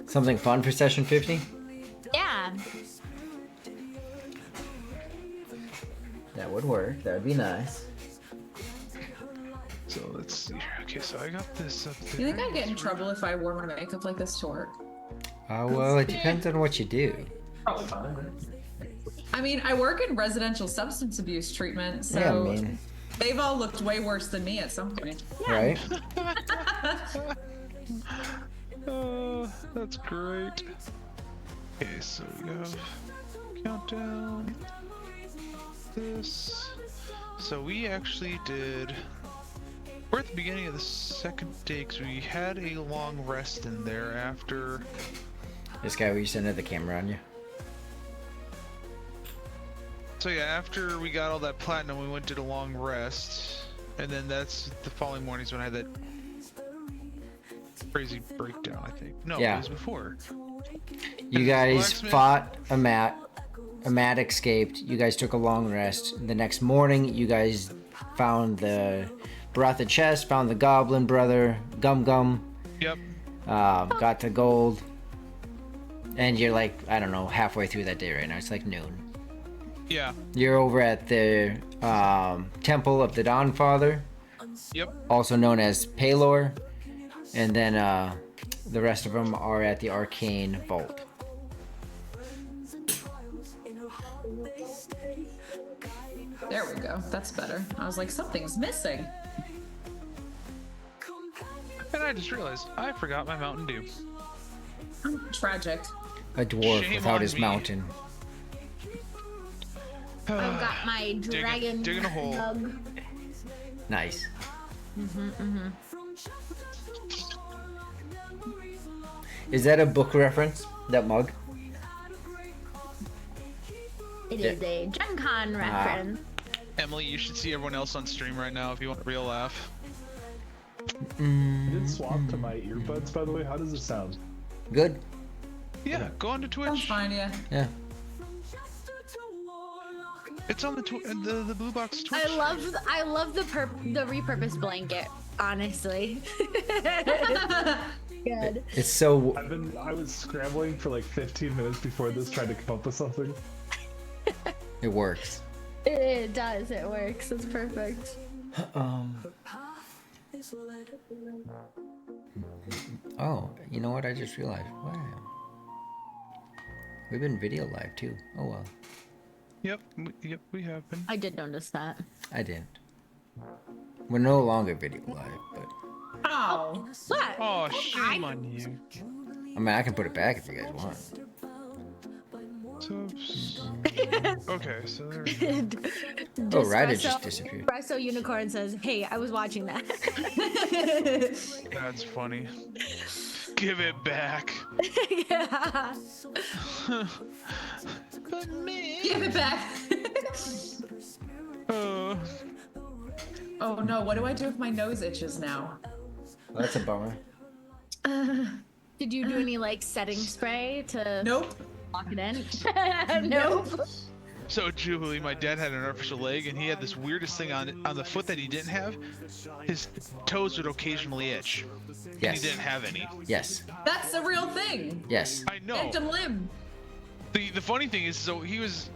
Something fun for session 50? Yeah. That would work. That would be nice. So let's see here. Okay, so I got this up there. You think I'd get in trouble if I wore my makeup like this to work? Well, it depends on what you do. Probably fine. I mean, I work in residential substance abuse treatment, so Yeah, I mean, they've all looked way worse than me at some point. right? That's great. Okay, so we have countdown. This. So we actually did. We're at the beginning of the second day because we had a long rest in there after. This guy where you center the camera on you. So yeah, after we got all that platinum, we went to a long rest, and then that's the following mornings when I had that crazy breakdown. I think. No, Yeah. it was before. You guys Blacksmith? fought a mat. A mat escaped. You guys took a long rest. The next morning, you guys found the Baratha chest, found the Goblin Brother, Gum Gum, Yep. got the gold. And you're like, I don't know, halfway through that day right now. It's like noon. Yeah. You're over at the Temple of the Dawn Father, Yep. also known as Palor. And then the rest of them are at the Arcane Vault. There we go. That's better. I was like, something's missing. And I just realized I forgot my Mountain Dew. Tragic. A dwarf Shame without on his me. mountain. I've got my dragon digging a hole. mug. Nice. Is that a book reference? That mug? It is a Gen Con reference. Emily, you should see everyone else on stream right now if you want a real laugh. I did swap to my earbuds, by the way. How does it sound? Good. Yeah, go on to That's Twitch. fine, yeah. Yeah. It's on the Blue Box Twitch. I love the repurposed blanket, honestly. Good. It's so. I was scrambling for like 15 minutes before this, trying to come up with something. It works. It does. It works. It's perfect. Oh, you know what? I just realized. Wow. We've been video live too. Oh well. Yep, we have been. I did notice that. I didn't. We're no longer video live, but Oh. What? Oh, shame on you. I mean, I can put it back if you guys want. So, okay, so there we go. Oh, Ryder just disappeared. Espresso Unicorn says, "Hey, I was watching that." That's funny. Give it back. Yeah. But me. Give it back. Oh, Oh no, what do I do if my nose itches now? Well, that's a bummer. Did you do any like setting spray to Nope. lock it in? Nope. so Julie, my dad had an artificial leg, and he had this weirdest thing on the foot that he didn't have. His toes would occasionally itch. And Yes. he didn't have any. Yes. That's the real thing. Yes. I know. Phantom limb. The funny thing is, so he was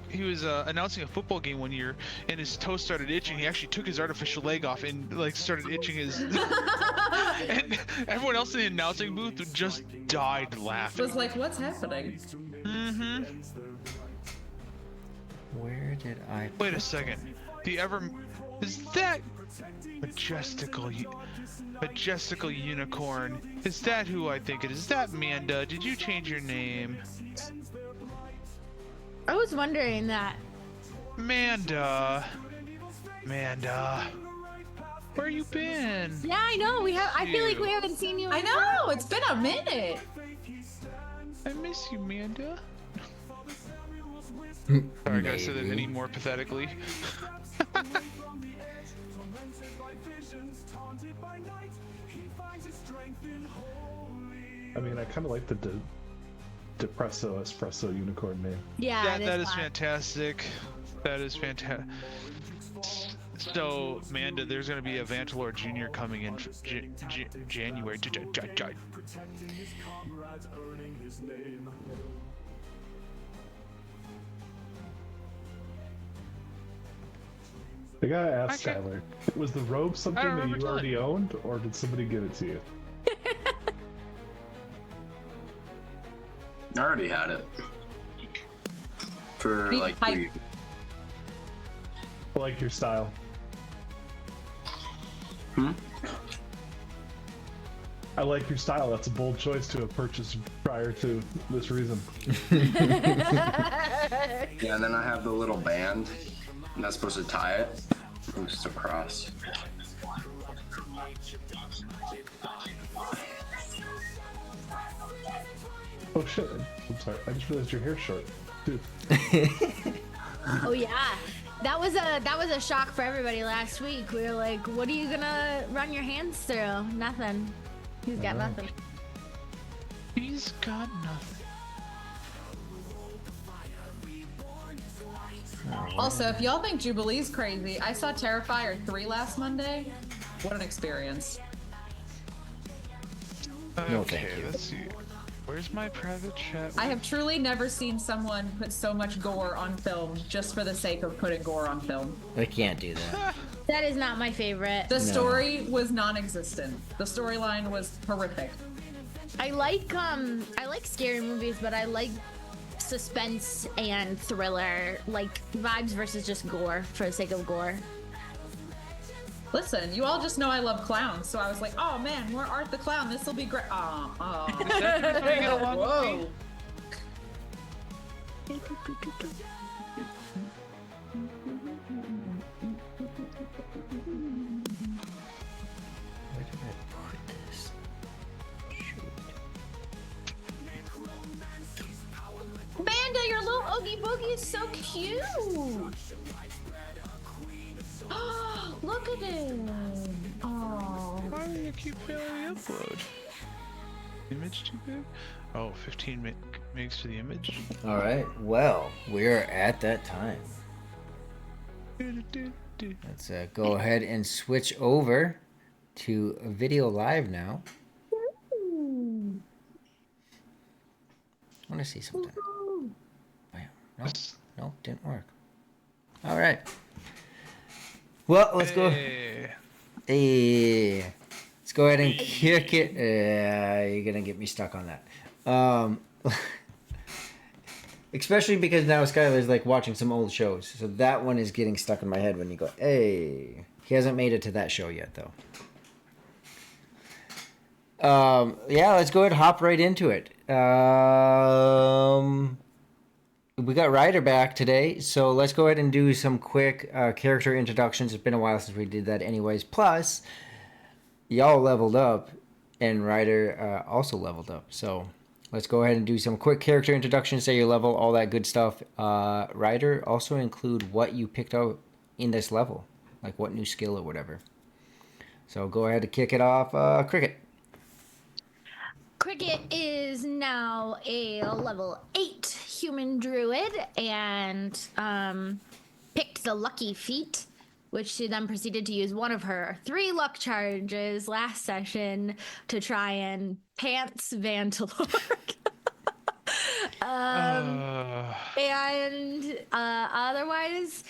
announcing a football game one year, and his toe started itching. He actually took his artificial leg off and like started itching his. And everyone else in the announcing booth just died laughing. Was like, what's happening? Mm-hmm. Where did I? Wait a second. Is that majestical unicorn? Is that who I think it is? Is that Manda? Did you change your name? I was wondering that. Manda. Where you been? Yeah, I know. I feel like we haven't seen you. I know, it's been a minute. I miss you, Manda. Sorry, I gotta say that any more pathetically. I mean, I kind of like the Depresso Espresso Unicorn name. Yeah, That is fun. fantastic. That is fantastic. So, Amanda, there's going to be a Vantalor Jr. coming in January. I gotta ask Okay. Skylar, was the robe something that remember you telling already owned, or did somebody give it to you? I already had it. For Be like hype. I like your style. Hmm? I like your style. That's a bold choice to have purchased prior to this reason. Yeah, and then I have the little band, and that's supposed to tie it. It's just a cross. Oh shit! I'm sorry. I just realized your hair's short. Dude, Oh yeah. That was a shock for everybody last week. We were like, what are you gonna run your hands through? Nothing. He's got nothing. He's got nothing. Also, if y'all think Jubilee's crazy, I saw Terrifier 3 last Monday. What an experience. No, Okay, thank you. let's see. Where's my private chat? I have truly never seen someone put so much gore on film just for the sake of putting gore on film. I can't do that. That is not my favorite. The story was non-existent. The storyline was horrific. I like scary movies, but I like suspense and thriller, like vibes versus just gore for the sake of gore. Listen, you all just know I love clowns, so I was like, oh man, more Art the Clown. This will be great. Oh. Is that just how you get along with me? Whoa. Where did I put this? Shoot. Banda, your little Oogie Boogie is so cute. Look at him. Oh. Why do you keep failing the upload? Image too big? Oh, 15 megs for the image. All right. Well, we're at that time. Let's go ahead and switch over to video live now. I want to see something. Bam. No, didn't work. All right. Well, let's go. Hey. Hey, let's go ahead and kick it. You're gonna get me stuck on that. Especially because now Skylar's like watching some old shows, so that one is getting stuck in my head when you go, hey. He hasn't made it to that show yet, though. Yeah, let's go ahead and hop right into it. We got Ryder back today, so let's go ahead and do some quick character introductions. It's been a while since we did that anyways. Plus, y'all leveled up, and Ryder also leveled up. So let's go ahead and do some quick character introductions, say your level, all that good stuff. Ryder, also include what you picked up in this level, like what new skill or whatever. So go ahead and kick it off, Cricket. Cricket is now a level 8 human druid and picked the lucky feat, which she then proceeded to use one of her 3 luck charges last session to try and pants Vantalork. And otherwise,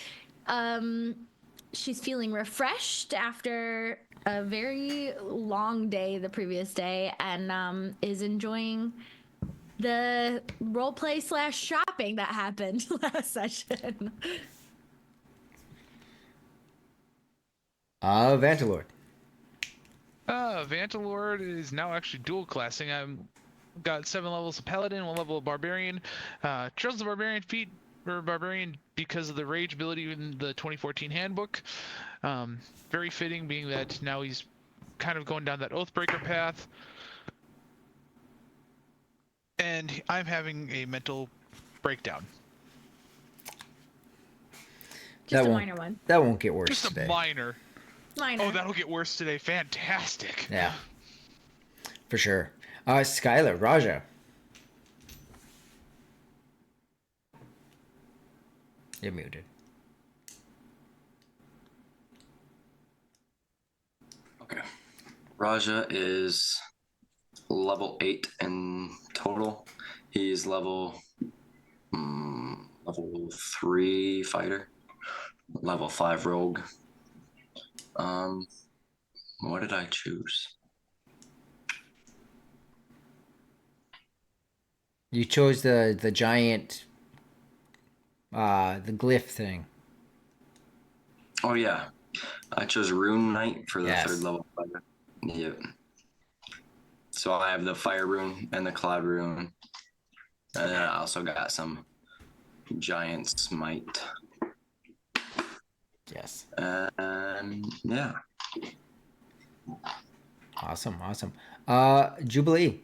she's feeling refreshed after a very long day the previous day and is enjoying the roleplay / shopping that happened last session. Vantalord. Vantalord is now actually dual classing. I'm got 7 levels of Paladin, 1 level of Barbarian. Chose the Barbarian feat for Barbarian because of the rage ability in the 2014 handbook. Very fitting, being that now he's kind of going down that Oathbreaker path. And I'm having a mental breakdown. Just That a won't- minor one. That won't get worse Just today. a minor. Minor. Oh, that'll get worse today. Fantastic. Yeah, for sure. Skylar, Raja. You're muted. Okay. Raja is level 8 in total. He's level 3 fighter, level 5 rogue. What did I choose? You chose the giant, the glyph thing. Oh yeah, I chose Rune Knight for the Yes. 3rd level fighter. Yep. So I have the Fire Rune and the Cloud Rune, and then I also got some Giant Smite. Yes. And yeah. Awesome. Jubilee.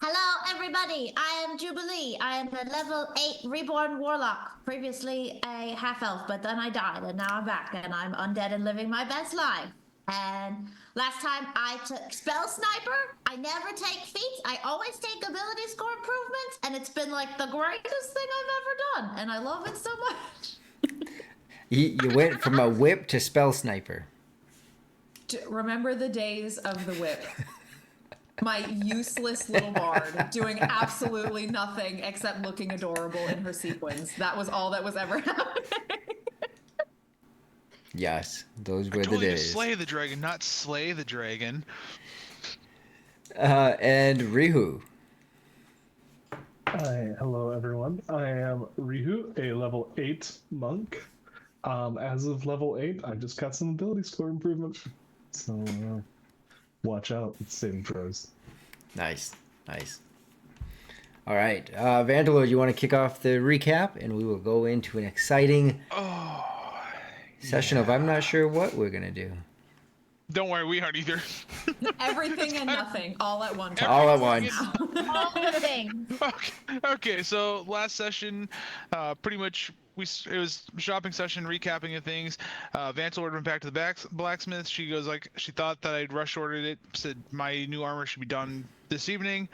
Hello, everybody. I am Jubilee. I am a level 8 reborn warlock. Previously a half elf, but then I died, and now I'm back, and I'm undead and living my best life. And last time I took spell sniper. I never take feats. I always take ability score improvements, and it's been like the greatest thing I've ever done, and I love it so much. You went from a whip to spell sniper. Remember the days of the whip. My useless little bard doing absolutely nothing except looking adorable in her sequins. That was all that was ever happening. Yes, those were Totally the to days. slay the dragon, not slay the dragon. And Rihu. Hi, hello everyone. I am Rihu, a level 8 monk. As of level 8, I just got some ability score improvement. So watch out with saving throws. Nice. All right, Vandalor, you want to kick off the recap, and we will go into an exciting session of I'm not sure what we're gonna do. Don't worry, we aren't either. Everything and nothing all at one time. All at once. All the things. Okay, so last session, pretty much it was shopping session, recapping of things. Vantalord went back to the blacksmith. She goes like she thought that I'd rush ordered it. Said my new armor should be done this evening.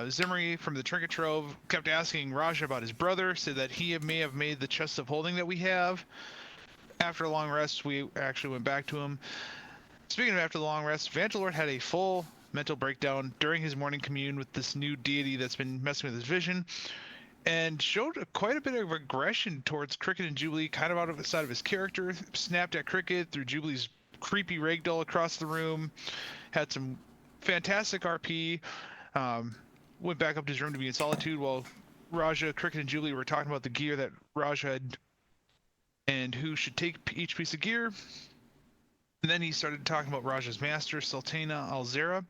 Zimri from the Trinket Trove kept asking Raja about his brother. Said that he may have made the chest of holding that we have. After a long rest, we actually went back to him. Speaking of after the long rest, Vantalord had a full mental breakdown during his morning commune with this new deity that's been messing with his vision, and showed quite a bit of aggression towards Cricket and Jubilee, kind of out of the side of his character. Snapped at Cricket, threw Jubilee's creepy ragdoll across the room, had some fantastic RP, went back up to his room to be in solitude while Raja, Cricket, and Jubilee were talking about the gear that Raja had and who should take each piece of gear. And then he started talking about Raja's master, Sultana Alzera,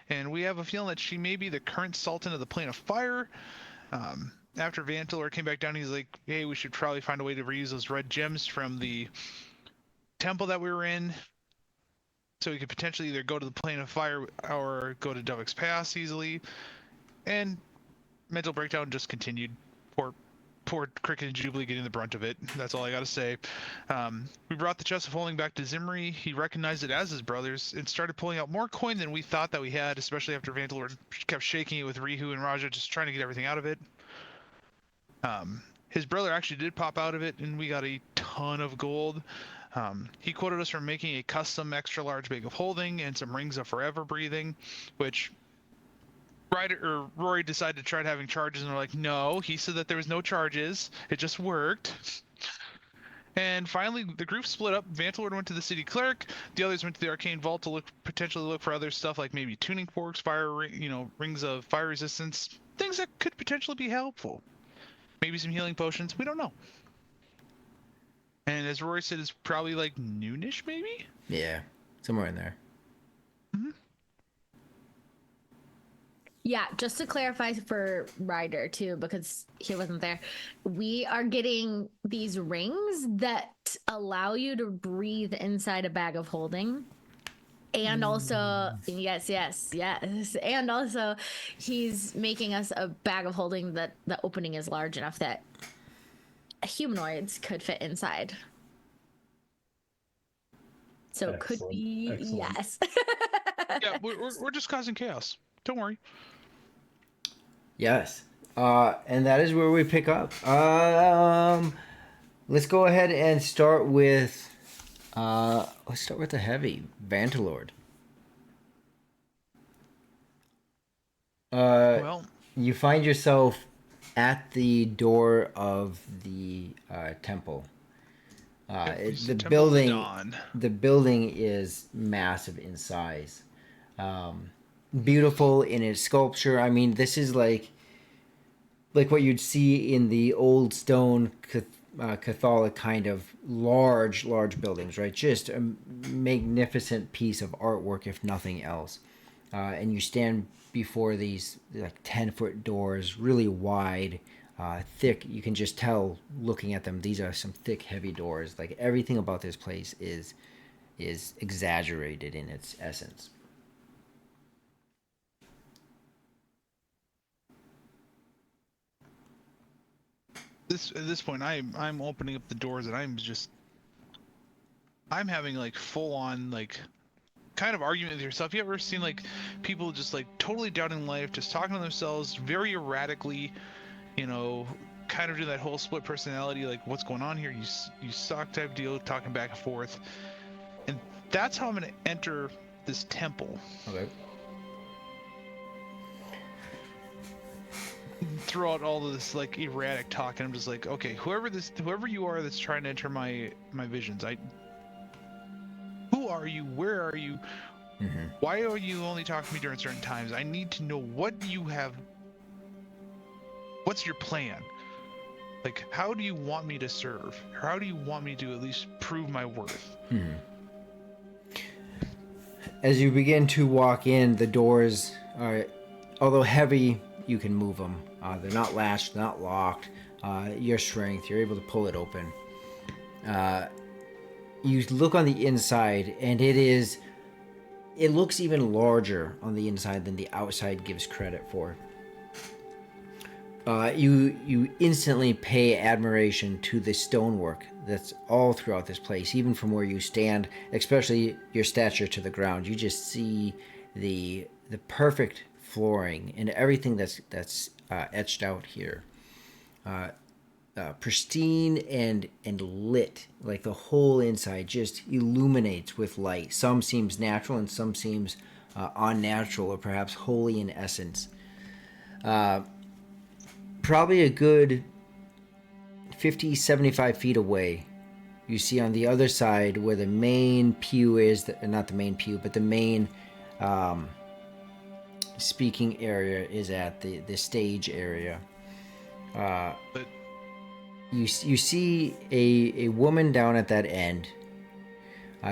and we have a feeling that she may be the current Sultan of the Plane of Fire. After Vantalor came back down, he's like, hey, we should probably find a way to reuse those red gems from the temple that we were in, so we could potentially either go to the Plane of Fire or go to Dovek's Pass easily. And mental breakdown just continued. Poor Cricket and Jubilee getting the brunt of it. That's all I gotta say. We brought the chest of holding back to Zimri. He recognized it as his brother's and started pulling out more coin than we thought that we had, especially after Vantalord kept shaking it with Rihu and Raja, just trying to get everything out of it. His brother actually did pop out of it, and we got a ton of gold. He quoted us for making a custom extra large bag of holding and some rings of forever breathing, which Rory decided to try having charges, and we're like, no. He said that there was no charges. It just worked. And finally, the group split up. Vantalord went to the city cleric. The others went to the arcane vault to potentially look for other stuff like maybe tuning forks, rings of fire resistance, things that could potentially be helpful. Maybe some healing potions. We don't know. And as Rory said, it's probably like noonish, maybe. Yeah, somewhere in there. Yeah, just to clarify for Ryder too, because he wasn't there, we are getting these rings that allow you to breathe inside a bag of holding. And also, yes. And also, he's making us a bag of holding that the opening is large enough that humanoids could fit inside. So it could be, Excellent. yes. Yeah, we're just causing chaos. Don't worry. Yes. And that is where we pick up. Let's go ahead and start with Let's start with the heavy. Vantalord. Well, You find yourself at the door of the temple. it's The Temple of building, Dawn. the building is massive in size. Beautiful in its sculpture. I mean, this is like what you'd see in the old stone Catholic kind of large buildings, right? Just a magnificent piece of artwork, if nothing else. And you stand before these like 10-foot doors, really wide, thick. You can just tell looking at them. These are some thick, heavy doors. Like everything about this place is exaggerated in its essence. At this point, I'm opening up the doors and I'm having like full on like kind of argument with yourself. You ever seen like people just like totally doubting life, just talking to themselves very erratically, you know, kind of do that whole split personality, like what's going on here? You suck type deal, talking back and forth, and that's how I'm gonna enter this temple. Okay. Throughout all of this like erratic talk, and I'm just like, okay, whoever you are that's trying to enter my visions, who are you? Where are you? Mm-hmm. Why are you only talking to me during certain times? I need to know what you have. What's your plan? Like, how do you want me to serve? Or how do you want me to at least prove my worth? Mm-hmm. As you begin to walk in, the doors are, although heavy, you can move them. They're not latched, not locked. Your strength, you're able to pull it open. You look on the inside, and it looks even larger on the inside than the outside gives credit for. You instantly pay admiration to the stonework that's all throughout this place, even from where you stand, especially your stature to the ground. You just see the perfect flooring and everything that's etched out here. Pristine and lit, like the whole inside just illuminates with light. Some seems natural and some seems unnatural, or perhaps holy in essence. Probably a good 50, 75 feet away, you see on the other side where the main pew is, not the main pew, but the main speaking area is at, the stage area. But You see a woman down at that end.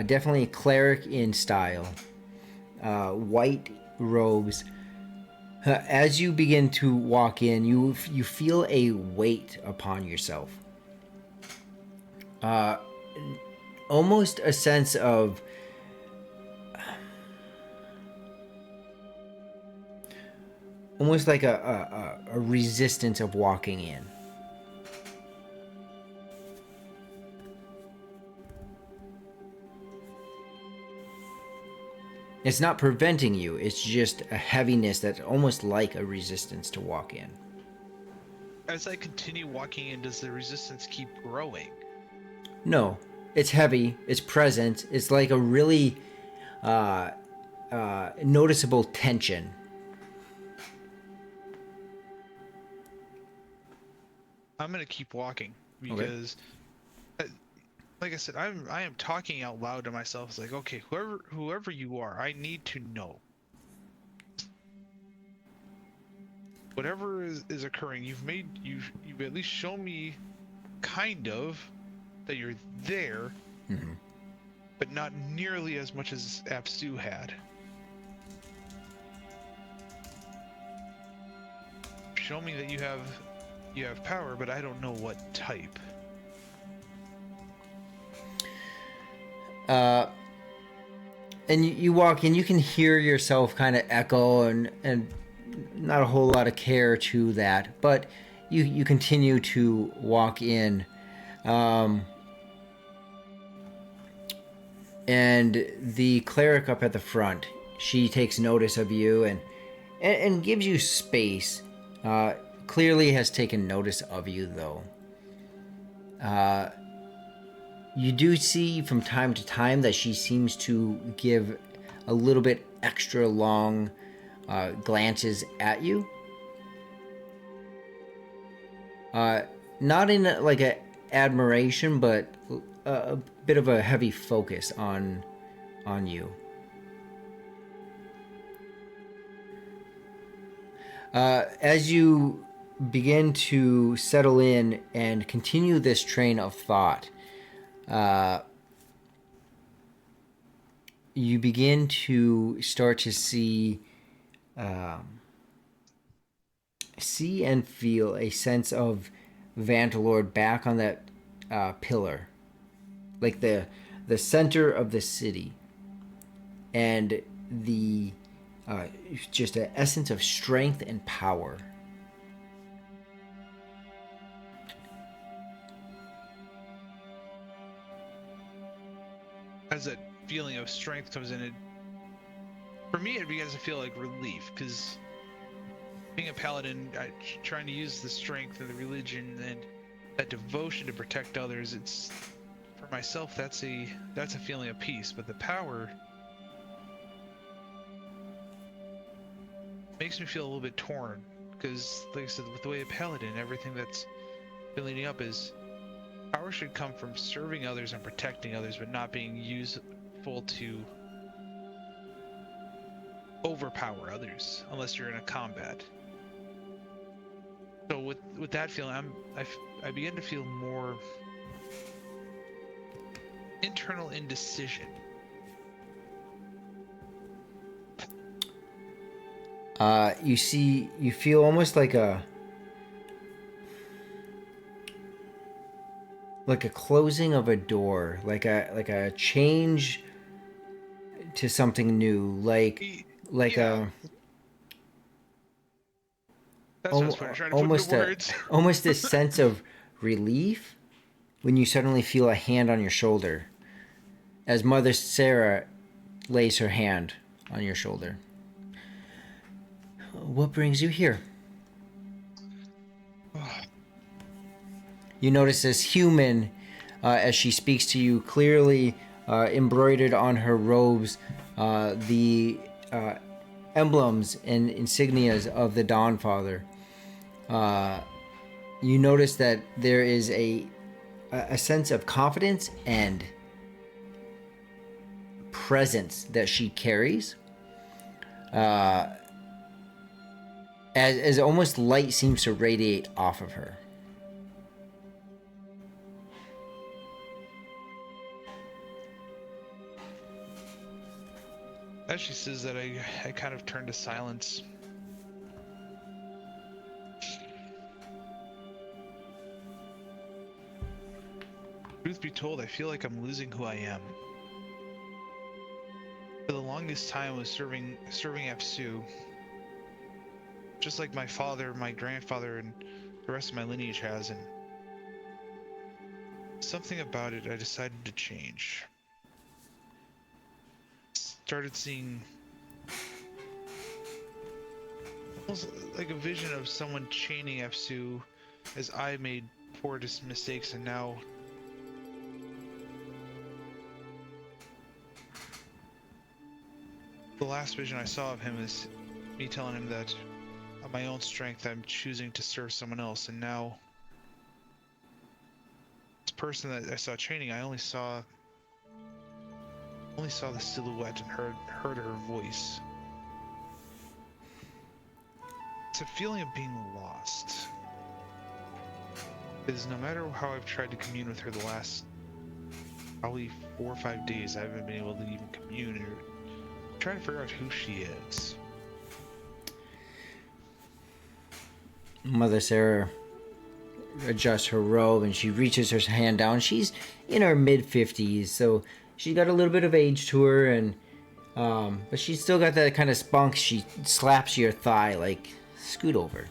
Definitely a cleric in style. White robes. As you begin to walk in, you feel a weight upon yourself. Almost a sense of almost like a resistance of walking in. It's not preventing you, it's just a heaviness that's almost like a resistance to walk in. as I continue walking in, does the resistance keep growing? No, it's heavy, it's present, it's like a really noticeable tension. I'm gonna keep walking because, like I said, I am talking out loud to myself. It's like, okay, whoever you are, I need to know. Whatever is occurring, you've at least shown me, kind of, that you're there, Mm-hmm. but not nearly as much as Apsu had. Show me that you have power, but I don't know what type. And you walk in, you can hear yourself kind of echo, and not a whole lot of care to that, but you continue to walk in. And the cleric up at the front, she takes notice of you and gives you space. Clearly has taken notice of you, though. You do see from time to time that she seems to give a little bit extra long glances at you. Not in like a admiration, but a bit of a heavy focus on you. As you begin to settle in and continue this train of thought, you begin to start to see and feel a sense of Vantalord back on that pillar, like the center of the city, and the just an essence of strength and power. As that feeling of strength comes in, for me it begins to feel like relief, because being a paladin, trying to use the strength of the religion and that devotion to protect others, it's, for myself, that's a feeling of peace. But the power makes me feel a little bit torn, because like I said, with the way a paladin, everything that's been leading up is power should come from serving others and protecting others, but not being useful to overpower others unless you're in a combat. So with that feeling, I begin to feel more internal indecision. You feel almost like a closing of a door, like a change to something new, like Yeah. That's what I was trying to put into words. almost this sense of relief when you suddenly feel a hand on your shoulder, as Mother Sarah lays her hand on your shoulder. What brings you here? You notice this human, as she speaks to you, clearly embroidered on her robes the emblems and insignias of the Dawnfather. You notice that there is a sense of confidence and presence that she carries, as almost light seems to radiate off of her. As she says that, I kind of turn to silence. Truth be told, I feel like I'm losing who I am. For the longest time I was serving Apsu, just like my father, my grandfather, and the rest of my lineage has, and something about it I decided to change. Started seeing almost like a vision of someone chaining Apsu as I made poor mistakes, and now the last vision I saw of him is me telling him that on my own strength I'm choosing to serve someone else, and now this person that I saw chaining, I only saw the silhouette and heard her voice. It's a feeling of being lost, because no matter how I've tried to commune with her the last probably 4 or 5 days, I haven't been able to even commune or try to figure out who she is. Mother Sarah adjusts her robe and she reaches her hand down. She's in her mid-50s, so she got a little bit of age to her, and but she's still got that kind of spunk. She slaps your thigh like, scoot over.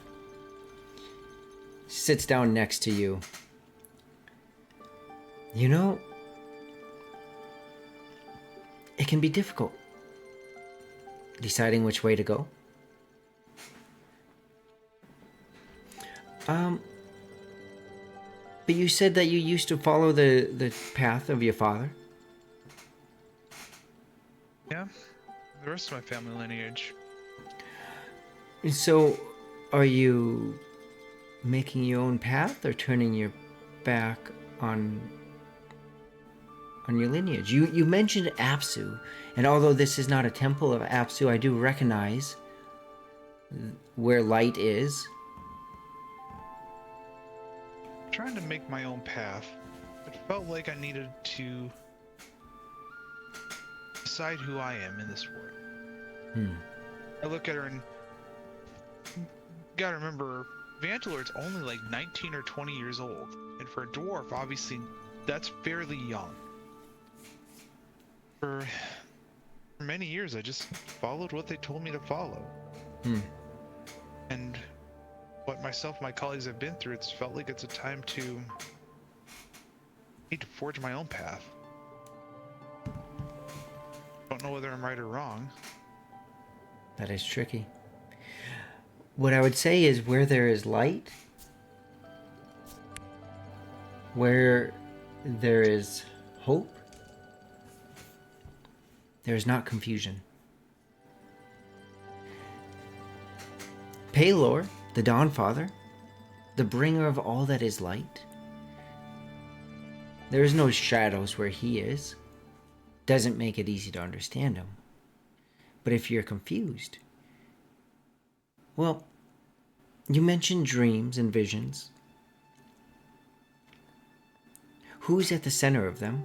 Sits down next to you. You know, it can be difficult deciding which way to go. But you said that you used to follow the path of your father. Yeah, the rest of my family lineage. And so, are you making your own path or turning your back on your lineage? You mentioned Apsu, and although this is not a temple of Apsu, I do recognize where light is. Trying to make my own path. It felt like I needed to decide who I am in this world. I look at her and gotta remember, Vantalord's only like 19 or 20 years old, and for a dwarf, obviously, that's fairly young. For many years, I just followed what they told me to follow. And what myself and my colleagues have been through, it's felt like it's a time to need to forge my own path. Don't know whether I'm right or wrong. That is tricky. What I would say is where there is light, where there is hope, there is not confusion. Pelor, the Dawnfather, the bringer of all that is light. There is no shadows where he is. Doesn't make it easy to understand him. But if you're confused, well, you mentioned dreams and visions. Who's at the center of them?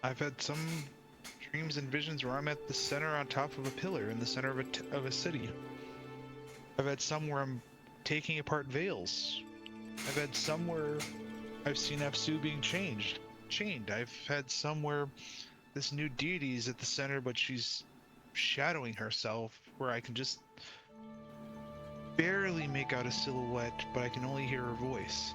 I've had some dreams and visions where I'm at the center on top of a pillar in the center of a city. I've had some where I'm taking apart veils. I've had some where I've seen Apsu being chained. I've had some where this new deity is at the center, but she's shadowing herself, where I can just barely make out a silhouette, but I can only hear her voice.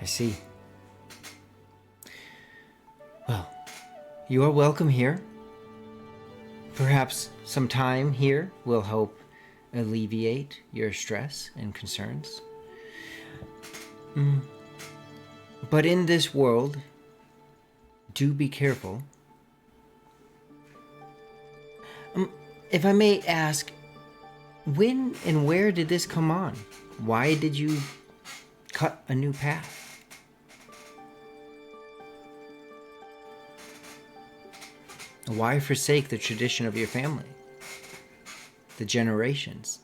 I see. Well, you are welcome here. Perhaps some time here will help alleviate your stress and concerns. But in this world, do be careful. If I may ask, when and where did this come on? Why did you cut a new path? Why forsake the tradition of your family? The generations?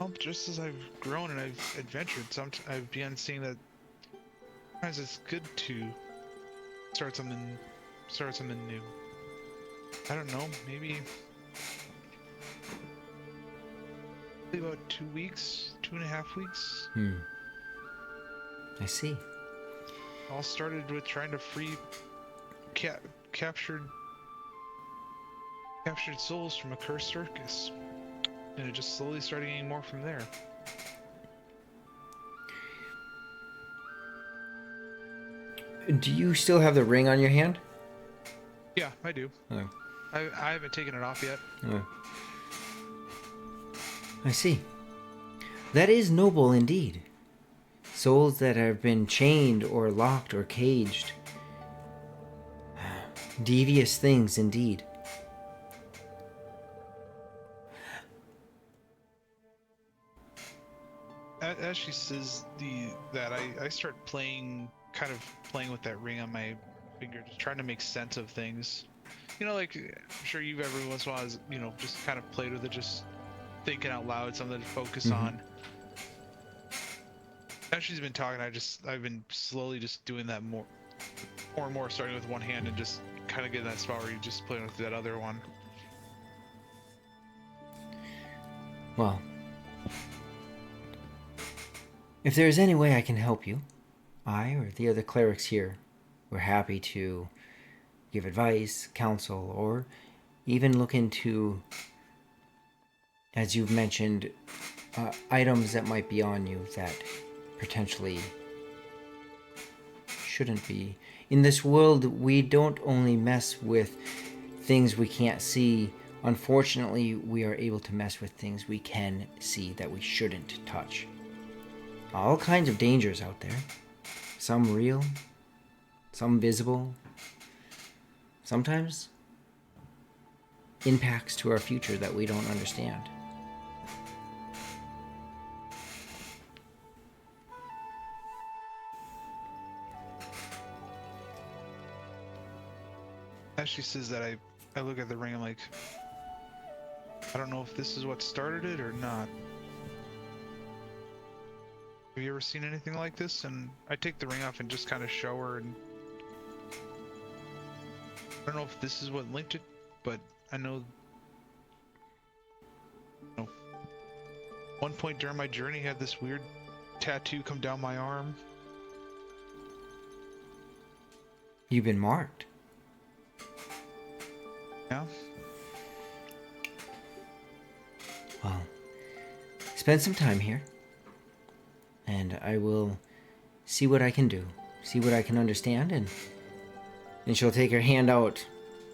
Well, just as I've grown and I've adventured, I've begun seeing that sometimes it's good to start something new. I don't know, maybe about 2 weeks, 2.5 weeks. I see. All started with trying to free captured souls from a cursed circus, and it just slowly started getting more from there. Do you still have the ring on your hand? Yeah, I do. Oh. I haven't taken it off yet. Oh. I see. That is noble indeed. Souls that have been chained or locked or caged. Devious things indeed. As she says that, I start playing with that ring on my finger, just trying to make sense of things. You know, like, I'm sure you've every once in a while, just kind of played with it, just thinking out loud, something to focus on. As she's been talking, I've been slowly just doing that more and more, starting with one hand and just kind of getting that spot where you're just playing with that other one. Well, if there is any way I can help you, I or the other clerics here, we're happy to give advice, counsel, or even look into, as you've mentioned, items that might be on you that potentially shouldn't be. In this world, we don't only mess with things we can't see. Unfortunately, we are able to mess with things we can see that we shouldn't touch. All kinds of dangers out there. Some real, some visible. Sometimes impacts to our future that we don't understand. As she says that, I look at the ring. I'm like, I don't know if this is what started it or not. Have you ever seen anything like this? And I take the ring off and just kind of show her, and I don't know if this is what linked it, but I know, one point during my journey I had this weird tattoo come down my arm. You've been marked. Yeah. Well, spend some time here, and I will see what I can do, see what I can understand, and she'll take her hand out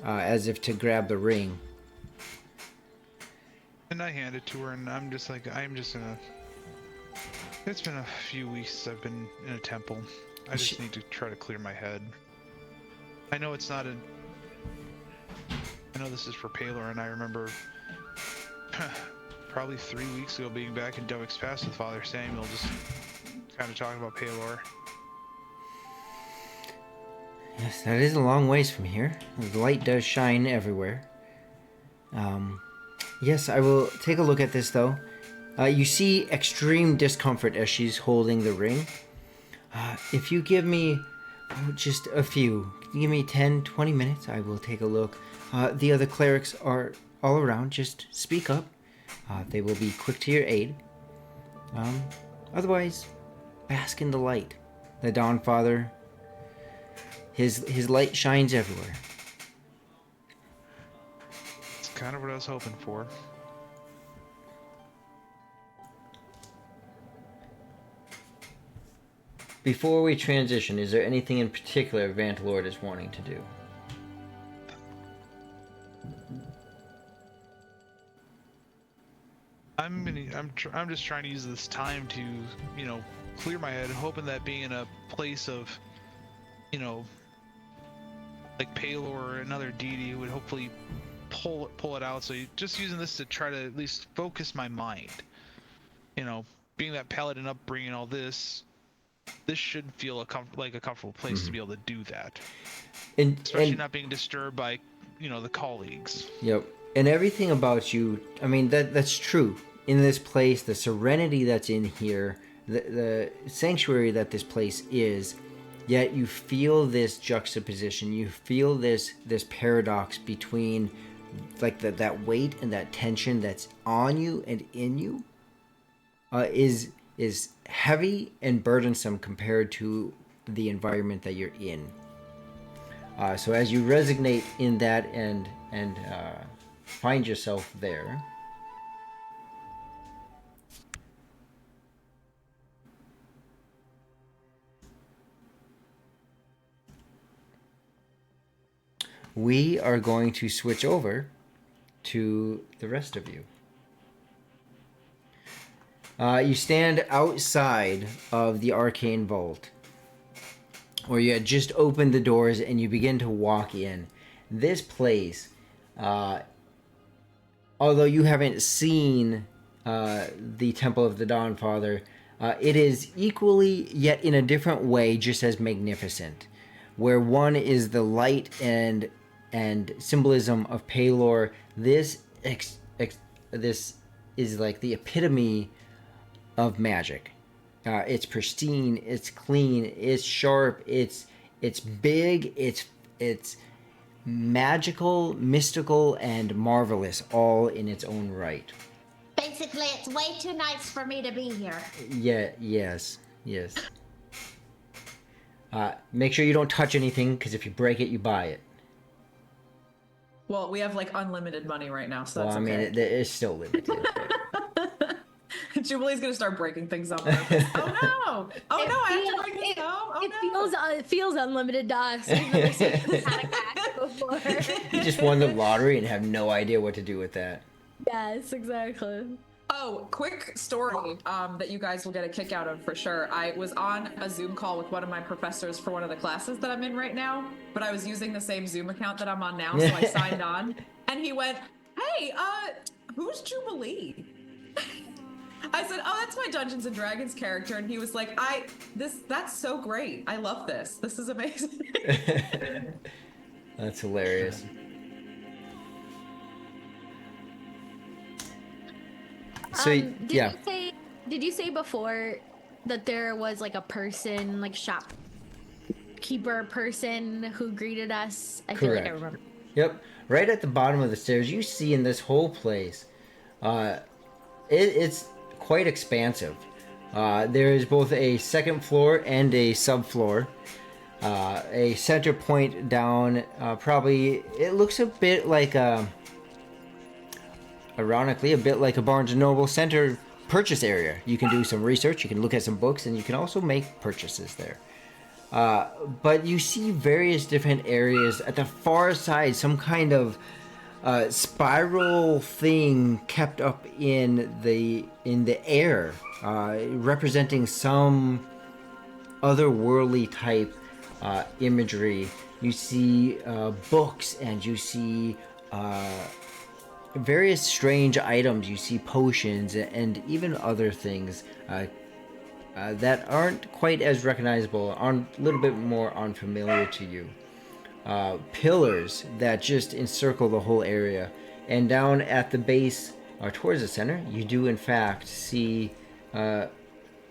as if to grab the ring. And I hand it to her, and I'm just like, it's been a few weeks I've been in a temple. I just need to try to clear my head. I know it's not I know this is for Paylor, and I remember probably 3 weeks ago being back in Dovick's Pass with Father Samuel, just kind of talking about Paylor. Yes, that is a long ways from here. The light does shine everywhere. Yes, I will take a look at this, though. You see extreme discomfort as she's holding the ring. If you give me just a few, give me 10, 20 minutes, I will take a look. The other clerics are all around. Just speak up. They will be quick to your aid. Otherwise, bask in the light. The Dawn Father, his light shines everywhere. It's kind of what I was hoping for. Before we transition, is there anything in particular Vantlord is wanting to do? I'm just trying to use this time to, clear my head, hoping that being in a place of, like Paylor or another deity would hopefully pull it out. So just using this to try to at least focus my mind. Being that paladin upbringing, all this should feel like a comfortable place to be able to do that. Especially not being disturbed by, the colleagues. Yep. And everything about you, I mean, that's true. In this place, the serenity that's in here, the sanctuary that this place is, yet you feel this juxtaposition. You feel this paradox between like that weight and that tension that's on you and in you is heavy and burdensome compared to the environment that you're in. So as you resonate in that and find yourself there, we are going to switch over to the rest of you. You stand outside of the arcane vault, where you had just opened the doors and you begin to walk in. This place, although you haven't seen the Temple of the Dawn Father, it is equally, yet in a different way, just as magnificent. Where one is the light and symbolism of Paylor, this is like the epitome of magic. It's pristine, it's clean, it's sharp, it's big, it's magical, mystical, and marvelous, all in its own right. Basically, it's way too nice for me to be here. Yeah, yes. Make sure you don't touch anything, because if you break it, you buy it. Well, we have like unlimited money right now, so Well, that's I mean, okay. it is still limited. Jubilee's gonna start breaking things on purpose. Oh no! Oh no! I have to break this down. Oh no! It feels unlimited to us. We've never seen this kind of cash before. You just won the lottery and have no idea what to do with that. Yes, exactly. Oh, quick story that you guys will get a kick out of for sure. I was on a Zoom call with one of my professors for one of the classes that I'm in right now, but I was using the same Zoom account that I'm on now, so I signed on, and he went, "Hey, who's Jubilee?" I said, "Oh, that's my Dungeons and Dragons character," and he was like, that's so great. I love this. This is amazing." That's hilarious. So Did you say before that there was like a person, like shopkeeper person who greeted us? I feel like I Correct. remember. Yep. Right at the bottom of the stairs, you see in this whole place, it's quite expansive. There is both a second floor and a subfloor. A center point down, probably, it looks a bit like ironically, a bit like a Barnes & Noble center purchase area. You can do some research, you can look at some books, and you can also make purchases there. But you see various different areas at the far side, some kind of spiral thing kept up in the air, representing some otherworldly type imagery. You see books, and you see various strange items. You see potions and even other things that aren't quite as recognizable, are a little bit more unfamiliar to you. Pillars that just encircle the whole area. And down at the base, towards the center, you do in fact see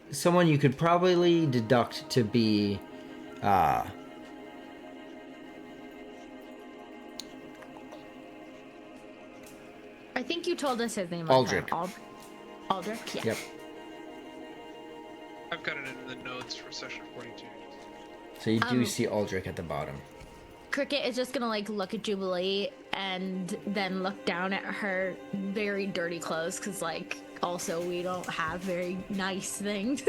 someone you could probably deduct to be I think you told us his name. Aldrich. Aldrich, yeah. Yep. I've got it in the notes for session 42. So you do see Aldrich at the bottom. Cricket is just gonna like look at Jubilee and then look down at her very dirty clothes, because like also we don't have very nice things.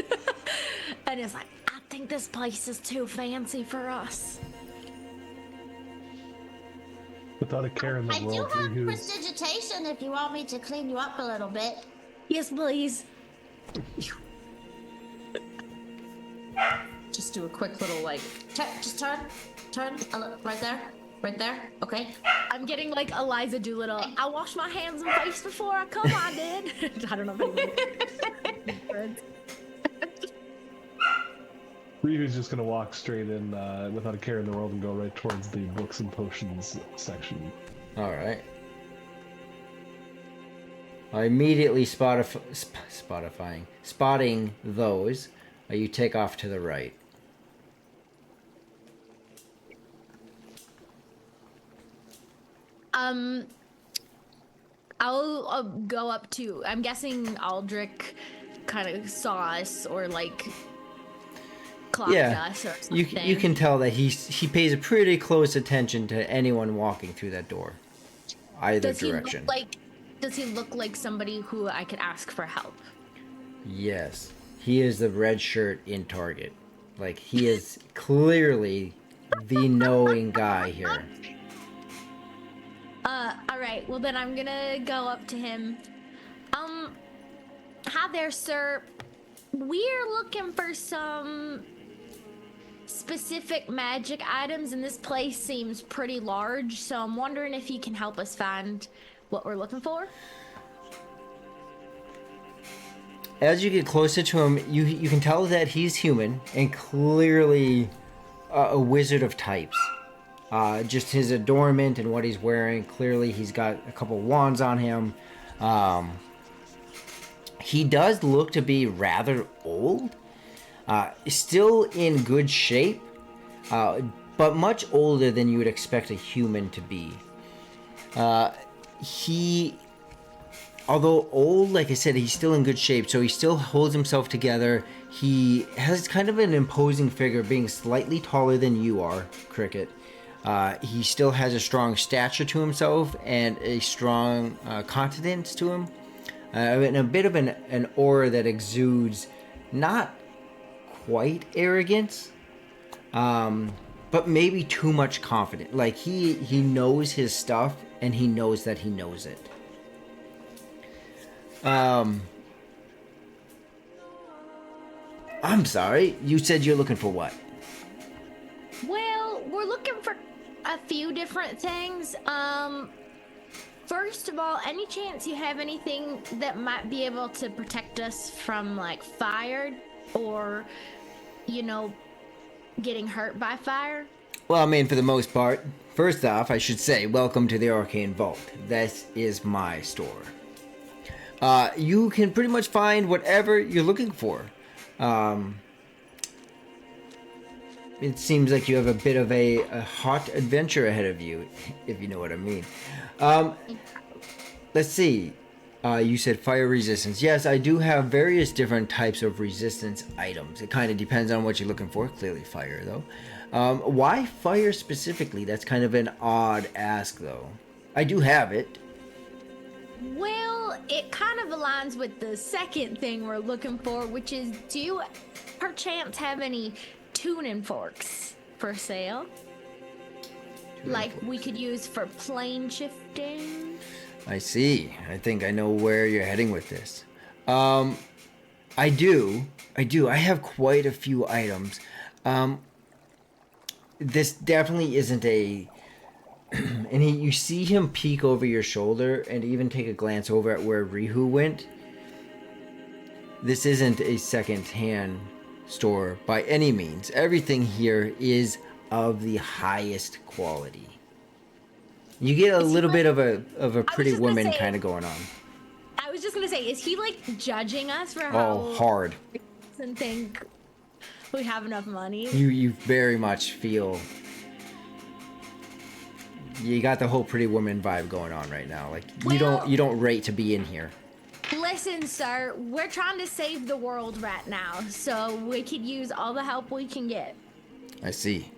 And it's like, I think this place is too fancy for us. Without a care in the I do world, have Rihu's prestidigitation if you want me to clean you up a little bit. Yes, please. Just do a quick little like. Just turn, right there. Okay. I'm getting like Eliza Doolittle. I wash my hands and face before I come. I did. I don't know if Rihu's just gonna walk straight in without a care in the world and go right towards the books and potions section. All right. Immediately spotting those, you take off to the right. I'll go up to. I'm guessing Aldrich kind of saw us or like clocked us or something. You can tell that he pays a pretty close attention to anyone walking through that door, either direction. Does he look like somebody who I could ask for help? Yes, he is the red shirt in Target. Like, he is clearly the knowing guy here. All right. Well, then I'm gonna go up to him. Hi there, sir. We're looking for some specific magic items, and this place seems pretty large, so I'm wondering if you can help us find what we're looking for. As you get closer to him, you can tell that he's human and clearly a wizard of types. Just his adornment and what he's wearing, clearly he's got a couple wands on him. He does look to be rather old, still in good shape, but much older than you would expect a human to be. He, although old, like I said, he's still in good shape, so he still holds himself together. He has kind of an imposing figure, being slightly taller than you are, Cricket. He still has a strong stature to himself and a strong continence to him. and a bit of an aura that exudes not quite arrogance, but maybe too much confidence. Like he knows his stuff and he knows that he knows it. I'm sorry, you said you're looking for what? Well, we're looking for a few different things. First of all, any chance you have anything that might be able to protect us from like fire or, you know, getting hurt by fire? Well, I mean, for the most part. First off, I should say, welcome to the Arcane Vault. This is my store. You can pretty much find whatever you're looking for. It seems like you have a bit of a hot adventure ahead of you, if you know what I mean. Let's see. You said fire resistance. Yes, I do have various different types of resistance items. It kind of depends on what you're looking for. Clearly fire, though. Why fire specifically? That's kind of an odd ask, though. I do have it. Well, it kind of aligns with the second thing we're looking for, which is, do you perchance have any tuning forks for sale? Like we could use for plane shifting? I see. I think I know where you're heading with this. I do. I have quite a few items. This definitely isn't a... and you see him peek over your shoulder and even take a glance over at where Rihu went. This isn't a second-hand store by any means. Everything here is of the highest quality. You get a little bit of a Pretty Woman kind of going on. I was just gonna say, is he like judging us for Oh, how hard. and think we have enough money? You very much feel... You got the whole Pretty Woman vibe going on right now. Like you don't rate to be in here. Listen, sir, we're trying to save the world right now, so we could use all the help we can get. I see.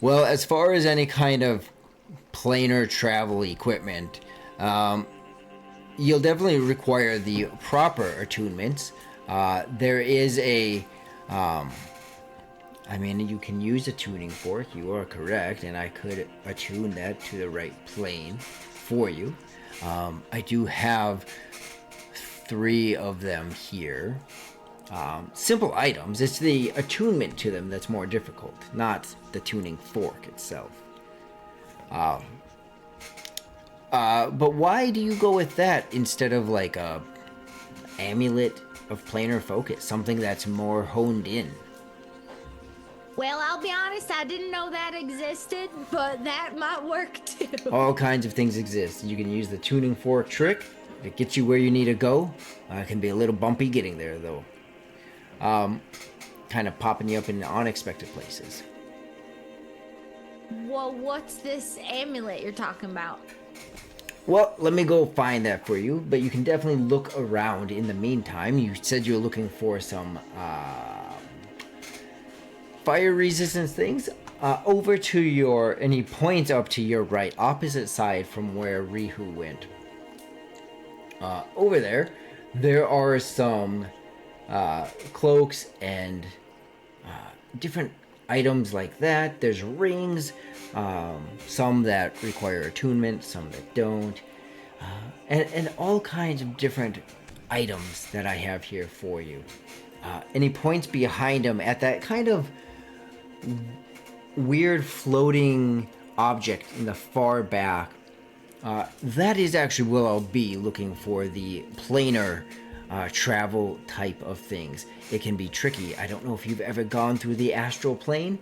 Well, as far as any kind of planar travel equipment, you'll definitely require the proper attunements. There is a... I mean, you can use a tuning fork, you are correct, and I could attune that to the right plane for you. I do have 3 of them here. Simple items. It's the attunement to them that's more difficult, not the tuning fork itself. But why do you go with that instead of like a amulet of planar focus, something that's more honed in? Well, I'll be honest, I didn't know that existed, but that might work too. All kinds of things exist. You can use the tuning fork trick. It gets you where you need to go. It can be a little bumpy getting there, though. Kind of popping you up in unexpected places. Well, what's this amulet you're talking about? Well, let me go find that for you, but you can definitely look around in the meantime. You said you were looking for some fire resistance things. Over to your... And he points up to your right, opposite side from where Rihu went. Over there are some cloaks and different items like that. There's rings, some that require attunement, some that don't, and all kinds of different items that I have here for you. And he points behind him at that kind of weird floating object in the far back. That is actually where I'll be looking for the planar travel type of things. It can be tricky. I don't know if you've ever gone through the astral plane,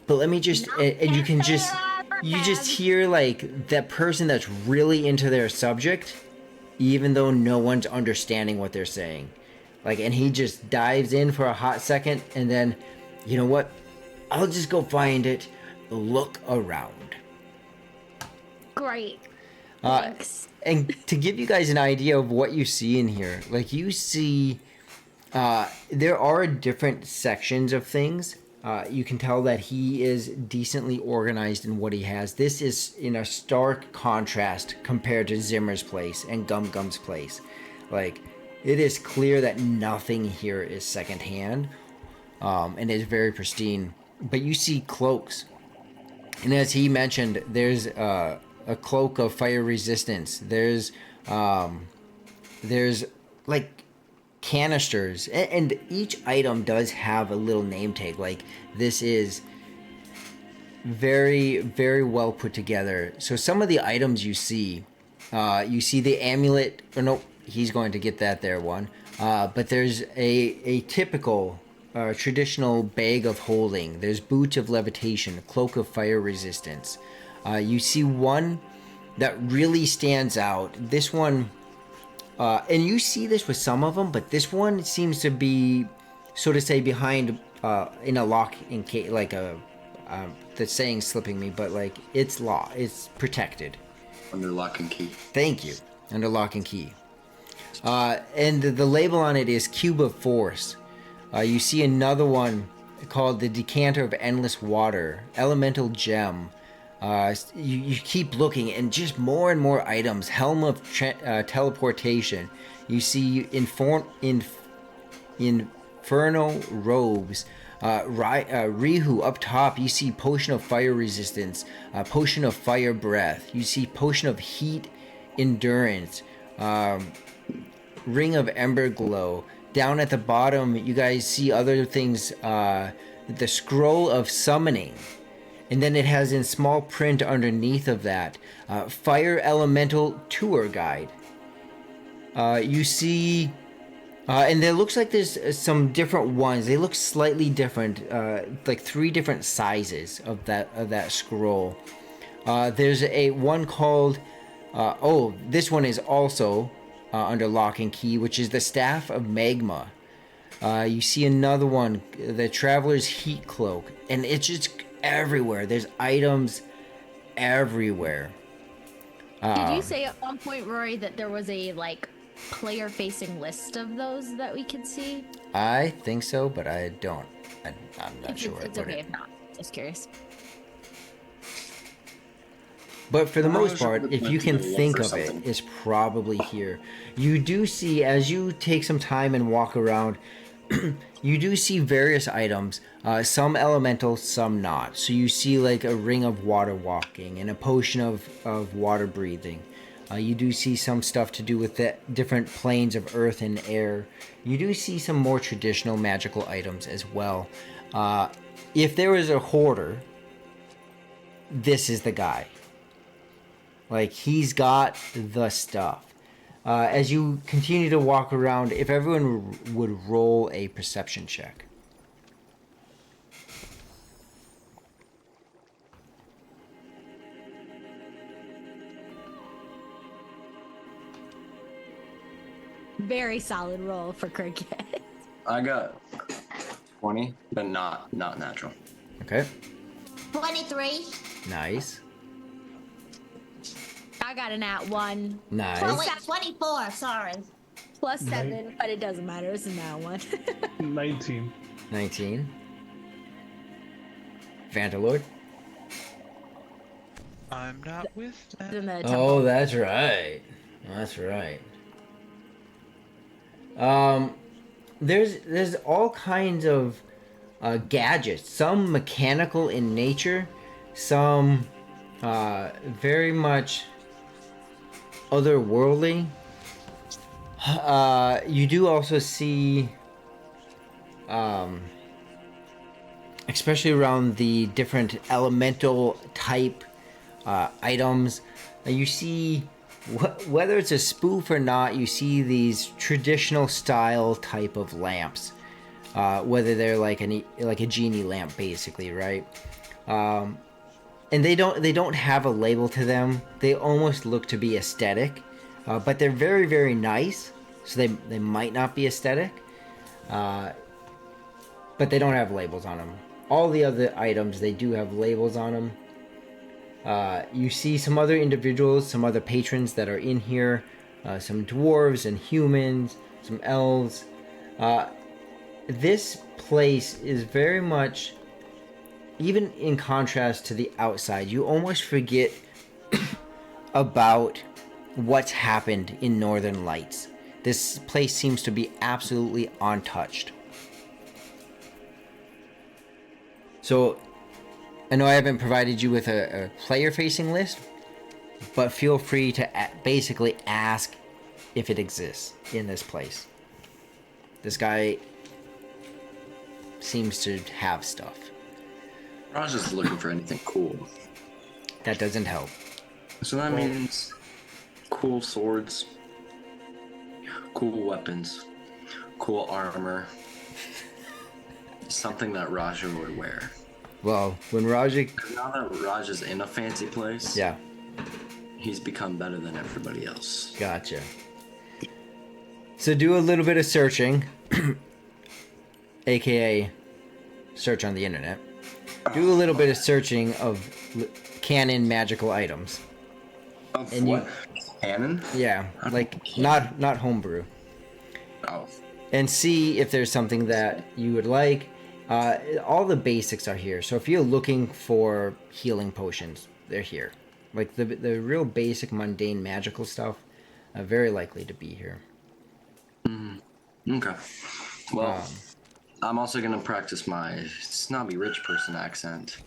but let me just... And you can just... You just hear, like, that person that's really into their subject, even though no one's understanding what they're saying. Like, and he just dives in for a hot second, and then, you know what? I'll just go find it. Look around. Great. Thanks. And to give you guys an idea of what you see in here, like you see, there are different sections of things. You can tell that he is decently organized in what he has. This is in a stark contrast compared to Zimmer's place and Gum Gum's place. Like, it is clear that nothing here is secondhand, and is very pristine. But you see cloaks, and as he mentioned, there's a cloak of fire resistance. There's like canisters, and each item does have a little name tag. Like, this is very, very well put together. So some of the items you see the amulet, or no, he's going to get that there one. But there's a typical traditional bag of holding. There's boots of levitation, cloak of fire resistance. You see one that really stands out. This one, and you see this with some of them, but this one seems to be, so to say, behind in a lock in case, like the saying's slipping me, but like it's protected. Under lock and key. Thank you. Under lock and key. And the label on it is Cube of Force. You see another one called the Decanter of Endless Water, Elemental Gem. You keep looking, and just more and more items. Helm of Teleportation. You see Inferno Robes. Rihu up top. You see Potion of Fire Resistance. Potion of Fire Breath. You see Potion of Heat Endurance. Ring of Ember Glow. Down at the bottom, you guys see other things. The Scroll of Summoning. And then it has in small print underneath of that, Fire Elemental Tour Guide. You see, and there looks like there's some different ones. They look slightly different, like 3 different sizes of that scroll. There's a one called, this one is also under lock and key, which is the Staff of Magma. You see another one, the Traveler's Heat Cloak, and it's just everywhere. There's items everywhere. Did you say at one point, Rory, that there was a player-facing list of those that we could see? I think so, but I don't. I'm not sure. It's okay if not. Just curious. But for the most part, if you can think of it, it's probably here. You do see, as you take some time and walk around, you do see various items, some elemental, some not. So you see like a ring of water walking and a potion of water breathing. You do see some stuff to do with the different planes of earth and air. You do see some more traditional magical items as well. If there was a hoarder, this is the guy. Like, he's got the stuff. As you continue to walk around, if everyone would roll a perception check. Very solid roll for Cricket. I got 20, but not natural. Okay. 23. Nice. I got an at 1. Nice. Oh, wait, 24. Sorry. Plus 7, but it doesn't matter. It's an at 1. 19. 19. Vantalord. I'm not with that. In the Oh, that's right. That's right. There's all kinds of gadgets. Some mechanical in nature, some very much otherworldly. You do also see, especially around the different elemental type items, you see, whether it's a spoof or not, you see these traditional style type of lamps, whether they're like a genie lamp, basically, right? And they don't have a label to them. They almost look to be aesthetic, but they're very, very nice. So they might not be aesthetic, but they don't have labels on them. All the other items, they do have labels on them. You see some other individuals, some other patrons that are in here, some dwarves and humans, some elves. This place is very much even in contrast to the outside, you almost forget about what's happened in Northern Lights. This place seems to be absolutely untouched. So, I know I haven't provided you with a player-facing list, but feel free to basically ask if it exists in this place. This guy seems to have stuff. I was just looking for anything cool. That doesn't help. So that means cool swords, cool weapons, cool armor, something that Raja would wear. Well, when Raja... Now that Raja's in a fancy place, Yeah, he's become better than everybody else. gotcha. So do a little bit of searching, aka search on the internet. Do a little bit of searching of canon magical items. Of And what? Canon? Yeah, like not homebrew. Oh. And see if there's something that you would like. All the basics are here. So if you're looking for healing potions, they're here. Like the real basic, mundane, magical stuff, very likely to be here. Okay. Well, I'm also gonna practice my snobby rich person accent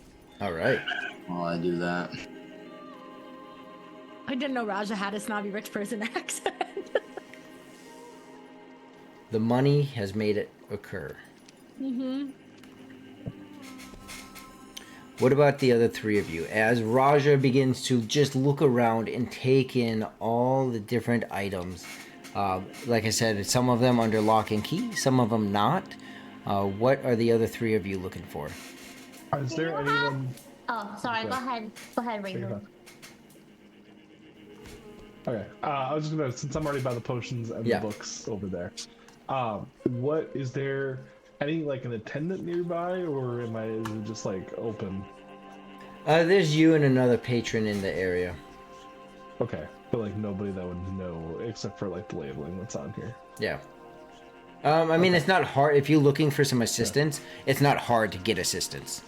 All right. while I do that. I didn't know Raja had a snobby rich person accent. The money has made it occur. What about the other three of you? As Raja begins to just look around and take in all the different items, like I said, some of them under lock and key, some of them not. What are the other three of you looking for? Is there anyone? Oh, sorry. Go ahead. Go ahead, Ringo. Okay. I was just gonna, since I'm already by the potions and Yeah. the books over there. What is there? Any like an attendant nearby, or is it just like open? There's you and another patron in the area. Okay, but like nobody that would know except for like the labeling that's on here. Yeah. I mean, it's not hard. If you're looking for some assistance, it's not hard to get assistance.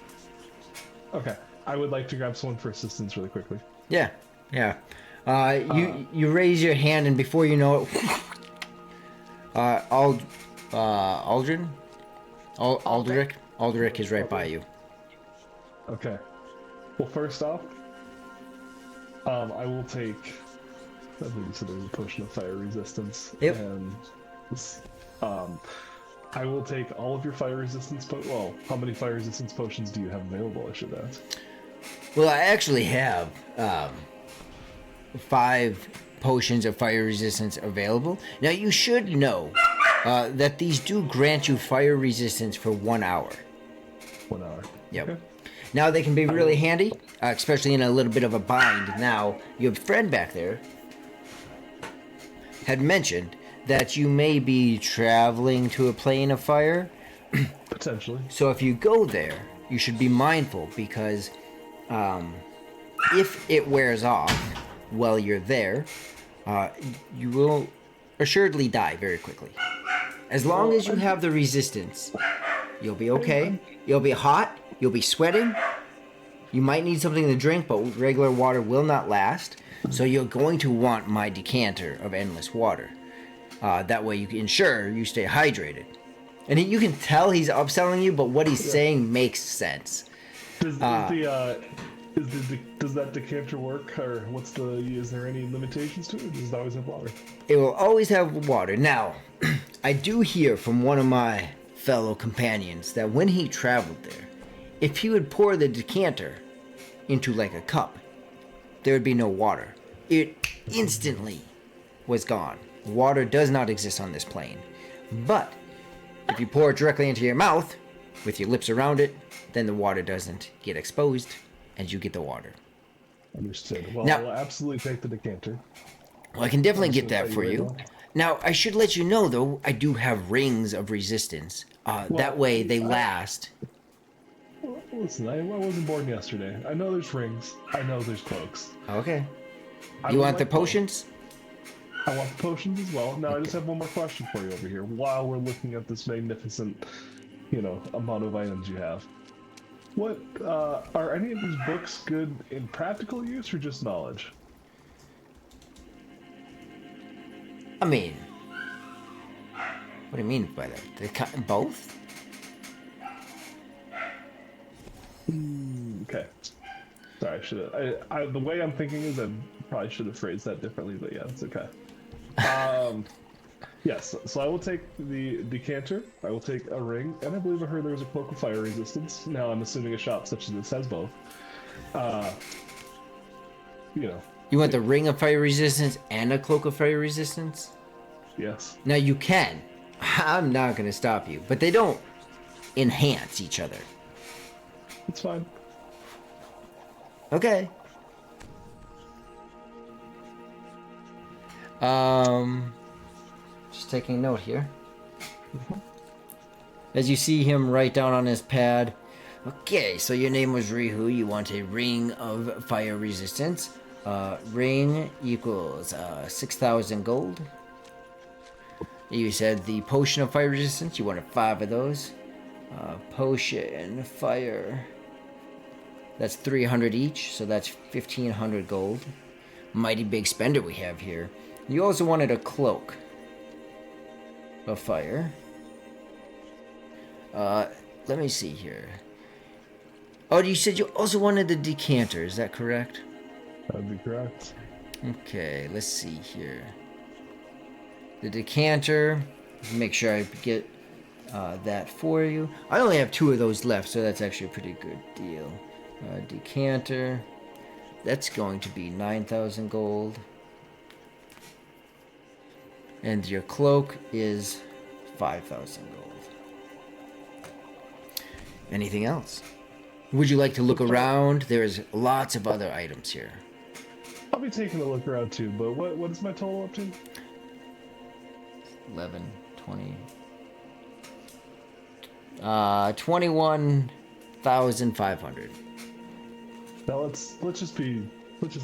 Okay, I would like to grab someone for assistance really quickly. Yeah, yeah. You raise your hand, and before you know it, Aldrich is right by you. Okay. Well, first off, I will take. I believe you said there's a potion of fire resistance. Yep. And this, I will take all of your fire resistance. Well, how many fire resistance potions do you have available? I should ask. Well, I actually have 5 potions of fire resistance available. Now, you should know that these do grant you fire resistance for 1 hour. 1 hour. Yep. Okay. Now, they can be really handy, especially in a little bit of a bind. Now, your friend back there had mentioned that you may be traveling to a plane of fire. Potentially. So if you go there, you should be mindful because if it wears off while you're there, you will assuredly die very quickly. As long as you have the resistance, you'll be okay. You'll be hot. You'll be sweating. You might need something to drink, but regular water will not last. So you're going to want my decanter of endless water. That way you can ensure you stay hydrated. And you can tell he's upselling you, but what he's saying makes sense. Does that decanter work, or is there any limitations to it? Or does it always have water? It will always have water. Now, I do hear from one of my fellow companions that when he traveled there, if he would pour the decanter into like a cup, there would be no water. It instantly was gone. Water does not exist on this plane. But if you pour it directly into your mouth, with your lips around it, then the water doesn't get exposed, and you get the water. Understood. Well, Now- I'll absolutely take the decanter. Well, I can definitely get Understood. that for Are you you. ready? Now, I should let you know, though, I do have rings of resistance. That way they last. Listen, I wasn't born yesterday. I know there's rings. I know there's cloaks. Okay. I You would want the like both. potions? I want the potions as well. Now, I just have one more question for you over here. While we're looking at this magnificent, amount of items you have, What are any of these books good in practical use or just knowledge? I mean, what do you mean by that? Both? Okay. Sorry, I should have. The way I'm thinking is I probably should have phrased that differently, but yeah, it's okay. Yes, so I will take the decanter, I will take a ring, and I believe I heard there was a cloak of fire resistance. Now I'm assuming a shop such as this has both. You know, You want the ring of fire resistance and a cloak of fire resistance? yes. Now you can. I'm not gonna stop you, but they don't enhance each other. It's fine. Okay. Just taking a note here. As you see him write down on his pad, okay, so your name was Rihu, you want a ring of fire resistance. Ring equals 6,000 gold. You said the potion of fire resistance, you wanted 5 of those. Potion fire, that's 300 each, so that's 1,500 gold. Mighty big spender we have here. You also wanted a cloak of fire. Let me see here. Oh, you said you also wanted the decanter, is that correct? That'd be correct. Okay, let's see here. The decanter, make sure I get that for you. I only have 2 of those left, so that's actually a pretty good deal. Decanter, that's going to be 9,000 gold. And your cloak is 5,000 gold. Anything else? Would you like to look around? There's lots of other items here. I'll be taking a look around too, but what is my total up to? 11, 20. 21,500. Now let's just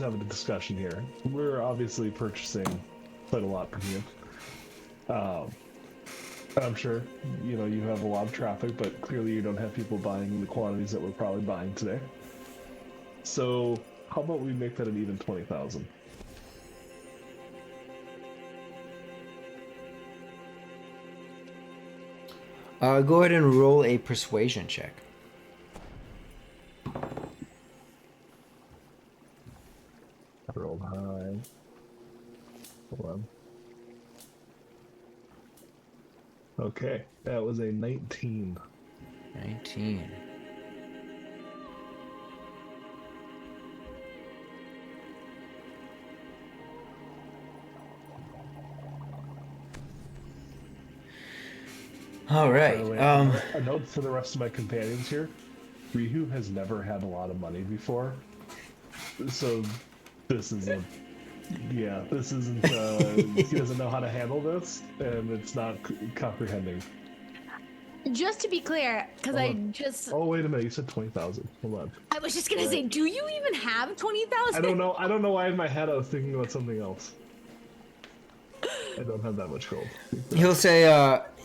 have a discussion here. We're obviously purchasing quite a lot from you. And I'm sure you have a lot of traffic, but clearly you don't have people buying the quantities that we're probably buying today. So how about we make that an even 20,000? Go ahead and roll a persuasion check. I rolled high. Hold on. Okay, that was a 19. 19. All right. By the way, a note for the rest of my companions here. Rihu has never had a lot of money before. So this is this isn't, he doesn't know how to handle this, and it's not comprehending. Just to be clear, because Oh, wait a minute, you said 20,000. Hold on. I was just gonna say, do you even have 20,000? I don't know why in my head I was thinking about something else. I don't have that much gold. He'll say,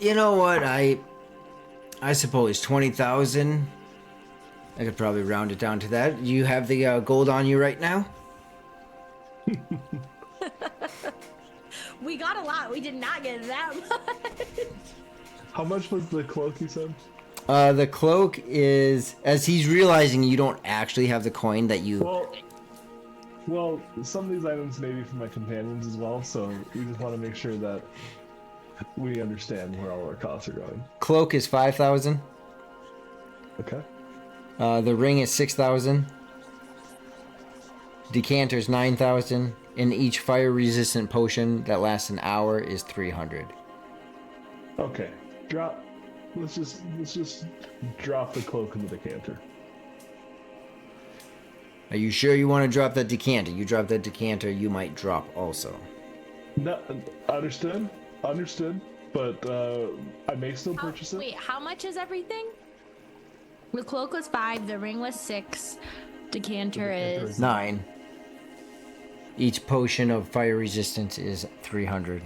you know what, I suppose 20,000. I could probably round it down to that. You have the gold on you right now? We got a lot. We did not get that much. How much was the cloak you said? The cloak is, as he's realizing you don't actually have the coin that you... Well, some of these items may be for my companions as well, so we just want to make sure that we understand where all our costs are going. Cloak is 5,000. Okay. The ring is 6,000. Decanter's 9,000. And each fire-resistant potion that lasts an hour is 300. Okay. Let's just drop the cloak in the decanter. Are you sure you want to drop that decanter? You drop that decanter, you might drop also. No, understood. But I may still purchase it. Wait, how much is everything? The cloak was 5, the ring was 6, decanter is 9. Each potion of fire resistance is 300.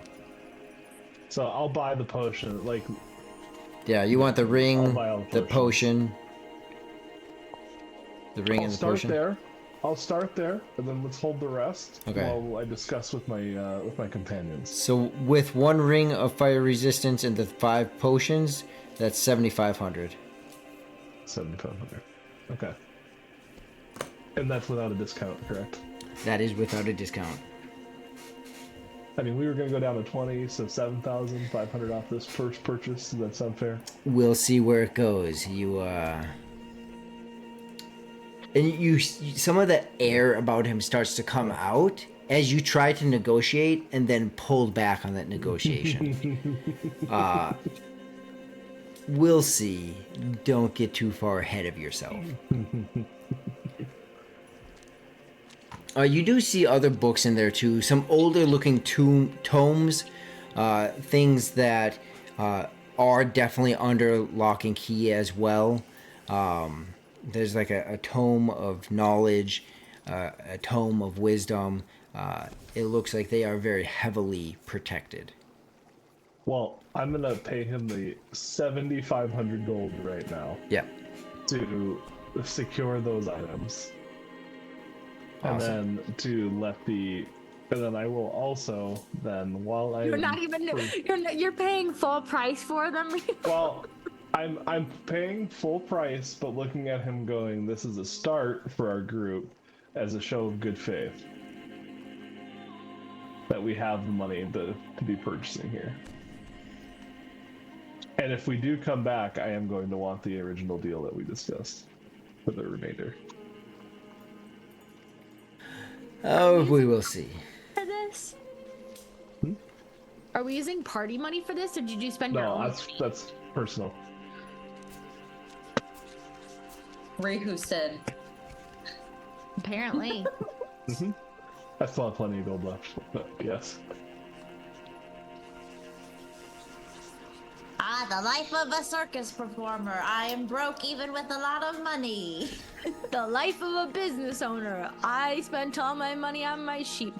So I'll buy the potion. Yeah, you want the ring, I'll buy all the potion. The ring I'll and the start potion? there. I'll start there, and then let's hold the rest Okay. while I discuss with my companions. So with 1 ring of fire resistance and the 5 potions, that's 7,500. 7,500. Okay. And that's without a discount, correct? That is without a discount. I mean, we were going to go down to 20, so 7,500 off this first purchase. Does that sound fair? We'll see where it goes. And you some of the air about him starts to come out as you try to negotiate and then pulled back on that negotiation. We'll see. Don't get too far ahead of yourself. You do see other books in there too. Some older looking tomes, things that are definitely under lock and key as well. There's like a tome of knowledge, a tome of wisdom. It looks like they are very heavily protected. Well, I'm going to pay him the 7,500 gold right now Yeah. to secure those items. And Awesome. then and then I will also then while I You're not even. You're paying full price for them. well I'm paying full price, but looking at him going, this is a start for our group as a show of good faith that we have the money to be purchasing here. And if we do come back, I am going to want the original deal that we discussed for the remainder. Oh, we will see. For this? Are we using party money for this, or did you spend your No, own? that's personal. Rihu said, Apparently. I still have plenty of gold left, but yes. Ah, the life of a circus performer. I am broke even with a lot of money. The life of a business owner. I spent all my money on my sheep.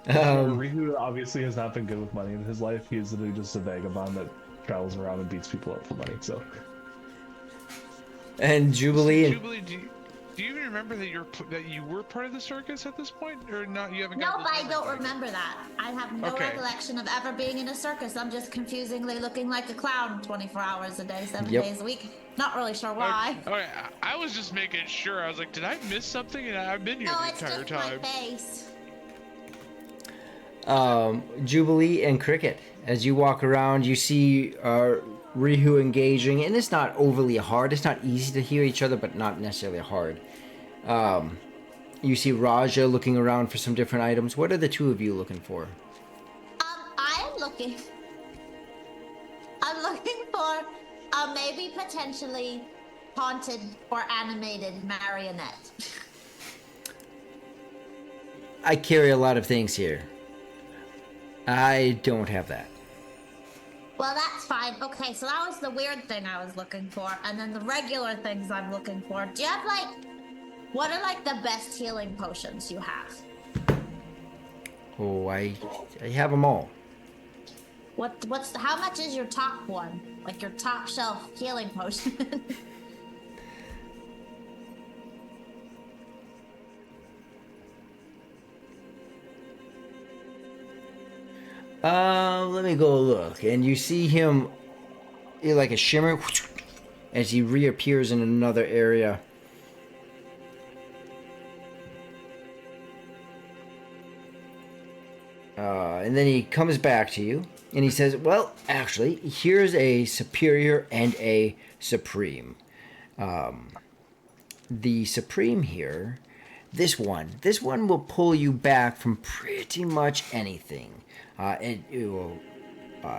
Rihu obviously has not been good with money in his life. He's literally just a vagabond that travels around and beats people up for money. So And Jubilee and Jubilee, do you even remember that you were part of the circus at this point, or not? You haven't. No, got but those I memories don't back? remember that. I have no Okay. recollection of ever being in a circus. I'm just confusingly looking like a clown 24 hours a day, 7 Yep. days a week. Not really sure why. Okay, I was just making sure. I was like, did I miss something? And I've been here No, the it's entire just time. my face. Jubilee and Cricket. As you walk around, you see Rihu engaging, and it's not overly hard. It's not easy to hear each other, but not necessarily hard. You see Raja looking around for some different items. What are the two of you looking for? I'm looking for a maybe potentially haunted or animated marionette. I carry a lot of things here. I don't have that. Well, that's fine. Okay, so that was the weird thing I was looking for. And then the regular things I'm looking for. Do you have, like, what are, like, the best healing potions you have? Oh, I have them all. How much is your top one? Like, your top shelf healing potion? Let me go look. And you see him like a shimmer as he reappears in another area. And then he comes back to you and he says, well, actually, here's a superior and a supreme. The supreme here, this one will pull you back from pretty much anything. It will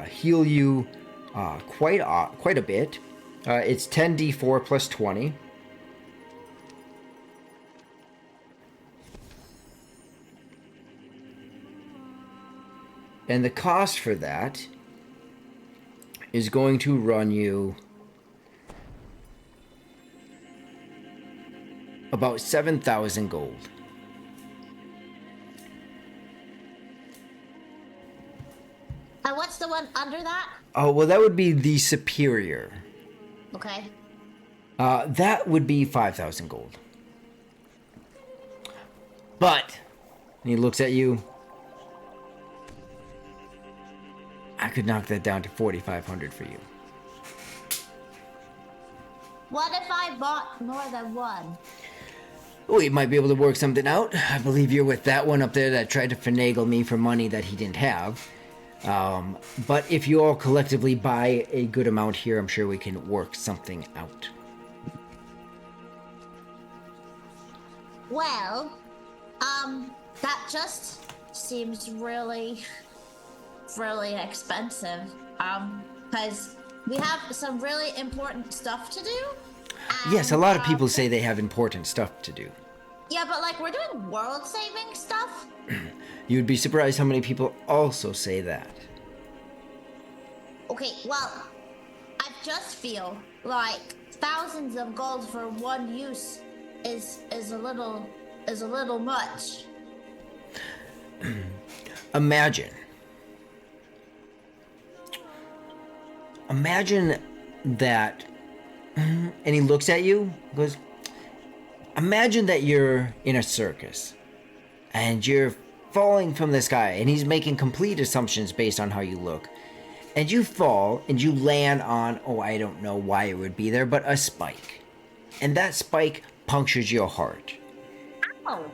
heal you quite a bit. It's 10d4 plus 20. And the cost for that is going to run you about 7,000 gold. And what's the one under that? Oh, well, that would be the superior. Okay. That would be 5,000 gold. But, and he looks at you. I could knock that down to 4,500 for you. What if I bought more than one? We might be able to work something out. I believe you're with that one up there that tried to finagle me for money that he didn't have. But if you all collectively buy a good amount here, I'm sure we can work something out. Well, that just seems really, really expensive. Because we have some really important stuff to do. Yes, a and, lot of people say they have important stuff to do. Yeah, but like we're doing world-saving stuff. You'd be surprised how many people also say that. Okay, well, I just feel like thousands of gold for one use is a little much. Imagine that, and he looks at you, goes, imagine that you're in a circus, and you're falling from the sky, and he's making complete assumptions based on how you look. And you fall, and you land on, oh, I don't know why it would be there, but a spike. And that spike punctures your heart. Oh.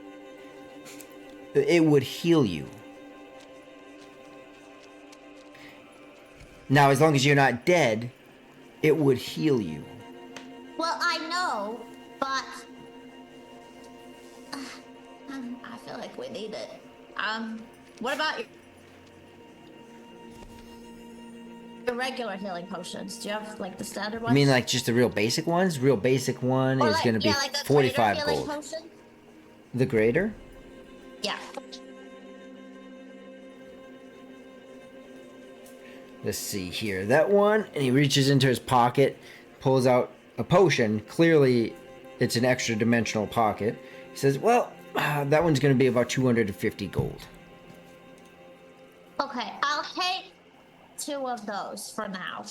It would heal you. Now, as long as you're not dead, it would heal you. Well, I know, but I feel like we need it. What about your regular healing potions? Do you have like the standard ones? I mean, like just the real basic ones? Real basic one Or is like, going to be like the 45 greater healing gold. potion? The greater? Yeah. Let's see here. That one, and he reaches into his pocket, pulls out a potion. Clearly, it's an extra dimensional pocket. He says, well, that one's going to be about 250 gold. Okay, I'll take 2 of those for now.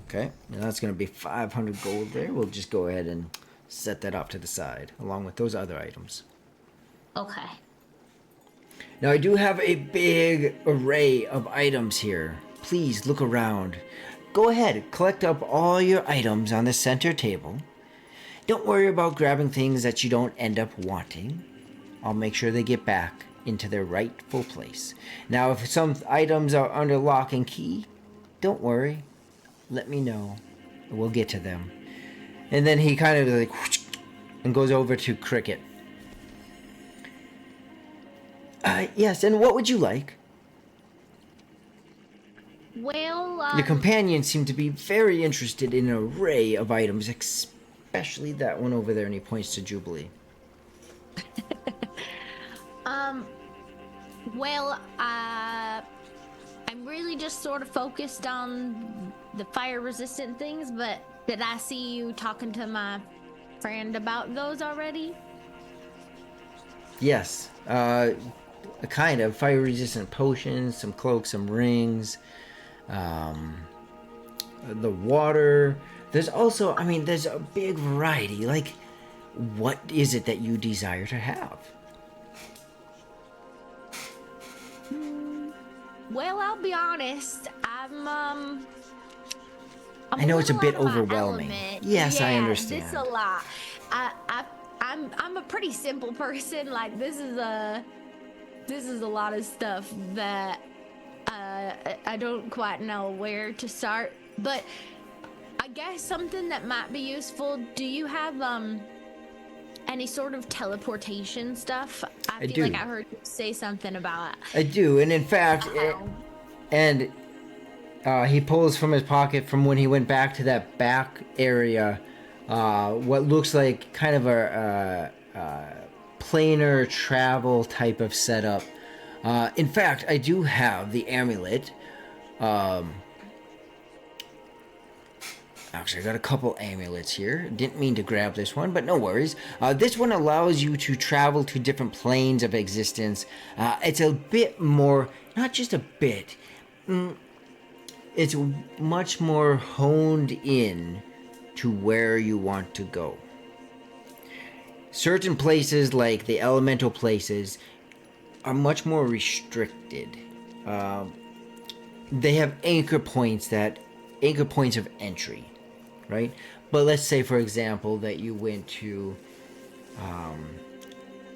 Okay, and that's going to be 500 gold there. We'll just go ahead and set that off to the side, along with those other items. Okay. Now, I do have a big array of items here. Please look around. Go ahead, collect up all your items on the center table. Don't worry about grabbing things that you don't end up wanting. I'll make sure they get back into their rightful place. Now, if some items are under lock and key, don't worry. Let me know. We'll get to them. And then he kind of like and goes over to Cricket. Yes, and what would you like? Well, Your companions seem to be very interested in an array of items, especially that one over there, and he points to Jubilee. well, I'm really just sort of focused on the fire-resistant things, but did I see you talking to my friend about those already? Yes, a kind of fire-resistant potions, some cloaks, some rings, the water. There's also, I mean, there's a big variety. Like, what is it that you desire to have? Well, I'll be honest. I'm I know it's a little bit out of my overwhelming. element. Yes, I Yeah, understand. It's a lot. I'm a pretty simple person. Like this is a lot of stuff that I don't quite know where to start. But I guess something that might be useful. Do you have any sort of teleportation stuff? I feel do. like I heard you say something about it. I do, and in fact, he pulls from his pocket from when he went back to that back area, what looks like kind of a planar travel type of setup. In fact, I do have the amulet. Actually, I got a couple amulets here. Didn't mean to grab this one, but no worries. This one allows you to travel to different planes of existence. It's a bit more, not just a bit, it's much more honed in to where you want to go. Certain places, like the elemental places, are much more restricted. They have anchor points of entry, right? But let's say, for example, that you went to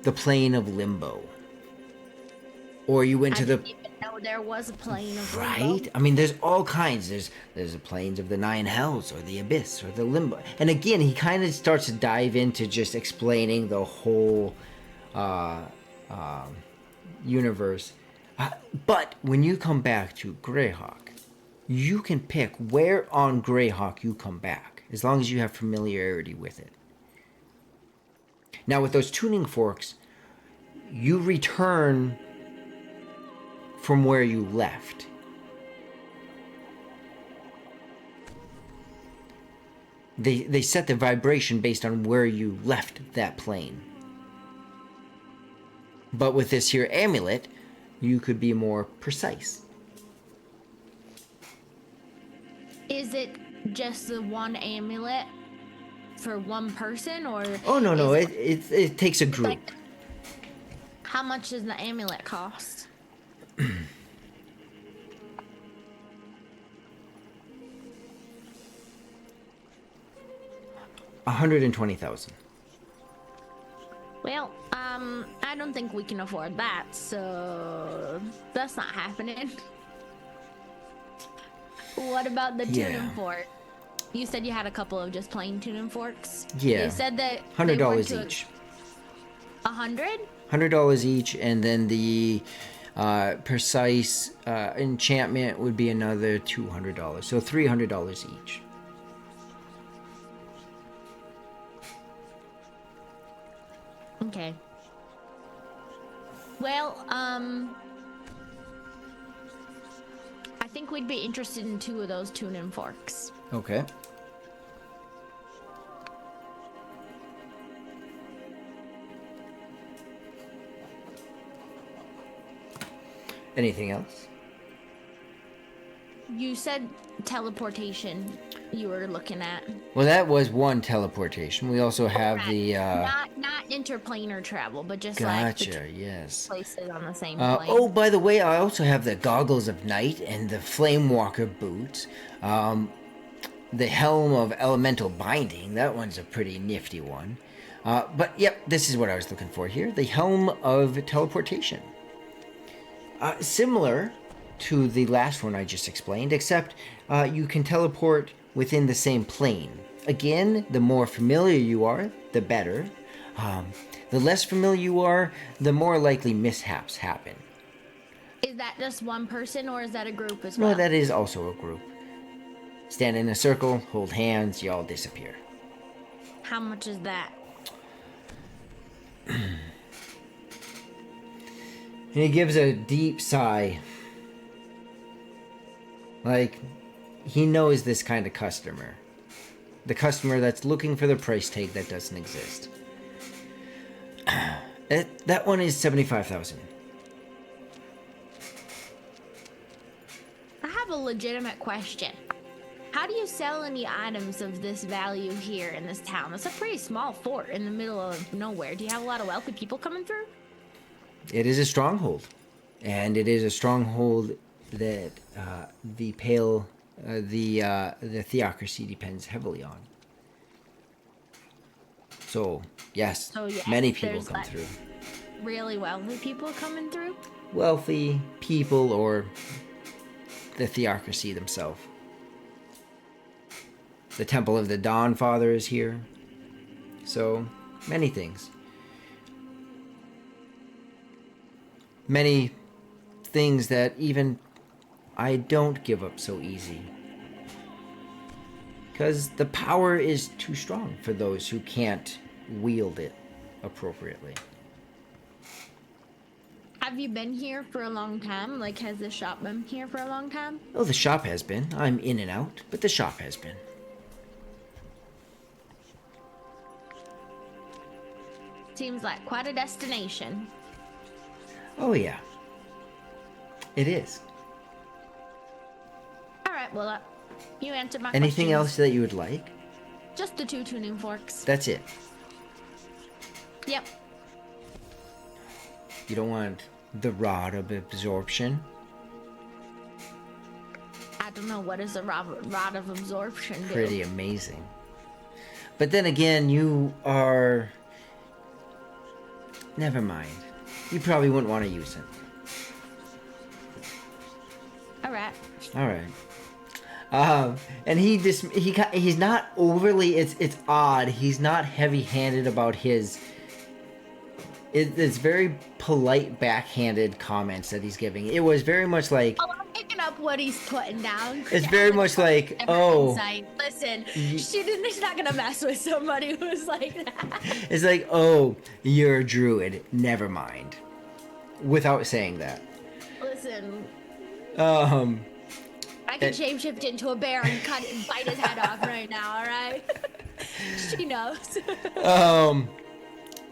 the plane of limbo, or you went I to the didn't even know there was a plane of limbo. right. I mean, there's all kinds. There's the planes of the nine hells, or the abyss, or the limbo. And again, he kind of starts to dive into just explaining the whole universe. But when you come back to Greyhawk, you can pick where on Greyhawk you come back, as long as you have familiarity with it. Now, with those tuning forks, you return from where you left. They set the vibration based on where you left that plane. But with this here amulet, you could be more precise. Is it just the one amulet for one person, or? Oh no, is it takes a group. like, how much does the amulet cost? $120,000. Well, I don't think we can afford that, so that's not happening. What about the Yeah. tuning fork? You said you had a couple of just plain tuning forks. Yeah. You said that $100 each. 100? $100 each, and then the precise enchantment would be another $200. So $300 each. Okay. Well, I think we'd be interested in 2 of those tuning forks. Okay. Anything else? You said teleportation you were looking at. Well, that was one teleportation. We also have the Not interplanar travel, but just like gotcha, between yes. places on the same plane. Oh, by the way, I also have the goggles of night and the flame walker boots. The helm of elemental binding. That one's a pretty nifty one. But yep, this is what I was looking for here. The helm of teleportation. Similar to the last one I just explained, except you can teleport within the same plane. Again, the more familiar you are, the better. The less familiar you are, the more likely mishaps happen. Is that just one person, or is that a group as well? No, that is also a group. Stand in a circle, hold hands, you all disappear. How much is that? And he gives a deep sigh. Like, he knows this kind of customer. The customer that's looking for the price tag that doesn't exist. That one is 75,000. I have a legitimate question. How do you sell any items of this value here in this town? It's a pretty small fort in the middle of nowhere. Do you have a lot of wealthy people coming through? It is a stronghold. And it is a stronghold that the theocracy depends heavily on. So, yes, many people there's, come like, through. Really wealthy people coming through? Wealthy people or the theocracy themselves. The Temple of the Dawn Father is here. So, many things. Many things that even I don't give up so easy. Because the power is too strong for those who can't wield it appropriately. Have you been here for a long time? Like, has the shop been here for a long time? Oh, the shop has been. I'm in and out, but the shop has been. Seems like quite a destination. Oh, yeah. It is. All right, well, you answered my Anything questions. else that you would like? Just the 2 tuning forks. That's it. Yep. You don't want the rod of absorption. I don't know what is a rod of absorption. Do? Pretty amazing. But then again, you are... Never mind. You probably wouldn't want to use it. All right. All right. And he's not overly. It's odd. He's not heavy-handed about his. It's very polite, backhanded comments that he's giving. It was very much like. Oh, I'm picking up what he's putting down. It's very much like, Ever oh. insight. Listen, she's not gonna mess with somebody who's like that. It's like, oh, you're a druid. Never mind. Without saying that. Listen, I can it- shapeshift into a bear and cut it and bite his head off right now. All right. She knows.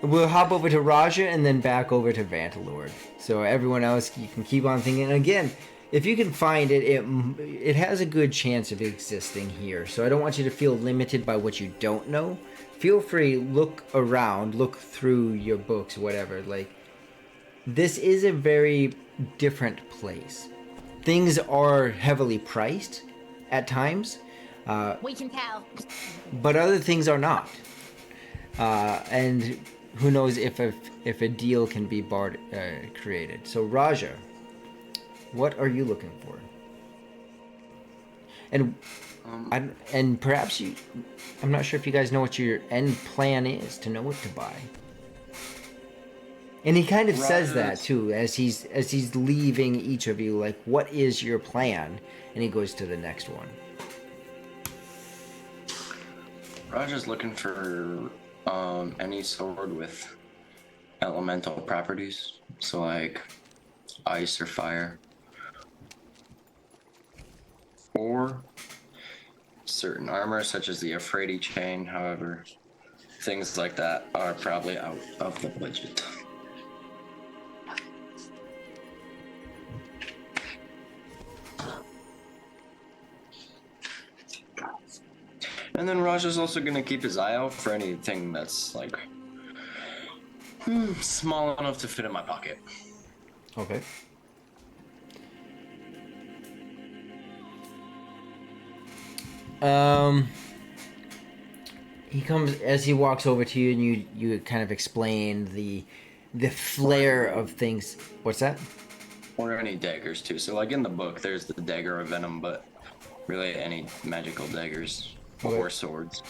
We'll hop over to Raja and then back over to Vantalord. So everyone else, you can keep on thinking. And again, if you can find it, it has a good chance of existing here. So I don't want you to feel limited by what you don't know. Feel free, look around, look through your books, whatever. Like, this is a very different place. Things are heavily priced at times, We can tell. but other things are not. And who knows if a deal can be created. So Raja, what are you looking for? And perhaps I'm not sure if you guys know what your end plan is to know what to buy. And he kind of says that too as he's leaving each of you, like, what is your plan? And he goes to the next one. Roger's looking for any sword with elemental properties, so like ice or fire, or certain armor such as the Aphrodite chain. However, things like that are probably out of the budget. And then Raja's also gonna keep his eye out for anything that's like small enough to fit in my pocket. Okay. He comes as he walks over to you, and you kind of explain the flair of things. What's that? Or any daggers too. So like in the book, there's the dagger of venom, but really any magical daggers or swords.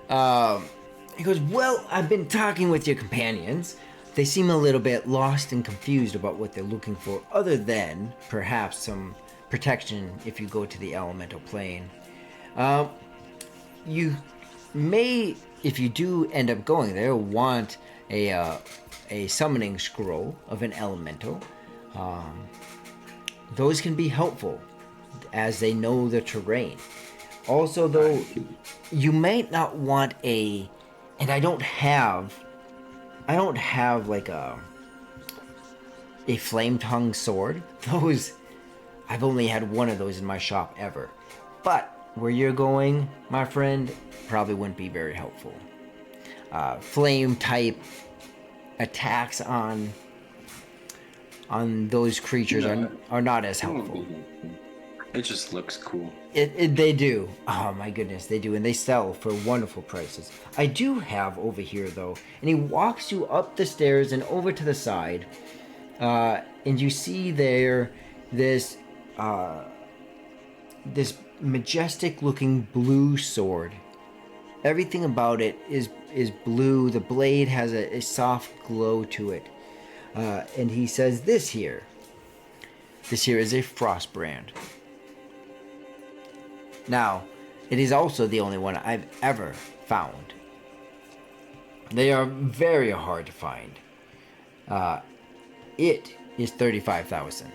He goes, well, I've been talking with your companions. They seem a little bit lost and confused about what they're looking for, other than perhaps some protection if you go to the elemental plane. You may, if you do end up going there, want a summoning scroll of an elemental. Those can be helpful as they know the terrain. Also, though, you might not want and I don't have like a flame tongue sword. Those, I've only had one of those in my shop ever. But where you're going, my friend, probably wouldn't be very helpful. Flame type attacks on those creatures are not as helpful. It just looks cool. They do. Oh my goodness, they do, and they sell for wonderful prices. I do have over here though, and he walks you up the stairs and over to the side, and you see there this majestic-looking blue sword. Everything about it is blue. The blade has a soft glow to it, and he says, "This here is a Frostbrand." Now, it is also the only one I've ever found. They are very hard to find. It is 35,000.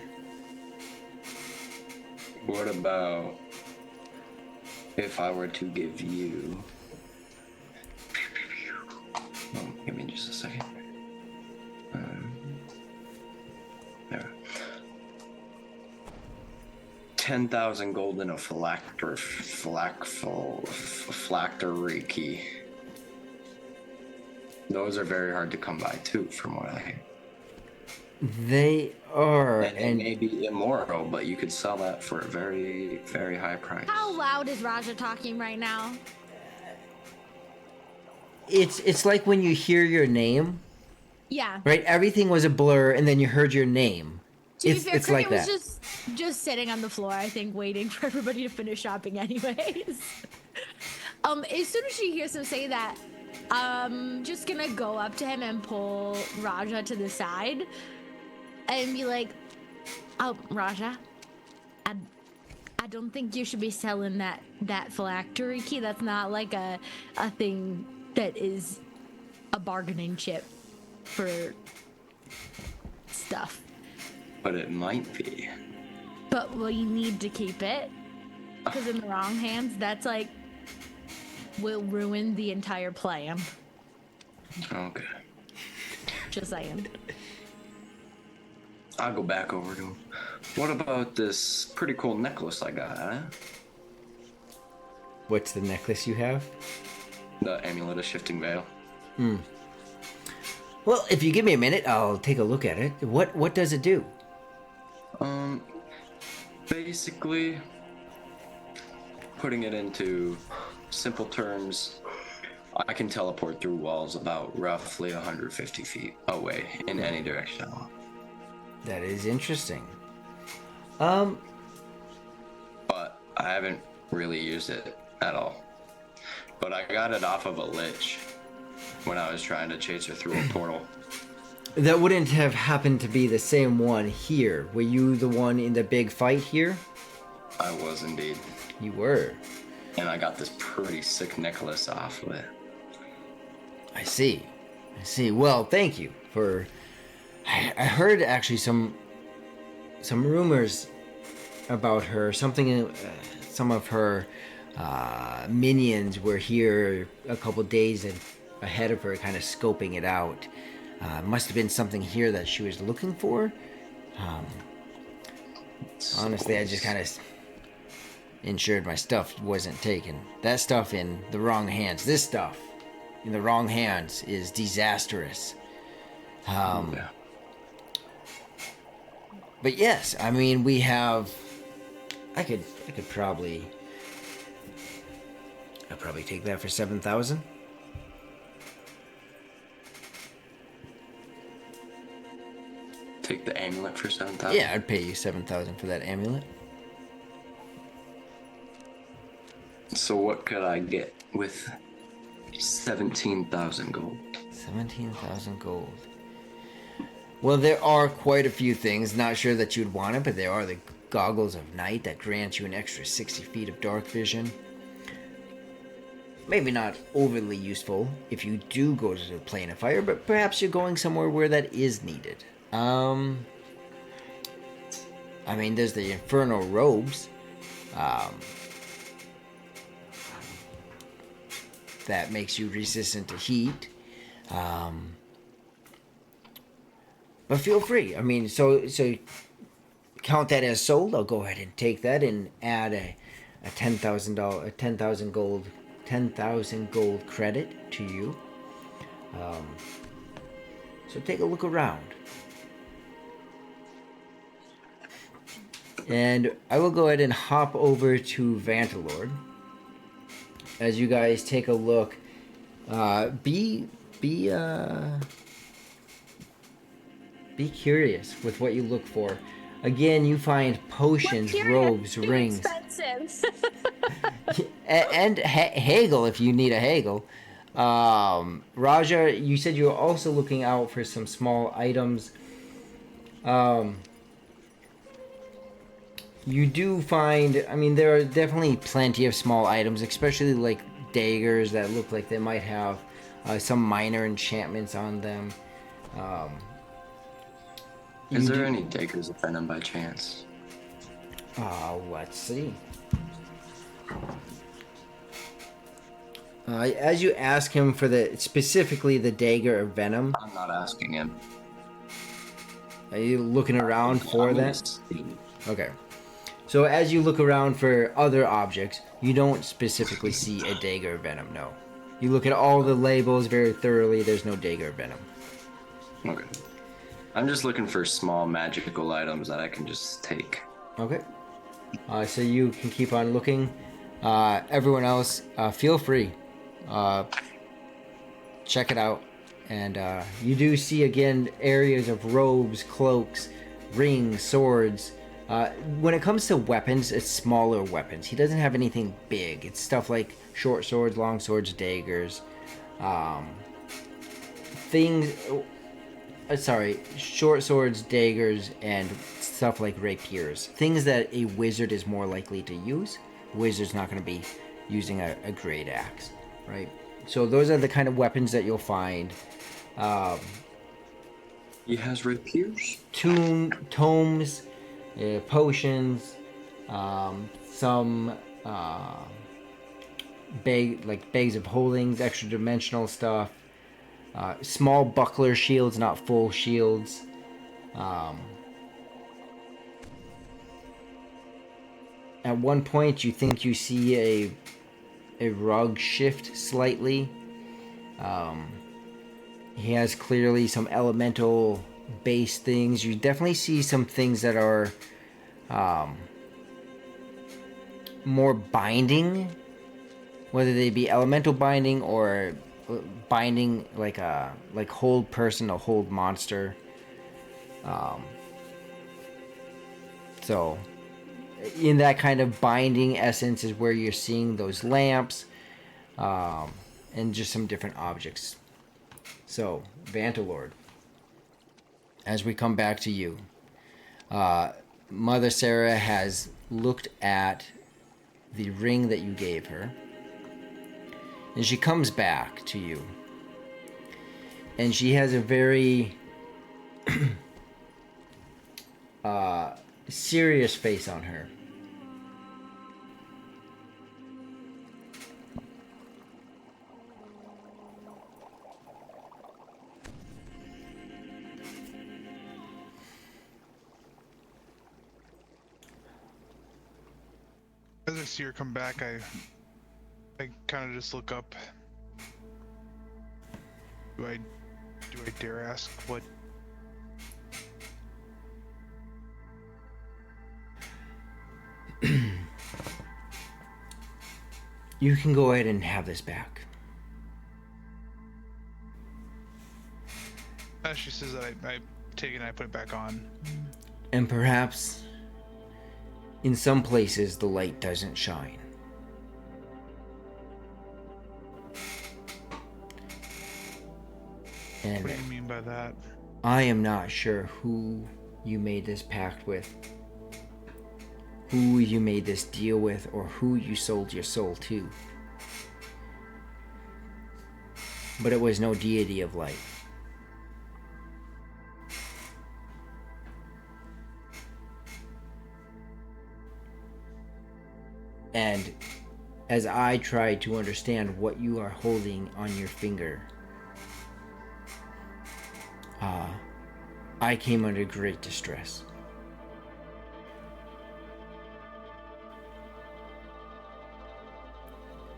What about if I were to give you... Oh, give me just a second. There. 10,000 gold in a phylactery key. Those are very hard to come by too, from what I hear. They are, And they may be immoral, but you could sell that for a very, very high price. How loud is Raja talking right now? it's like when you hear your name, Yeah. right? Everything was a blur, and then you heard your name. To be It's fair, it's Cricket like was that. just sitting on the floor, I think, waiting for everybody to finish shopping anyways. As soon as she hears him say that, just gonna go up to him and pull Raja to the side and be like, "Oh, Raja, I don't think you should be selling that phylactery key. That's not like a thing that is a bargaining chip for stuff. But it might be. But we need to keep it, because in the wrong hands, that's like will ruin the entire plan. Okay. Just saying. I'll go back over to him. What about this pretty cool necklace I got, huh? What's the necklace you have? The Amulet of Shifting Veil. Well, if you give me a minute, I'll take a look at it. What does it do? Basically, putting it into simple terms, I can teleport through walls about roughly 150 feet away in any direction I want. That is interesting. But I haven't really used it at all. But I got it off of a lich when I was trying to chase her through a portal. That wouldn't have happened to be the same one here. Were you the one in the big fight here? I was indeed. You were. And I got this pretty sick necklace off of it. I see. Well, thank you for. I heard actually some rumors about her. Something. Some of her minions were here a couple days ahead of her, kind of scoping it out. Must have been something here that she was looking for. Honestly, I just kind of ensured my stuff wasn't taken. That stuff in the wrong hands. This stuff in the wrong hands is disastrous. Yeah. But yes, I mean, we have. I could probably. I'd probably take that for 7,000. Take the amulet for 7,000? Yeah, I'd pay you 7,000 for that amulet. So what could I get with 17,000 gold? 17,000 gold. Well, there are quite a few things. Not sure that you'd want it, but there are the Goggles of Night that grant you an extra 60 feet of dark vision. Maybe not overly useful if you do go to the Plane of Fire, but perhaps you're going somewhere where that is needed. I mean, there's the Infernal Robes. That makes you resistant to heat. But feel free. I mean, so count that as sold. I'll go ahead and take that and add a $10,000 gold credit to you. So take a look around. And I will go ahead and hop over to Vantalord. As you guys take a look, be curious with what you look for. Again, you find potions, robes, rings, Expensive. and haggle if you need a haggle. Raja, you said you were also looking out for some small items. You do find, I mean, there are definitely plenty of small items, especially like daggers that look like they might have some minor enchantments on them. Is there any daggers of venom by chance? Let's see. As you ask him for specifically the dagger of venom, I'm not asking him. are you looking around for I'm gonna that? see. Okay. So as you look around for other objects, you don't specifically see a dagger venom, no. You look at all the labels very thoroughly, there's no dagger venom. Okay. I'm just looking for small magical items that I can just take. Okay. So you can keep on looking. Everyone else, feel free. Check it out. And you do see, again, areas of robes, cloaks, rings, swords. When it comes to weapons, it's smaller weapons. He doesn't have anything big. It's stuff like short swords, long swords, daggers. Short swords, daggers, and stuff like rapiers. Things that a wizard is more likely to use. A wizard's not going to be using a great axe, right? So those are the kind of weapons that you'll find. He has rapiers? Tomes, potions, some bags of holdings, extra dimensional stuff, small buckler shields, not full shields. At one point, you think you see a rug shift slightly. He has clearly some elemental base things. You definitely see some things that are more binding, whether they be elemental binding or binding like hold person or hold monster. So in that kind of binding essence is where you're seeing those lamps and just some different objects. So, Vantalord, as we come back to you, Mother Sarah has looked at the ring that you gave her, and she comes back to you, and she has a very serious face on her. As I see her come back, I kind of just look up. Do I dare ask what? You can go ahead and have this back. She says that I take it and I put it back on. And perhaps in some places the light doesn't shine. And What do you mean by that? I am not sure who you made this pact with, who you made this deal with, or who you sold your soul to. But it was no deity of light. And as I try to understand what you are holding on your finger, I came under great distress.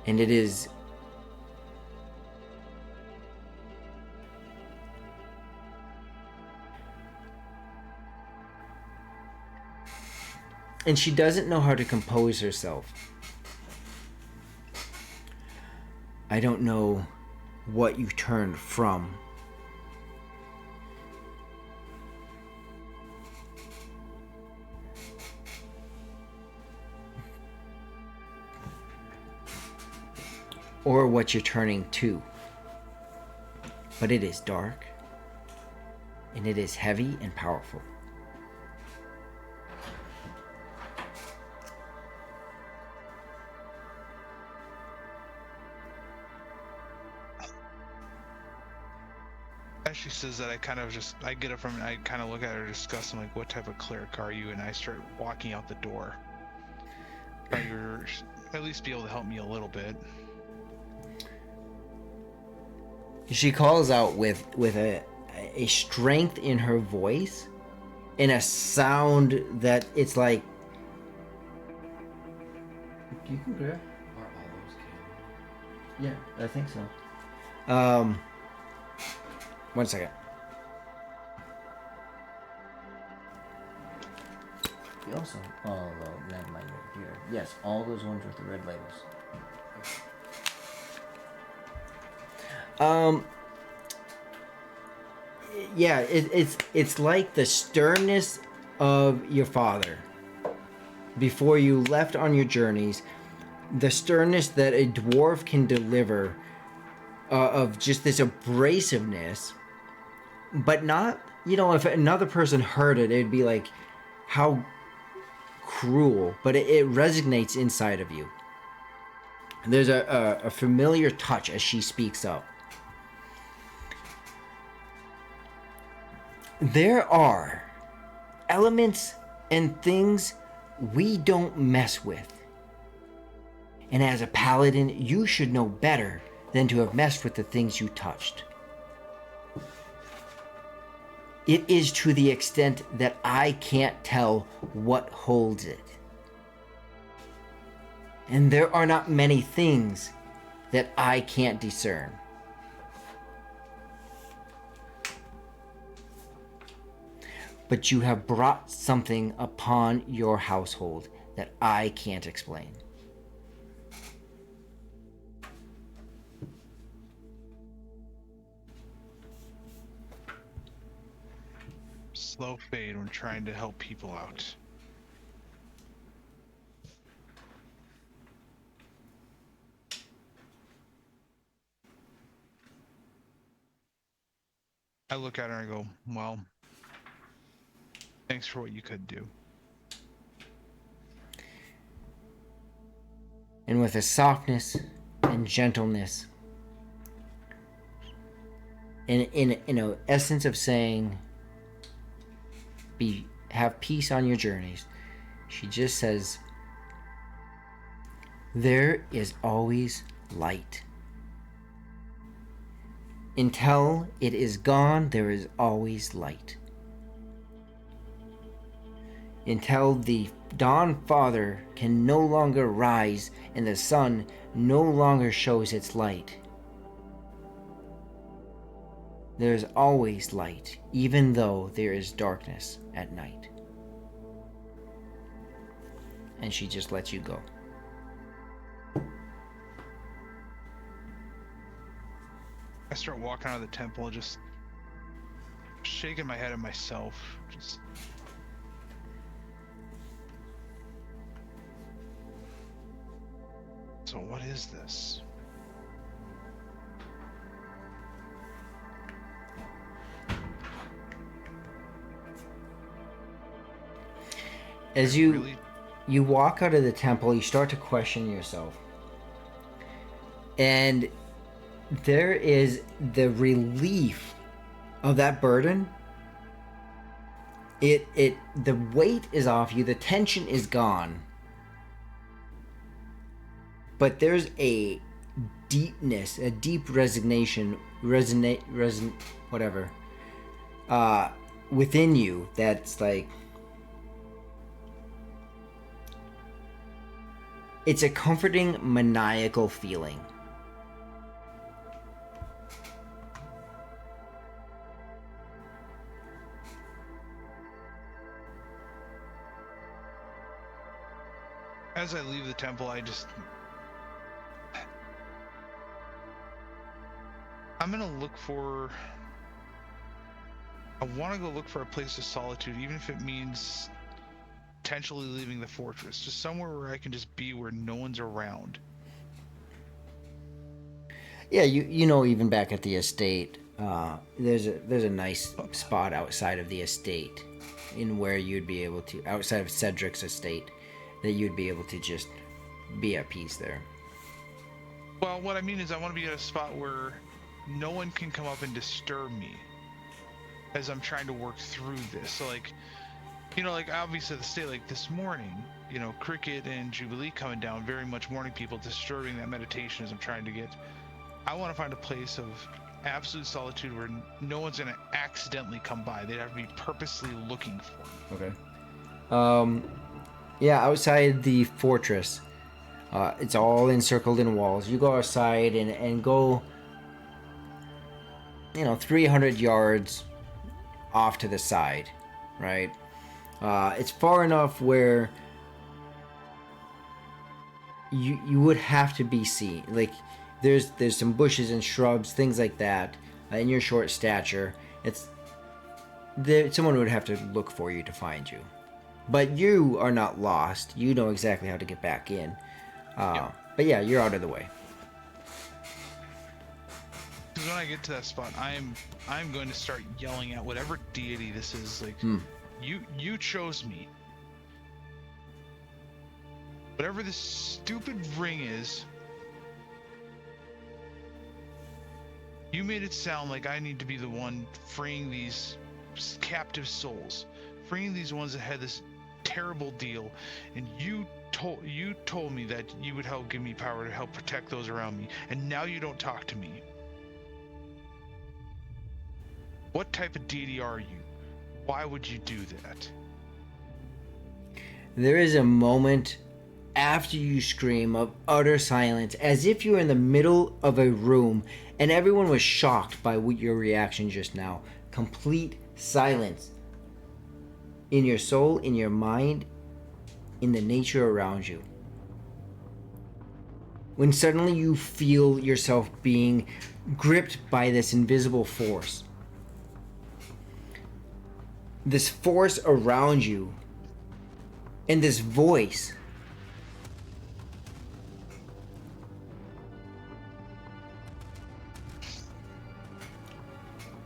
And it is and she doesn't know how to compose herself. I don't know what you turned from. Or what you're turning to. But it is dark. And it is heavy and powerful. As she says that, I get up from it, I kind of look at her, discuss, I'm like, what type of cleric are you? And I start walking out the door. Trying to at least be able to help me a little bit. She calls out with a strength in her voice, in a sound that it's like You can grab. Are all those canon? Yeah, I think so. 1 second. You also. Oh, well, never mind your computer. Yes, all those ones with the red labels. Yeah, it's like the sternness of your father before you left on your journeys, the sternness that a dwarf can deliver, of just this abrasiveness, but not, if another person heard it, it'd be like, how cruel, but it resonates inside of you. There's a familiar touch as she speaks up. There are elements and things we don't mess with. And as a paladin, you should know better than to have messed with the things you touched. It is to the extent that I can't tell what holds it. And there are not many things that I can't discern. But you have brought something upon your household that I can't explain. Slow fade when trying to help people out. I look at her and I go, well, thanks for what you could do. And with a softness and gentleness, in an essence of saying, have peace on your journeys, she just says, there is always light. Until it is gone, there is always light. Until the Dawn Father can no longer rise and the sun no longer shows its light, there is always light, even though there is darkness at night. And she just lets you go. I start walking out of the temple, just shaking my head at myself. Just so what is this? As you walk out of the temple, you start to question yourself. And there is the relief of that burden. The weight is off you, the tension is gone. But there's a deepness, a deep resignation, whatever, within you that's like, it's a comforting, maniacal feeling. As I leave the temple, I'm gonna look for... I want to go look for a place of solitude, even if it means potentially leaving the fortress. Just somewhere where I can just be where no one's around. Yeah, even back at the estate, there's a nice spot outside of the estate, in where you'd be able to, outside of Cedric's estate, that you'd be able to just be at peace there. Well, what I mean is I want to be at a spot where no one can come up and disturb me as I'm trying to work through this. So like obviously the state, like this morning, Cricket and Jubilee coming down, very much morning people, disturbing that meditation as I'm trying to get. I want to find a place of absolute solitude where no one's going to accidentally come by. They'd have to be purposely looking for me. Okay. Yeah, outside the fortress, It's all encircled in walls. You go outside and go, 300 yards off to the side, right? It's far enough where you would have to be seen. Like there's some bushes and shrubs, things like that. In your short stature, someone would have to look for you to find you. But you are not lost. You know exactly how to get back in. But yeah, you're out of the way. Because when I get to that spot, I'm going to start yelling at whatever deity this is. Like, you chose me. Whatever this stupid ring is, you made it sound like I need to be the one freeing these captive souls, freeing these ones that had this terrible deal, and you told me that you would help give me power to help protect those around me, and now you don't talk to me. What type of deity are you? Why would you do that? There is a moment after you scream of utter silence, as if you were in the middle of a room and everyone was shocked by your reaction just now. Complete silence in your soul, in your mind, in the nature around you. When suddenly you feel yourself being gripped by this invisible force. This force around you, and this voice.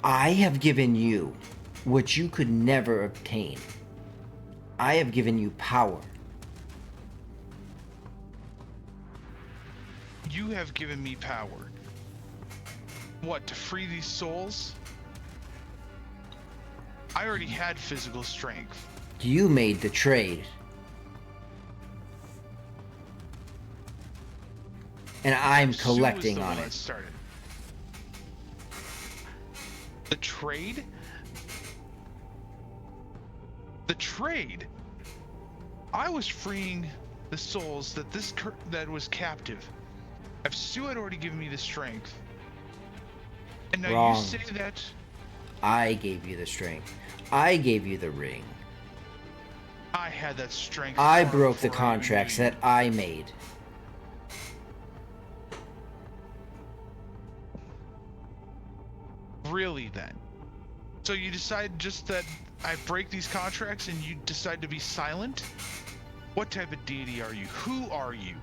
I have given you what you could never obtain. I have given you power. You have given me power. What, to free these souls? I already had physical strength. You made the trade. And I'm collecting Sue was the on one it. that started. The trade? The trade? I was freeing the souls that was captive. If Sue had already given me the strength, and now Wrong. you say that I gave you the strength. I gave you the ring. I had that strength. I far broke the before I even contracts knew you. that I made. Really then? So you decide just that I break these contracts and you decide to be silent? What type of deity are you? Who are you?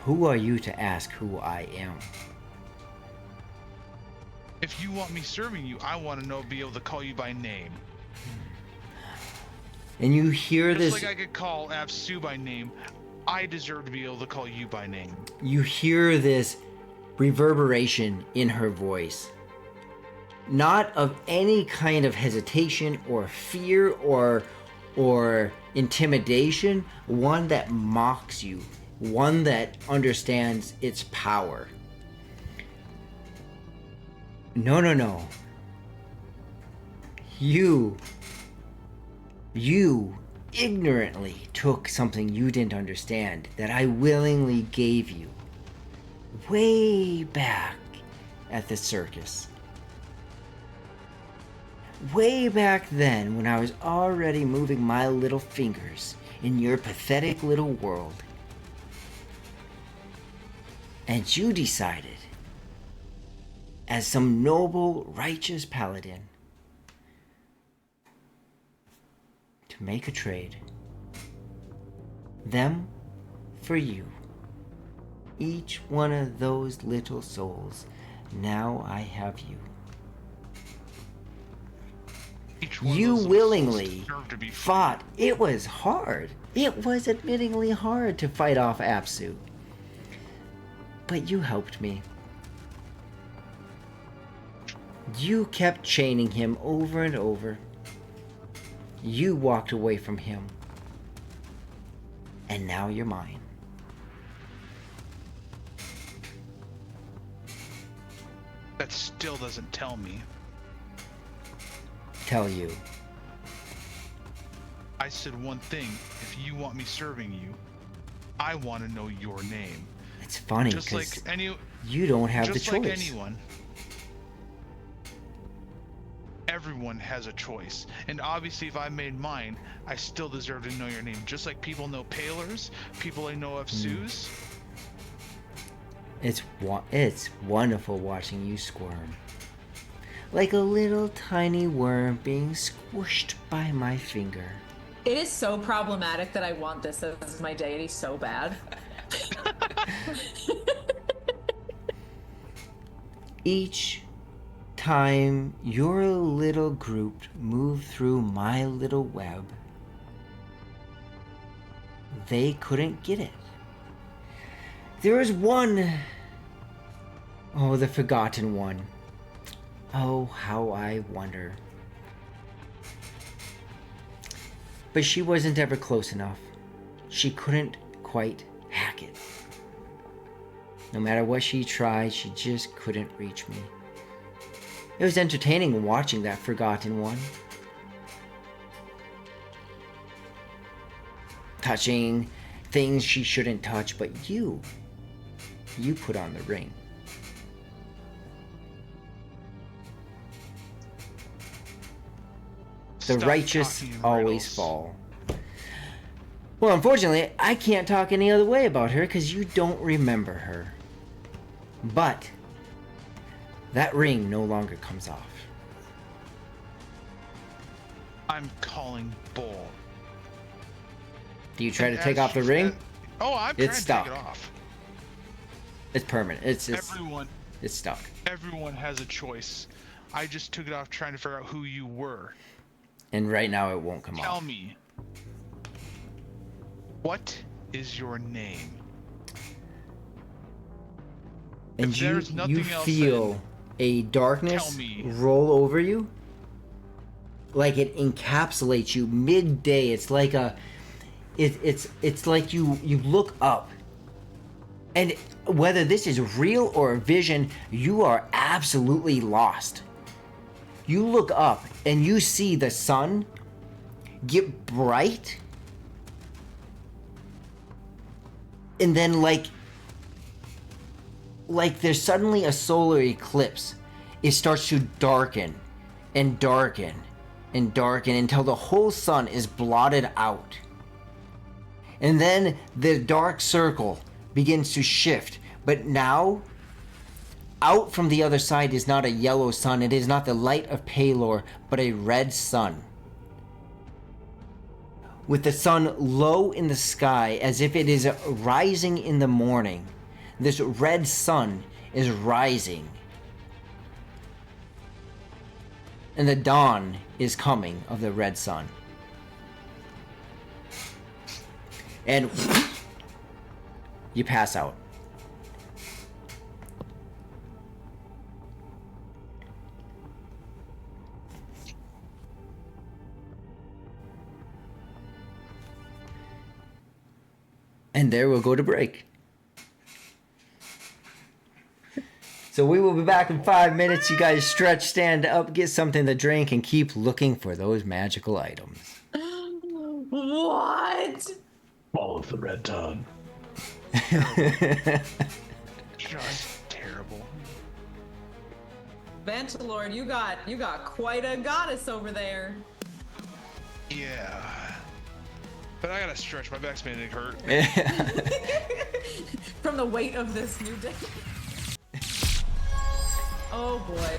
Who are you to ask who I am? If you want me serving you, I want to be able to call you by name. And you hear Just this. like I could call Apsu by name, I deserve to be able to call you by name. You hear this reverberation in her voice. Not of any kind of hesitation or fear or intimidation, one that mocks you, one that understands its power. No. You ignorantly took something you didn't understand that I willingly gave you way back at the circus. Way back then, when I was already moving my little fingers in your pathetic little world. And you decided, as some noble, righteous paladin, to make a trade. Them for you. Each one of those little souls. Now I have you. Each one of You those little willingly souls deserve to be free. fought. It was hard. It was admittingly hard to fight off Apsu. But you helped me. You kept chaining him over and over. You walked away from him. And now you're mine. That still doesn't tell me. Tell you. I said one thing. If you want me serving you, I want to know your name. It's funny Just like because you don't have the just choice. like anyone. Everyone has a choice, and obviously if I made mine, I still deserve to know your name. Just like people know Palers, people I know of Sues. It's wonderful watching you squirm. Like a little tiny worm being squished by my finger. It is so problematic that I want this as my deity so bad. Each time your little group moved through my little web, they couldn't get it. There was one. Oh, the forgotten one. Oh, how I wonder. But she wasn't ever close enough. She couldn't quite hack it. No matter what she tried, she just couldn't reach me. It was entertaining watching that forgotten one. Touching things she shouldn't touch, but you put on the ring. The Stop righteous talking in always riddles. fall. Well, unfortunately, I can't talk any other way about her because you don't remember her. But that ring no longer comes off. I'm calling bull. Do you try And to take as off the she ring? said- Oh, I'm It's trying to stuck. take it off. It's permanent. It's stuck. Everyone has a choice. I just took it off trying to figure out who you were. And right now it won't come Tell off. me, what is your name? And If you there's nothing else, feel a darkness tell me. roll over you. Like it encapsulates you midday. It's like it's like you look up. And whether this is real or a vision, you are absolutely lost. You look up and you see the sun get bright. And then like there's suddenly a solar eclipse. It starts to darken and darken and darken until the whole sun is blotted out. And then the dark circle begins to shift. But now, out from the other side is not a yellow sun. It is not the light of Palor, but a red sun. With the sun low in the sky as if it is rising in the morning, this red sun is rising. And the dawn is coming of the red sun. And you pass out. And there we'll go to break. So we will be back in 5 minutes. You guys stretch, stand up, get something to drink, and keep looking for those magical items. What? Follow the red tongue. Just terrible. Vantalord, you got quite a goddess over there. Yeah. But I gotta stretch. My back's beginning to hurt. From the weight of this new day. Oh boy.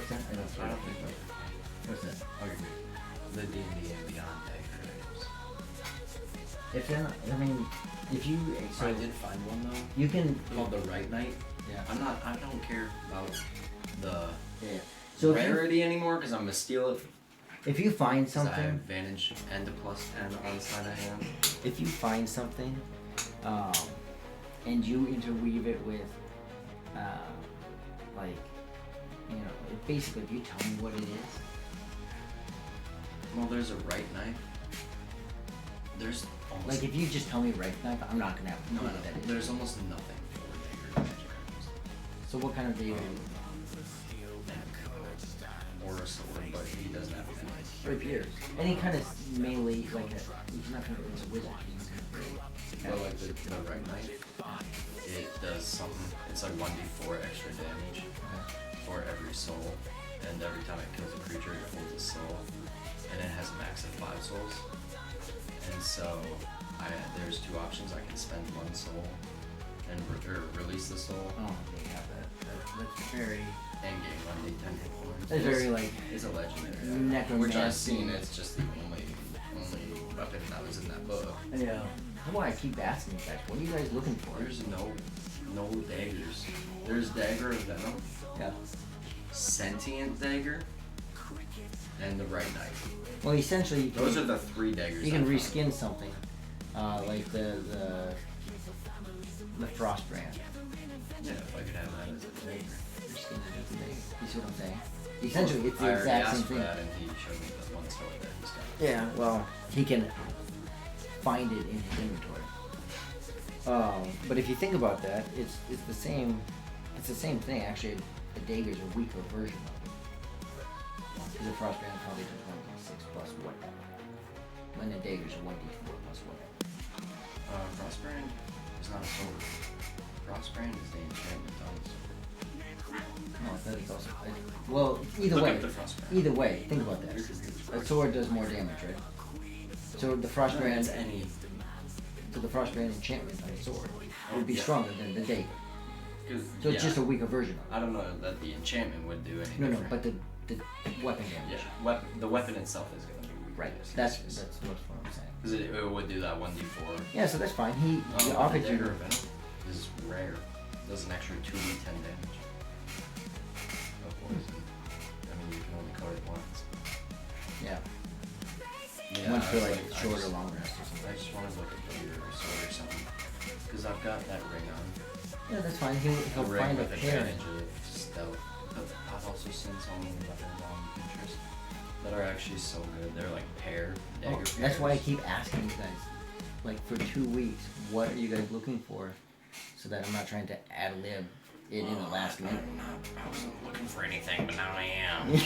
What's that? I don't I don't think so. What's that? Okay, the D&D and Beyond dagger items. If they're not, I mean, if you So I did find one though. you can Called the Right Knight. yeah. I don't care about the Yeah. So rarity anymore because I'm gonna steal it. if you find 'Cause I have something, advantage and a +10 on the side I am. if you find something, and you interweave it with, like, you know, basically, if you tell me what it is, Well, there's a Right Knight. There's almost like if you just tell me right knife, I'm not gonna have to no, know no, what that is. there's almost nothing for dagger magic items. So what kind of dagger? Or a sword, but he doesn't have that. Rapiers. Any kind of melee, like a, he's not gonna use a wizard. But like the Right Knight, it does something. It's like 1d4 extra damage for every soul, and every time it kills a creature, it holds a soul, and it has a max of 5 souls. And so, there's 2 options. I can spend 1 soul and release the soul, Oh, they have that. That's very. and gain 1d10 hit points. That's very like. It's a legendary. Necromancy. Which I've seen. It's just the only weapon that was in that book. Yeah. That's why I keep asking you guys. What are you guys looking for? There's no daggers. There's Dagger of Venom, Yeah. Sentient Dagger, and the Right Knight. Well, essentially, you can, Those are the 3 daggers. you can I found. reskin something, like the Frostbrand. Yeah, if I could have that as a dagger. Reskin it as a dagger. You see what I'm saying? Essentially, it's I the already exact asked same for thing. that, and he showed me the one sword that he's got. Yeah. Well, he can find it in his inventory. But if you think about that, it's the same. It's the same thing. Actually, the dagger's a weaker version of it. Because the Frostbrand probably does 1d6 plus whatever. When the dagger's a 1d4 plus whatever. Frostbrand is not a sword. Frostbrand is the enchantment on the sword. No, that is also. Well, either Look way. up the Frostbrand. Either way, think about that. A sword does more damage, right? So the Frostbrand, It's any. so the Frostbrand enchantment on a sword would be Yeah. stronger than the dagger. 'Cause, So it's yeah, just a weaker version of I don't know that the enchantment would do anything. it. No, different. but the weapon damage. Yeah, the weapon itself is going to be weak. Right. That's what I'm saying. Because it would do that 1d4. Yeah, so that's fine. He The offered Dagger you. of Venom is rare. Does an extra 2d10 damage. Of poison. I mean, you can only card it once. Yeah. Yeah, Once I for was like I short or just- long rest or something. I just wanted like a beer or sword or something. Because I've got that ring on. Yeah, that's fine. He'll A ring find a with pair. advantage of stealth. But I've also seen so many weapons on Pinterest that are actually so good. They're like dagger Oh, pairs. that's why I keep asking you guys. Like for 2 weeks, what are you guys looking for? So that I'm not trying to ad lib it in the last minute. I wasn't looking for anything, but now I am.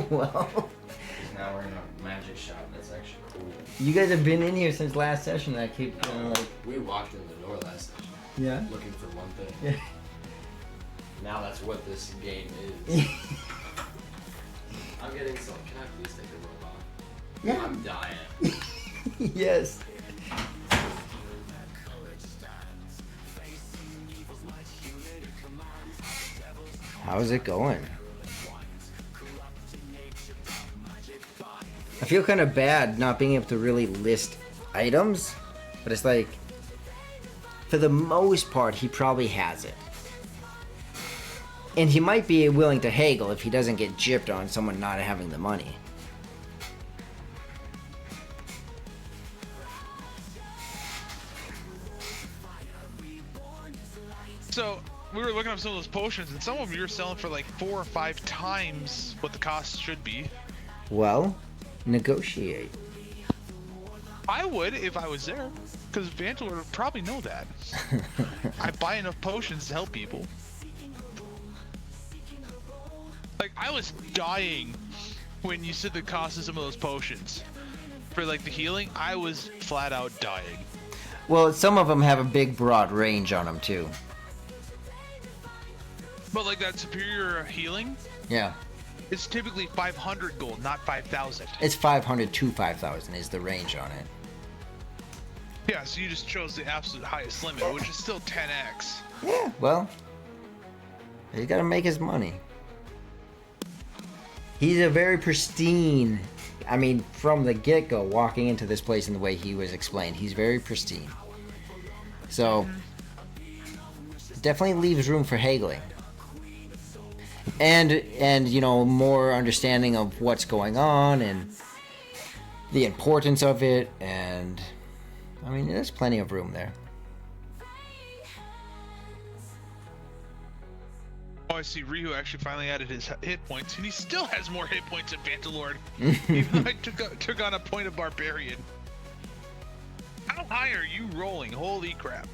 Well, Because now we're in a magic shop that's actually cool. you guys have been in here since last session. I keep like, We walked in the door last session yeah. looking for one thing. Yeah. Now that's what this game is. I'm getting some. Can I please take the robe off? Yeah. I'm dying. Yes. How's it going? I feel kind of bad not being able to really list items, but it's like, for the most part, he probably has it. And he might be willing to haggle if he doesn't get gypped on someone not having the money. So we were looking up some of those potions, and some of them you were selling for like 4 or 5 times what the cost should be. Well, negotiate. I would if I was there, because Vantel would probably know that. I buy enough potions to help people. Like, I was dying when you said the cost of some of those potions. For like the healing, I was flat out dying. Well, some of them have a big, broad range on them too. But like that superior healing, Yeah, it's typically 500 gold, not 5,000. it's 500 to 5,000 is the range on it. Yeah, so you just chose the absolute highest limit, which is still 10x. Yeah, well, he's got to make his money. He's a very pristine. I mean, from the get-go, walking into this place in the way he was explained, he's very pristine. So, definitely leaves room for haggling. And you know, more understanding of what's going on and the importance of it, and I mean, there's plenty of room there. Oh, I see. Ryu actually finally added his hit points, and he still has more hit points than Vantalord. Even though I took on a point of Barbarian. How high are you rolling? Holy crap!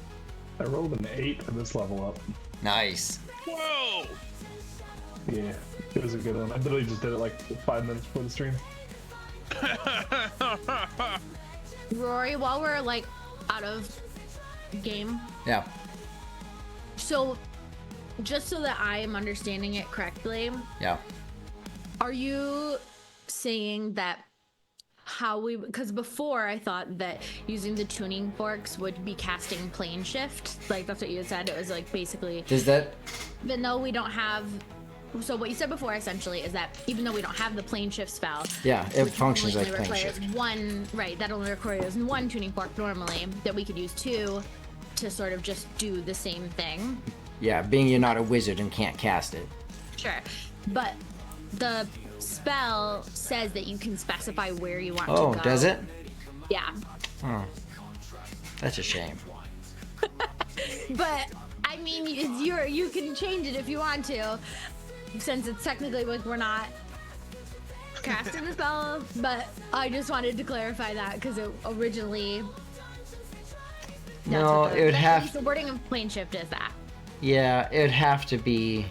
I rolled an 8 for this level up. Nice. Whoa! Yeah, it was a good one. I literally just did it like 5 minutes before the stream. Rory, while we're like out of game, Yeah. so just so that I am understanding it correctly, Yeah. are you saying that because before I thought that using the tuning forks would be casting plane shift, like that's what you had said. It was like basically, Does that? even though we don't have, so what you said before essentially is that even though we don't have the plane shift spell, Yeah, it which functions only like plane requires shift. one, right, that only requires one tuning fork normally, that we could use two to sort of just do the same thing. Yeah, being you're not a wizard and can't cast it. Sure, but the spell says that you can specify where you want Oh, to go. does it? Yeah. Oh, that's a shame. But I mean, you can change it if you want to, since it's technically like we're not casting the spell. But I just wanted to clarify that because it originally. No, it would have. The wording of plane shift is that. Yeah, it would have to be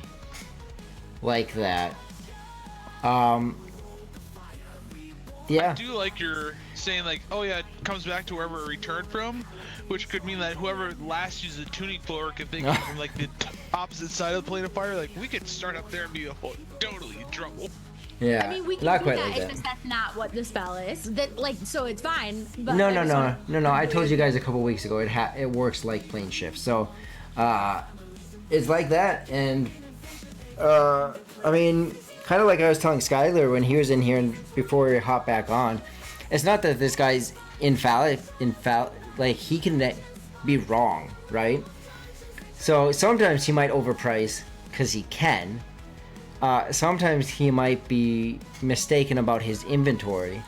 like that. Yeah. I do like your saying like, oh yeah, it comes back to wherever it returned from, which could mean that whoever last used the tuning fork, if they come from like the opposite side of the plane of fire, like we could start up there and be totally in trouble. Yeah. I mean, we can not do quite that. like It's that. just that's not what the spell is. That like, so it's fine. But No, I no, just no, wanna- no, no. I told you guys a couple weeks ago it works like plane shift. So, it's like that, and I mean, kind of like I was telling Skylar when he was in here and before he hopped back on. It's not that this guy's infallible. Like he can be wrong, right? So sometimes he might overprice because he can. Sometimes he might be mistaken about his inventory,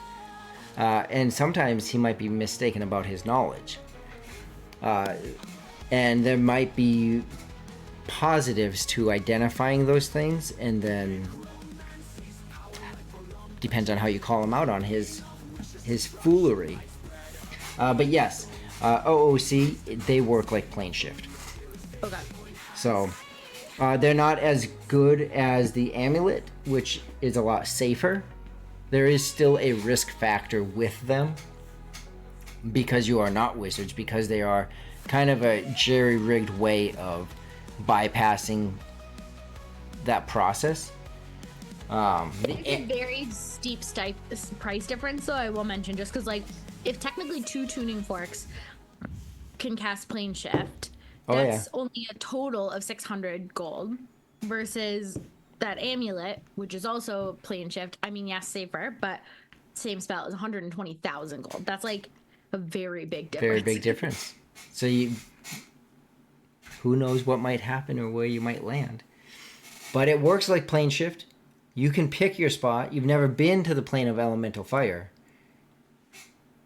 and sometimes he might be mistaken about his knowledge. And there might be positives to identifying those things, and then depends on how you call him out on his foolery. But yes, OOC, they work like plane shift. Okay. So they're not as good as the amulet, which is a lot safer. There is still a risk factor with them because you are not wizards, because they are kind of a jerry-rigged way of bypassing that process. It's a very steep price difference, though, I will mention, just because, like, if technically two tuning forks can cast plane shift, that's only a total of 600 gold versus that amulet, which is also plane shift. I mean, yes, safer, but same spell is 120,000 gold. That's like a very big difference. Very big difference. So who knows what might happen or where you might land. But it works like plane shift. You can pick your spot. You've never been to the plane of elemental fire.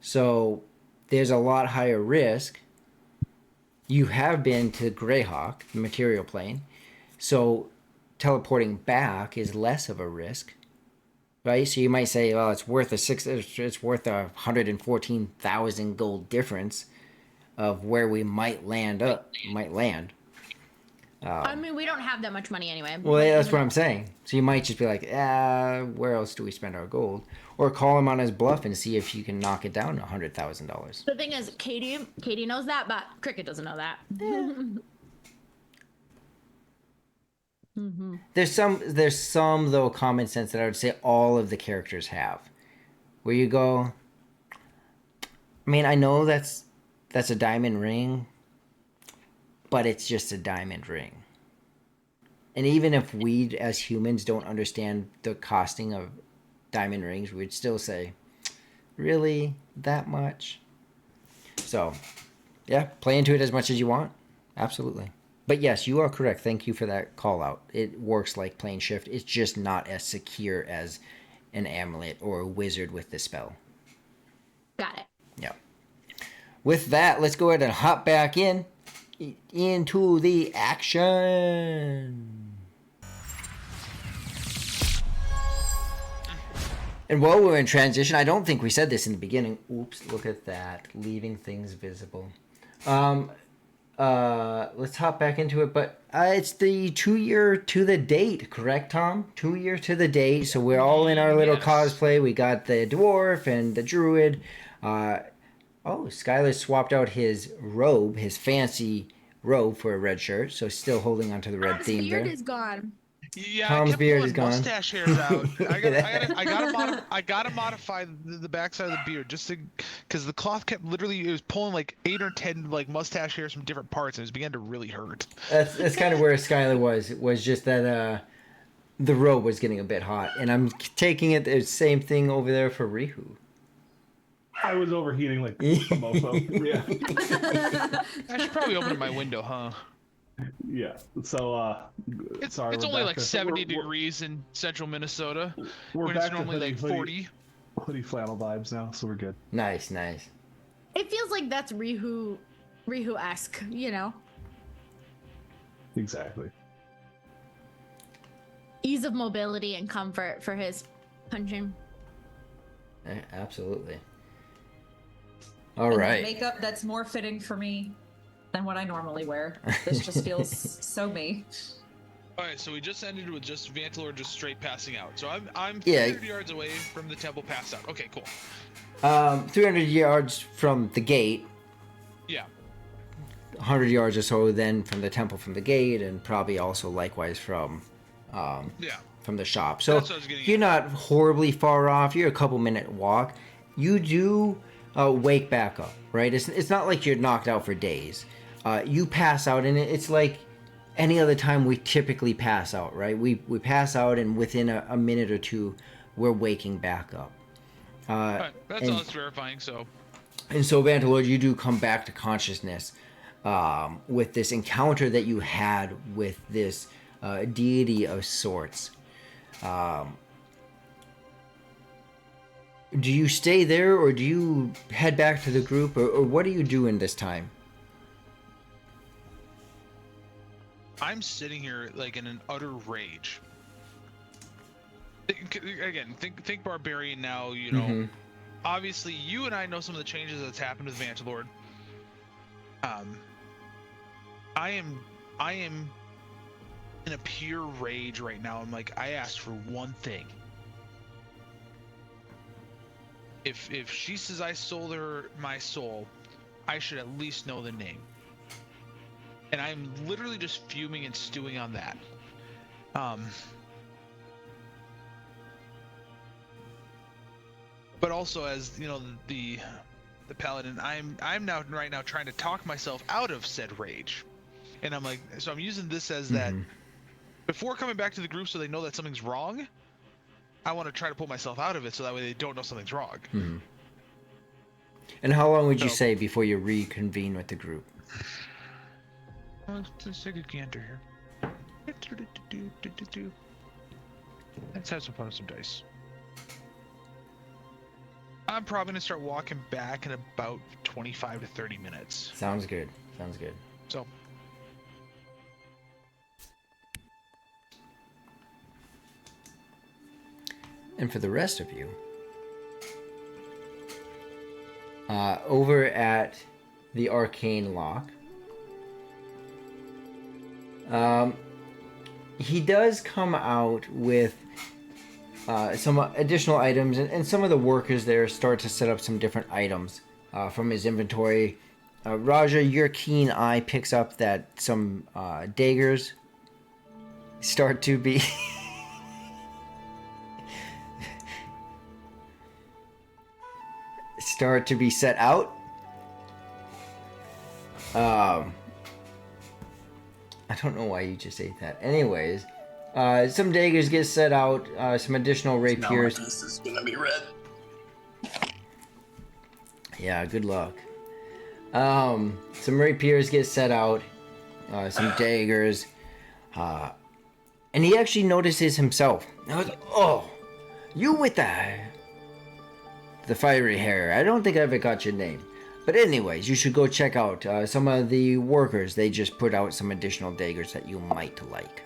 So there's a lot higher risk. You have been to Greyhawk, the material plane. So teleporting back is less of a risk. Right? So you might say, well, it's worth it's worth 114,000 gold difference of where we might land. I mean, we don't have that much money anyway. Well, that's what I'm saying. So you might just be like, where else do we spend our gold? Or call him on his bluff and see if you can knock it down to $100,000. The thing is, Katie knows that, but Cricket doesn't know that. There's some though common sense that I would say all of the characters have, where you go. I mean, I know that's a diamond ring, but it's just a diamond ring. And even if we as humans don't understand the costing of diamond rings, we'd still say, really, that much? So, yeah, play into it as much as you want. Absolutely. But yes, you are correct. Thank you for that call out. It works like plane shift. It's just not as secure as an amulet or a wizard with the spell. Got it. Yeah. With that, let's go ahead and hop back into the action. And while we're in transition, I don't think we said this in the beginning. Oops, look at that. Leaving things visible. Let's hop back into it, but it's the 2 year to the date, correct, Tom? 2 year to the date, so we're all in our little cosplay. We got the dwarf and the druid. Skylar swapped out his robe, his fancy robe, for a red shirt, so still holding onto the red Tom's theme beard there. is gone. Yeah, Tom's I kept beard pulling is gone. mustache hairs out. I gotta modify the backside of the beard just because the cloth kept literally, it was pulling like 8 or 10 like mustache hairs from different parts, and it was began to really hurt. That's kind of where Skylar was just that the robe was getting a bit hot, and I'm taking it the same thing over there for Rihu. I was overheating like a mofo. Yeah. I should probably open my window, huh? Yeah. So It's sorry. it's we're only back like to- 70 we're- degrees in central Minnesota We're when back it's to normally hoodie, like hoodie. 40. Hoodie flannel vibes now, so we're good. Nice, nice. It feels like that's Rihu-esque, you know? Exactly. Ease of mobility and comfort for his punching. Absolutely. All And right. makeup that's more fitting for me than what I normally wear. This just feels so me. All right, so we just ended with just Vantilor just straight passing out. So I'm Yeah. 300 yards away from the temple, passed out. Okay, cool. 300 yards from the gate, Yeah. 100 yards or so then from the temple from the gate, and probably also likewise from Yeah. from the shop. So That's what I was getting you're at. not horribly far off. You're a couple minute walk. You do wake back up, right? It's not like you're knocked out for days. You pass out, and it's like any other time we typically pass out, right? We pass out, and within a minute or two, we're waking back up. All right, that's and- all it's verifying. So And so, Vantilord, you do come back to consciousness with this encounter that you had with this deity of sorts. Do you stay there, or do you head back to the group, or what are you doing this time? I'm sitting here like in an utter rage. Think barbarian now. You know, Mhm. obviously you and I know some of the changes that's happened with Vantilord. I am in a pure rage right now. I'm like, I asked for one thing. If she says I sold her my soul, I should at least know the name. And I'm literally just fuming and stewing on that. But also, as you know, the paladin, I'm now right now trying to talk myself out of said rage. And I'm like, so I'm using this as that before coming back to the group, so they know that something's wrong. I want to try to pull myself out of it, so that way they don't know something's wrong. And how long would you So- say before you reconvene with the group? Let's take a gander here. Let's have some fun with some dice. I'm probably gonna start walking back in about 25 to 30 minutes. Sounds good. Sounds good. So And for the rest of you, over at the Arcane Lock, he does come out with some additional items, and some of the workers there start to set up some different items from his inventory. Raja, your keen eye picks up that some daggers start to be set out. I don't know why you just ate that. Anyways, some daggers get set out. Some additional rapiers. This is gonna be red. Yeah, good luck. Some rapiers get set out. Some daggers. And he actually notices himself. Oh, you with the fiery hair. I don't think I ever got your name. But anyways, you should go check out some of the workers. They just put out some additional daggers that you might like.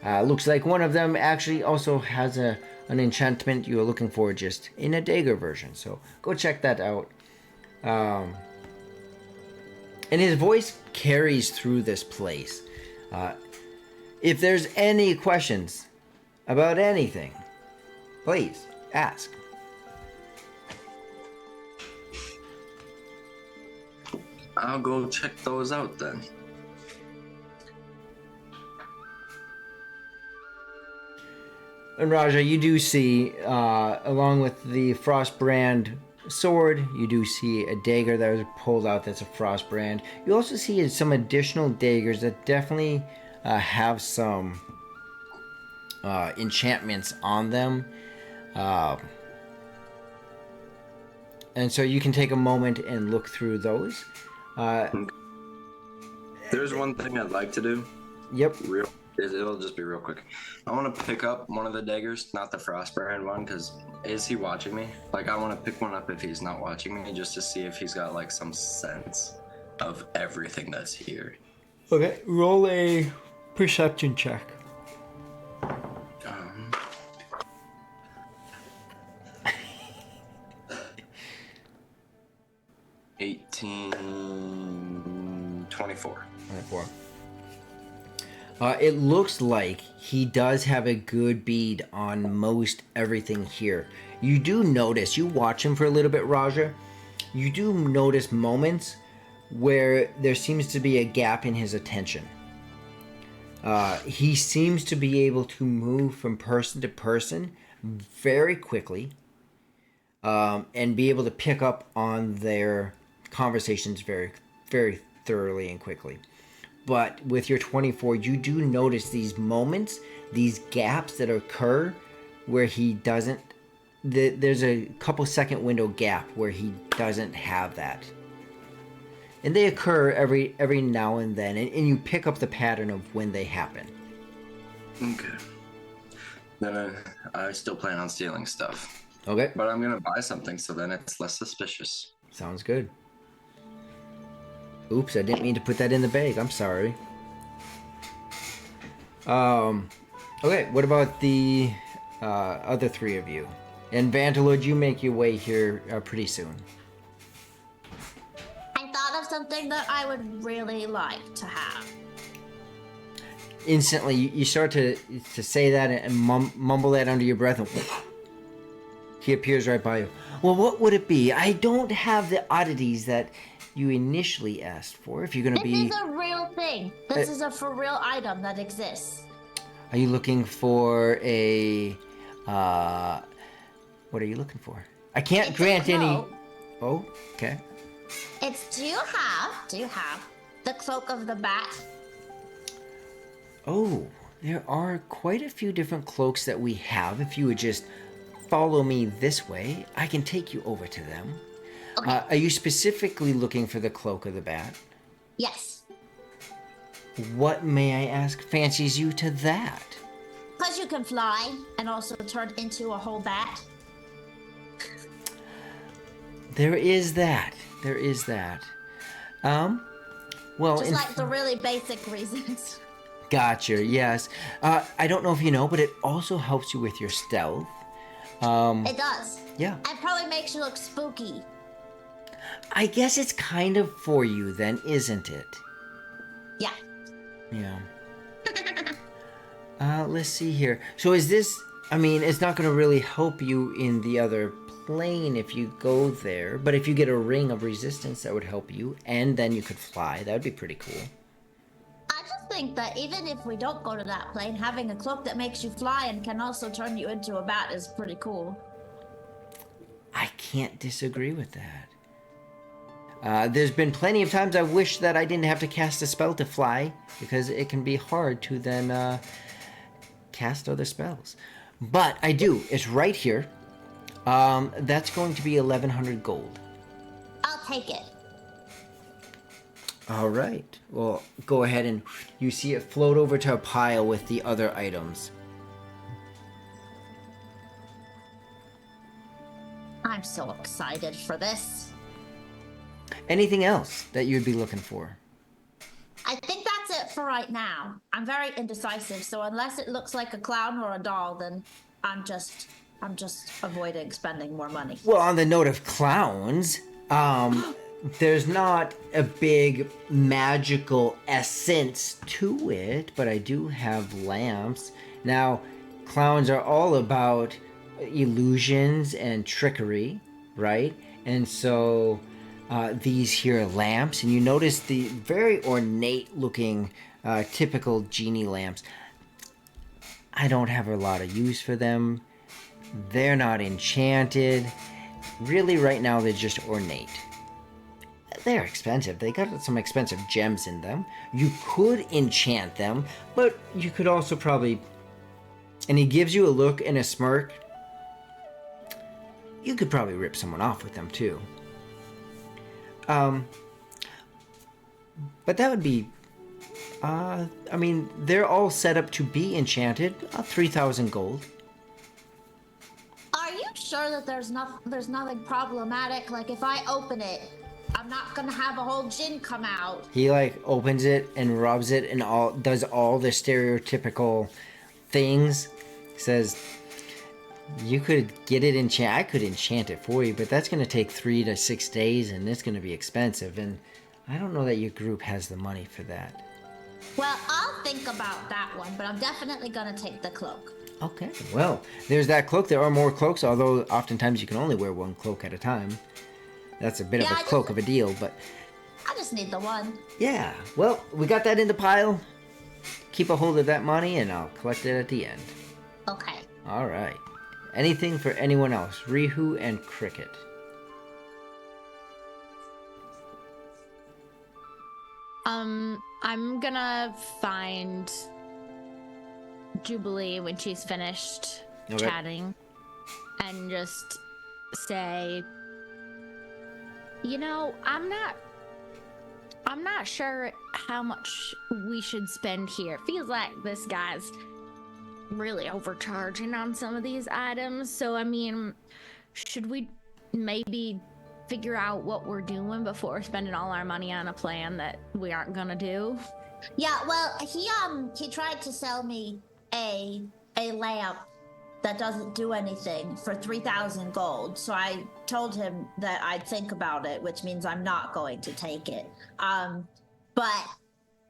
Looks like one of them actually also has an enchantment you are looking for just in a dagger version. So go check that out. And his voice carries through this place. If there's any questions about anything, please ask. I'll go check those out then. And Raja, you do see, along with the Frostbrand sword, you do see a dagger that was pulled out that's a Frostbrand. You also see some additional daggers that definitely have some enchantments on them. And so you can take a moment and look through those. There's one thing I'd like to do. Yep. It'll just be real quick. I want to pick up one of the daggers, not the Frostbrand one, because is he watching me? Like, I want to pick one up if he's not watching me, just to see if he's got, like, some sense of everything that's here. Okay, roll a perception check. 18, 24. 24. It looks like he does have a good bead on most everything here. You do notice, you watch him for a little bit, Raja, you do notice moments where there seems to be a gap in his attention. He seems to be able to move from person to person very quickly, and be able to pick up on their conversations very, very thoroughly and quickly. But with your 24, you do notice these moments, these gaps that occur where he doesn't, there's a couple second window gap where he doesn't have that. And they occur every now and then, and you pick up the pattern of when they happen. Okay. Then I still plan on stealing stuff. Okay. But I'm gonna buy something, so then it's less suspicious. Sounds good. Oops, I didn't mean to put that in the bag. I'm sorry. Okay, what about the other three of you? And Vantalud, you make your way here pretty soon. I thought of something that I would really like to have. Instantly, you start to say that and mumble that under your breath, and he appears right by you. Well, what would it be? I don't have the oddities that you initially asked for. If you're going to be... This is a real thing. This is a for real item that exists. Are you looking for a... what are you looking for? I can't grant any... Oh, okay. It's do you have the cloak of the bat? Oh, there are quite a few different cloaks that we have. If you would just follow me this way, I can take you over to them. Okay. Are you specifically looking for the cloak of the bat? Yes. What, may I ask, fancies you to that? Because you can fly and also turn into a whole bat. There is that. There is that. Well, just like the really basic reasons. Gotcha, yes. I don't know if you know, but it also helps you with your stealth. It does. Yeah. It probably makes you look spooky. I guess it's kind of for you then, isn't it? Yeah. Yeah. Let's see here. So is this, I mean, it's not going to really help you in the other plane if you go there, but if you get a ring of resistance, that would help you, and then you could fly. That would be pretty cool. I just think that even if we don't go to that plane, having a cloak that makes you fly and can also turn you into a bat is pretty cool. I can't disagree with that. There's been plenty of times I wish that I didn't have to cast a spell to fly, because it can be hard to then cast other spells. But I do. It's right here. That's going to be 1,100 gold. I'll take it. All right. Well, go ahead and you see it float over to a pile with the other items. I'm so excited for this. Anything else that you'd be looking for? I think that's it for right now. I'm very indecisive, so unless it looks like a clown or a doll, then I'm just avoiding spending more money. Well, on the note of clowns, there's not a big magical essence to it, but I do have lamps. Now, clowns are all about illusions and trickery, right? And so these here lamps, and you notice the very ornate looking typical genie lamps. I don't have a lot of use for them. They're not enchanted. Really, right now, they're just ornate. They're expensive. They got some expensive gems in them. You could enchant them, but you could also probably... And he gives you a look and a smirk. You could probably rip someone off with them, too. But that would be... I mean, they're all set up to be enchanted. 3,000 gold. Are you sure that there's nothing problematic? Like, if I open it, I'm not gonna have a whole djinn come out. He like opens it and rubs it and does all the stereotypical things. Says, you could get it enchanted. I could enchant it for you, but that's gonna take 3 to 6 days, and it's gonna be expensive. And I don't know that your group has the money for that. Well, I'll think about that one, but I'm definitely gonna take the cloak. Okay, well, there's that cloak. There are more cloaks, although oftentimes you can only wear one cloak at a time. That's a bit of a cloak of a deal, but... I just need the one. Yeah, well, we got that in the pile. Keep a hold of that money, and I'll collect it at the end. Okay. All right. Anything for anyone else? Rihu and Cricket. I'm gonna find Jubilee when she's finished chatting and just say, you know, I'm not sure how much we should spend here. It feels like this guy's really overcharging on some of these items. So, I mean, should we maybe figure out what we're doing before spending all our money on a plan that we aren't gonna do? Yeah, well, he tried to sell me a lamp that doesn't do anything for 3,000 gold. So I told him that I'd think about it, which means I'm not going to take it. But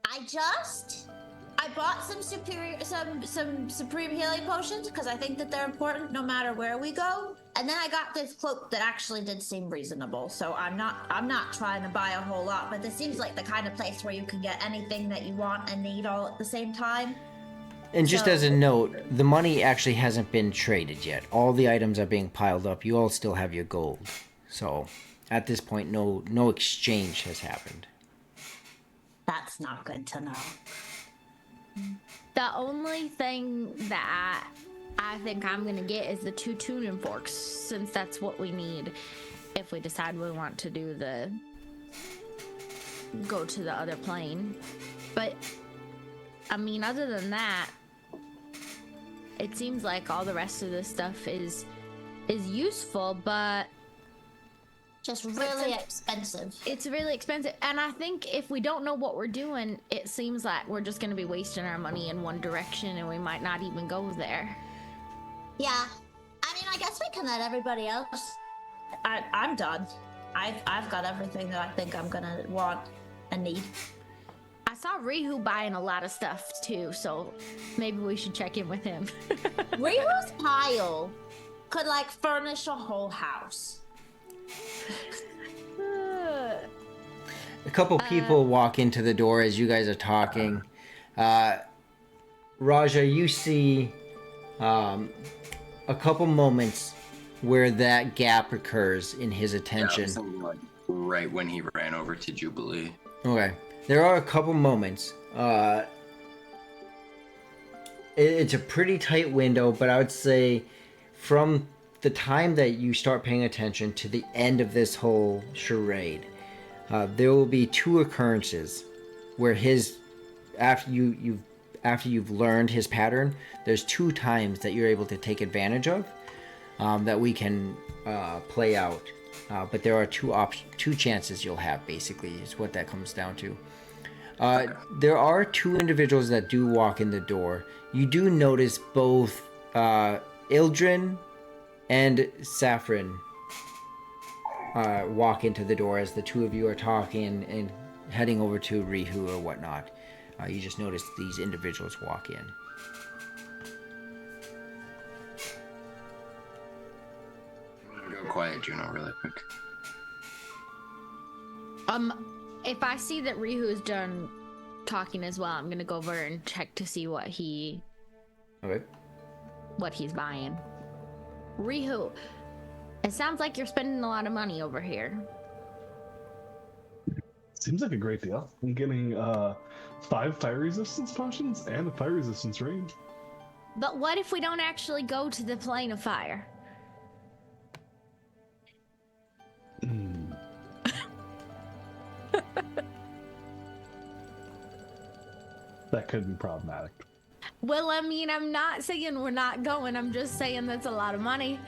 I bought some supreme healing potions because I think that they're important no matter where we go. And then I got this cloak that actually did seem reasonable. So I'm not trying to buy a whole lot, but this seems like the kind of place where you can get anything that you want and need all at the same time. And just as a note, the money actually hasn't been traded yet. All the items are being piled up. You all still have your gold. So at this point, no exchange has happened. That's not good to know. The only thing that I think I'm gonna get is the 2 tuning forks, since that's what we need if we decide we want to go to the other plane. But I mean, other than that, it seems like all the rest of this stuff is useful, but just really expensive. It's really expensive, and I think if we don't know what we're doing, it seems like we're just going to be wasting our money in one direction, and we might not even go there. Yeah, I mean, I guess we can let everybody else. I'm done. I've got everything that I think I'm gonna want and need. I saw Rihu buying a lot of stuff too, so maybe we should check in with him. Rihu's pile could like furnish a whole house. A couple people walk into the door as you guys are talking. Raja, you see a couple moments where that gap occurs in his attention. Yeah, like, right when he ran over to Jubilee. Okay. There are a couple moments. It's a pretty tight window, but I would say from the time that you start paying attention to the end of this whole charade, there will be two occurrences where after you've learned his pattern, there's two times that you're able to take advantage of that we can play out. But there are two chances you'll have, basically, is what that comes down to. There are two individuals that do walk in the door. You do notice both Ildrin and Saffron walk into the door as the two of you are talking and heading over to Rihu or whatnot. You just notice these individuals walk in. Go quiet, Juno, really quick. If I see that Rihu is done talking as well, I'm gonna go over and check to see what he's buying. Rihu, it sounds like you're spending a lot of money over here. Seems like a great deal. I'm getting 5 fire resistance potions and a fire resistance range. But what if we don't actually go to the plane of fire? That could be problematic. Well, I mean, I'm not saying we're not going. I'm just saying that's a lot of money.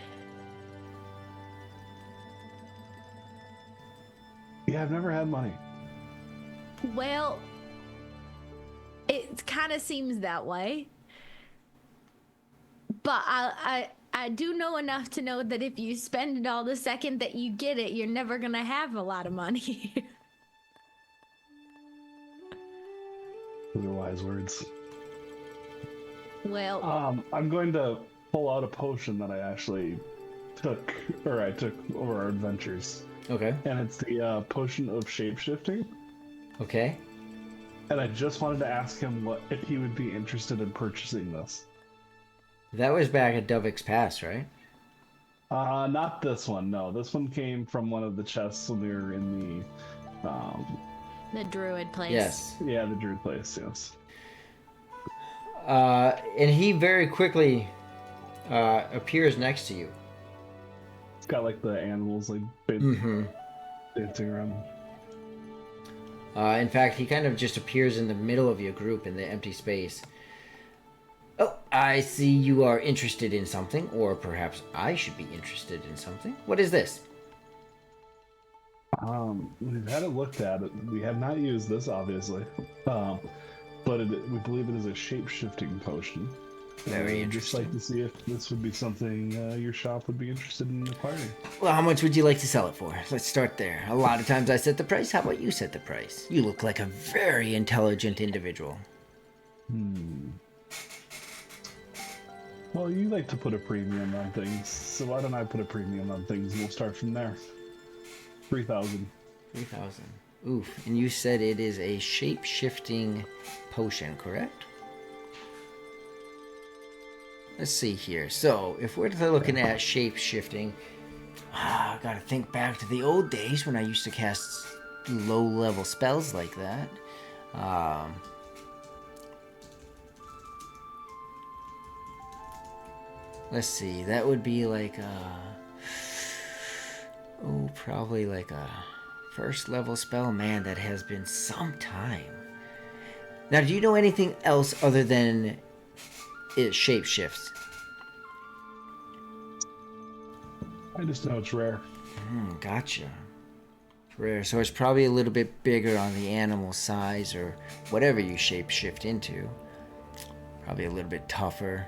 Yeah, I've never had money. Well, it kind of seems that way. But I do know enough to know that if you spend it all the second that you get it, you're never going to have a lot of money. Those are wise words. Well, I'm going to pull out a potion that I actually took over our adventures. Okay. And it's the potion of shapeshifting. Okay. And I just wanted to ask him if he would be interested in purchasing this. That was back at Dovix Pass, right? Not this one. No, this one came from one of the chests when we were in the druid place. Yes. the druid place. Yes. And he very quickly appears next to you. It's got like the animals like dancing around. In fact, he kind of just appears in the middle of your group in the empty space. Oh, I see you are interested in something, or perhaps I should be interested in something. What is this? We've had it looked at. We have not used this, obviously, but we believe it is a shape-shifting potion. Very I'd just like interesting. to see if this would be something your shop would be interested in acquiring. Well, how much would you like to sell it for? Let's start there. A lot of times I set the price. How about you set the price? You look like a very intelligent individual. Well, you like to put a premium on things, so why don't I put a premium on things and we'll start from there. 3,000. 3,000. Oof. And you said it is a shape-shifting potion, correct? Let's see here. So, if we're looking at shape-shifting, I gotta think back to the old days when I used to cast low-level spells like that. Let's see. That would be like probably like a first-level spell. Man, that has been some time. Now, do you know anything else other than it shapeshifts? I just know it's rare. Gotcha. Rare. So it's probably a little bit bigger on the animal size or whatever you shapeshift into. Probably a little bit tougher.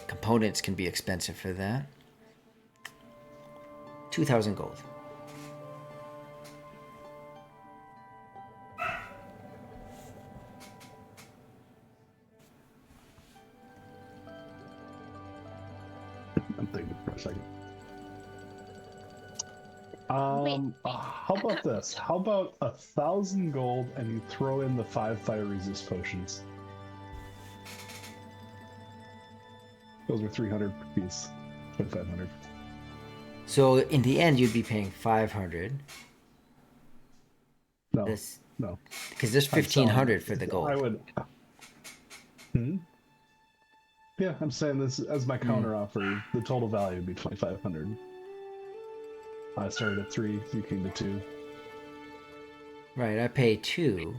Components can be expensive for that. 2,000 gold. I'm thinking for a second. Wait. How about this? How about 1,000 gold and you throw in the 5 fire resist potions? Those are 300 per piece. 2,500. So in the end, you'd be paying 500. No, This no. because there's 1,500 for the gold. I would. Yeah, I'm saying this as my counter offer. The total value would be 2,500. I started at 3. You came to 2. Right, I pay 2.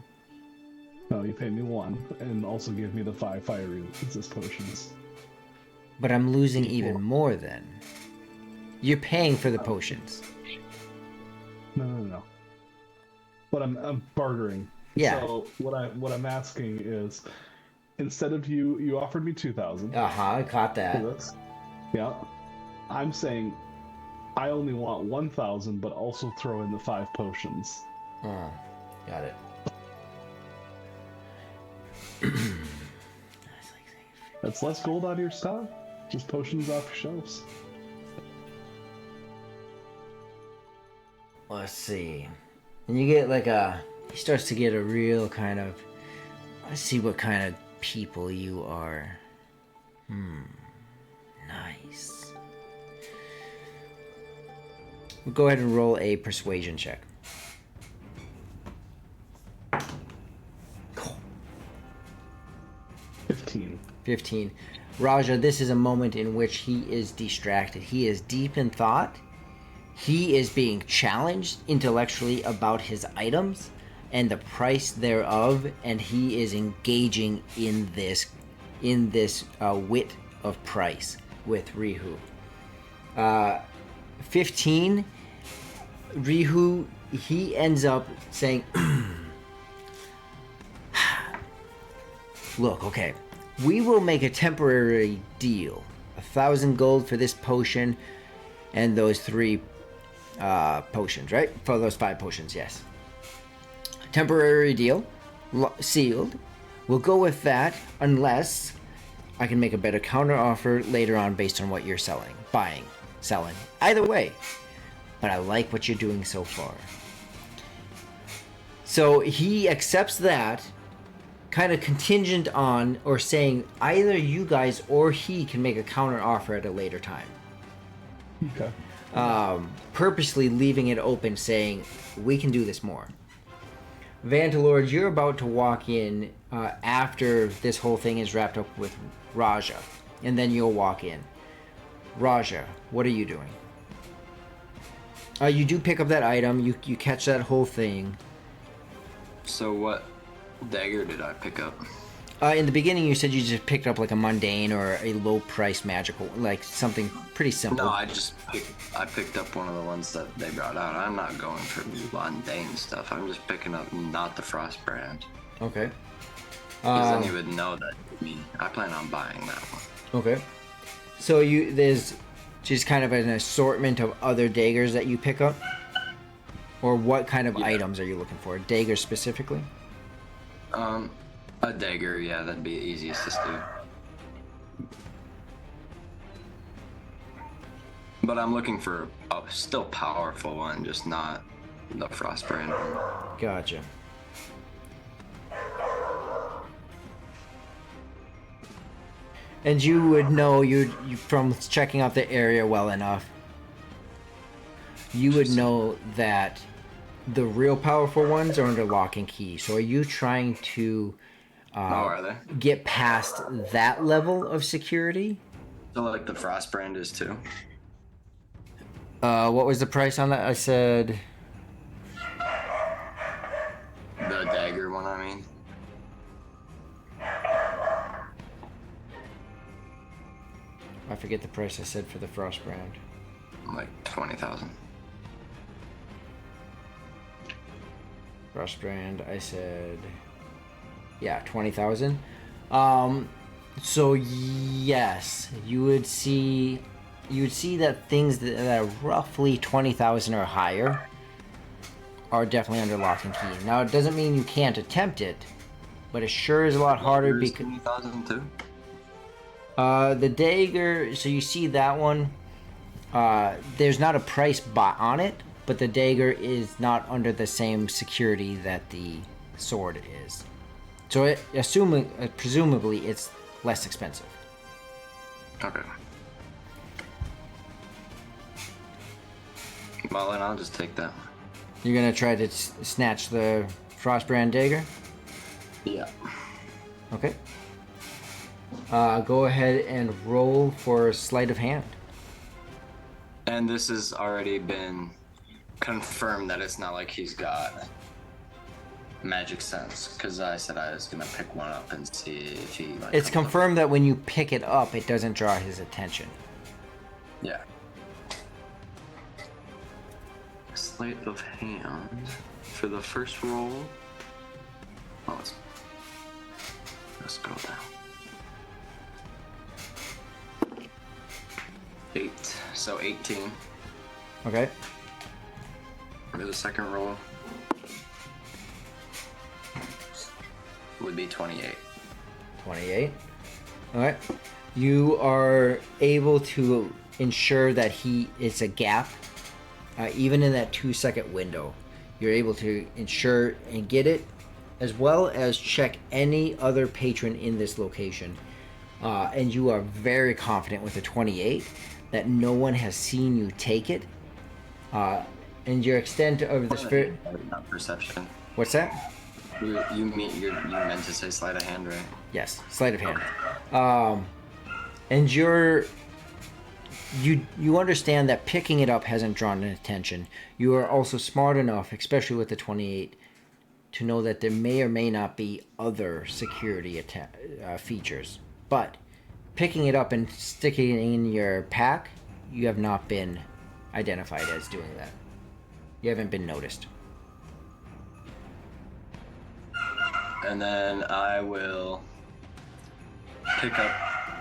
No, you paid me 1, and also gave me the 5 fire resist potions. But I'm losing even more then. You're paying for the potions. No. But I'm bartering. Yeah. So what I'm asking is, instead of you offered me 2,000. I caught that. For this. Yeah. I'm saying I only want 1,000, but also throw in the 5 potions. Got it. That's less gold out of your stock. Just potions off your shelves. Let's see. And you get like he starts to get a real kind of, let's see what kind of people you are. Nice. We'll go ahead and roll a persuasion check. Cool. 15. Raja, this is a moment in which he is distracted. He is deep in thought. He is being challenged intellectually about his items and the price thereof, and he is engaging in this wit of price with Rihu. 15, Rihu, he ends up saying, look, okay, we will make a temporary deal. 1,000 gold for this potion and those 3 potions, right? For those 5 potions, yes. Temporary deal, sealed. We'll go with that unless I can make a better counter offer later on based on what you're selling, buying, selling. Either way, but I like what you're doing so far. So he accepts that, kind of contingent on or saying either you guys or he can make a counter offer at a later time. Okay. Purposely leaving it open, saying we can do this more. Vantalord, you're about to walk in after this whole thing is wrapped up with Raja, and then you'll walk in. Raja, what are you doing? You do pick up that item. You catch that whole thing. So what dagger did I pick up? In the beginning, you said you just picked up like a mundane or a low-price magical, like something pretty simple. No, I picked up one of the ones that they brought out. I'm not going for mundane stuff. I'm just picking up not the Frost brand. Okay. Because then you would know that. I plan on buying that one. Okay. So there's just kind of an assortment of other daggers that you pick up? Or what kind of items are you looking for? Daggers specifically? A dagger, yeah, that'd be the easiest to do. But I'm looking for a still powerful one, just not the Frost brand one. Gotcha. And you would know, you from checking out the area well enough, you would know that the real powerful ones are under lock and key. So are you trying to are they? get past that level of security? So like the Frost brand is too? What was the price on that? I said... The dagger one, I mean. I forget the price I said for the Frost brand. Like 20,000. Frost brand, I said... Yeah, 20,000. So yes, you would see that things that are roughly 20,000 or higher are definitely under lock and key. Now, it doesn't mean you can't attempt it, but it sure is a lot harder because 20,000 too? the dagger. So you see that one. There's not a price on it, but the dagger is not under the same security that the sword is. So presumably it's less expensive. Okay. Well, then I'll just take that one. You're gonna try to snatch the Frostbrand dagger? Yeah. Okay. Go ahead and roll for sleight of hand. And this has already been confirmed that it's not like he's got magic sense, because I said I was gonna pick one up and see if he like. It's comes up. confirmed that when you pick it up, it doesn't draw his attention. Yeah. Sleight of hand for the first roll. Oh, let's scroll down. 8, so 18. Okay. For the second roll would be 28. 28. Alright. You are able to ensure that it's a gap, even in that 2-second window. You're able to ensure and get it, as well as check any other patron in this location. And you are very confident with a 28 that no one has seen you take it. And your extent of the spirit. Not perception. What's that? You meant to say sleight of hand, right? Yes, sleight of hand. And you understand that picking it up hasn't drawn attention. You are also smart enough, especially with the 28, to know that there may or may not be other security features. But picking it up and sticking it in your pack, you have not been identified as doing that. You haven't been noticed. And then I will pick up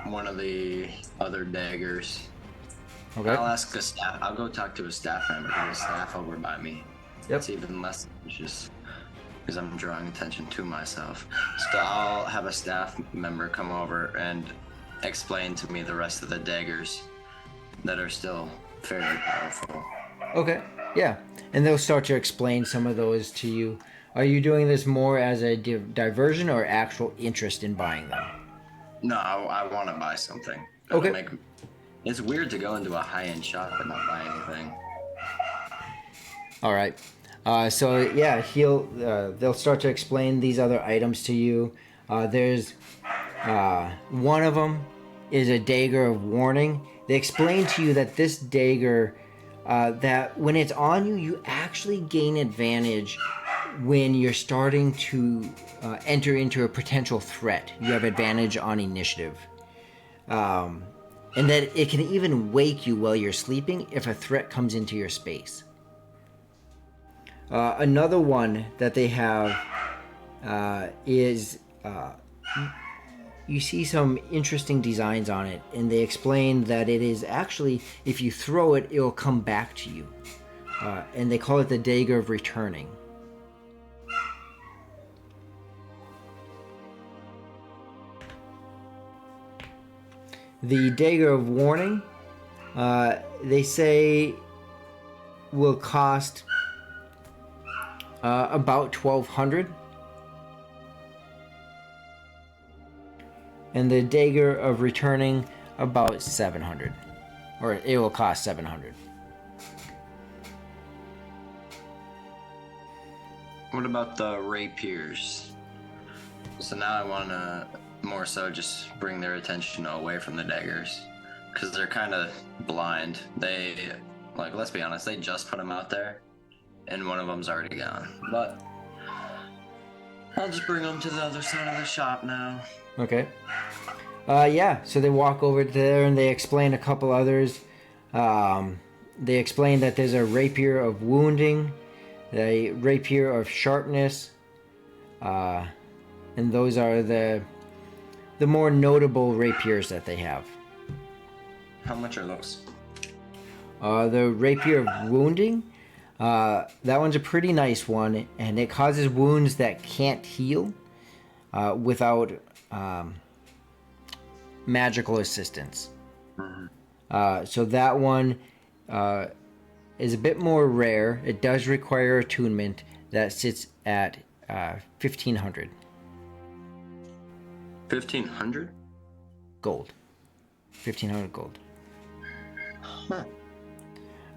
one of the other daggers. Okay. I'll ask a staff. I'll go talk to a staff member. There's a staff over by me. Yep. It's even less suspicious because I'm drawing attention to myself. So I'll have a staff member come over and explain to me the rest of the daggers that are still fairly powerful. Okay. Yeah. And they'll start to explain some of those to you. Are you doing this more as a diversion or actual interest in buying them? No, I want to buy something. Okay. It's weird to go into a high-end shop and not buy anything. All right. So yeah, they'll start to explain these other items to you. There's one of them is a dagger of warning. They explain to you that this dagger, that when it's on you, you actually gain advantage when you're starting to enter into a potential threat. You have advantage on initiative. And that it can even wake you while you're sleeping if a threat comes into your space. Another one that they have is you see some interesting designs on it, and they explain that it is actually, if you throw it, it will come back to you. And they call it the Dagger of Returning. The Dagger of Warning, they say, will cost about 1,200. And the Dagger of Returning, about 700. Or it will cost 700. What about the rapiers? So now I want to more so just bring their attention away from the daggers, because they're kind of blind. They, like, let's be honest, they just put them out there and one of them's already gone. But I'll just bring them to the other side of the shop now. Okay. Yeah, so they walk over there and they explain a couple others. They explain that there's a rapier of wounding, a rapier of sharpness, and those are the more notable rapiers that they have. How much are those? The rapier of wounding, that one's a pretty nice one, and it causes wounds that can't heal without magical assistance. So that one is a bit more rare. It does require attunement. That sits at 1,500 1,500 gold. 1,500 gold. Huh.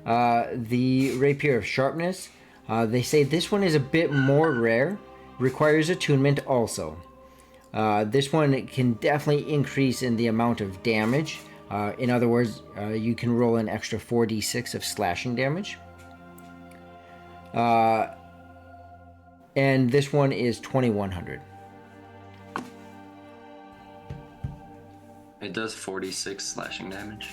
The Rapier of Sharpness. They say this one is a bit more rare, requires attunement also. This one can definitely increase in the amount of damage. In other words, you can roll an extra 4d6 of slashing damage. And this one is 2100. It does 46 slashing damage.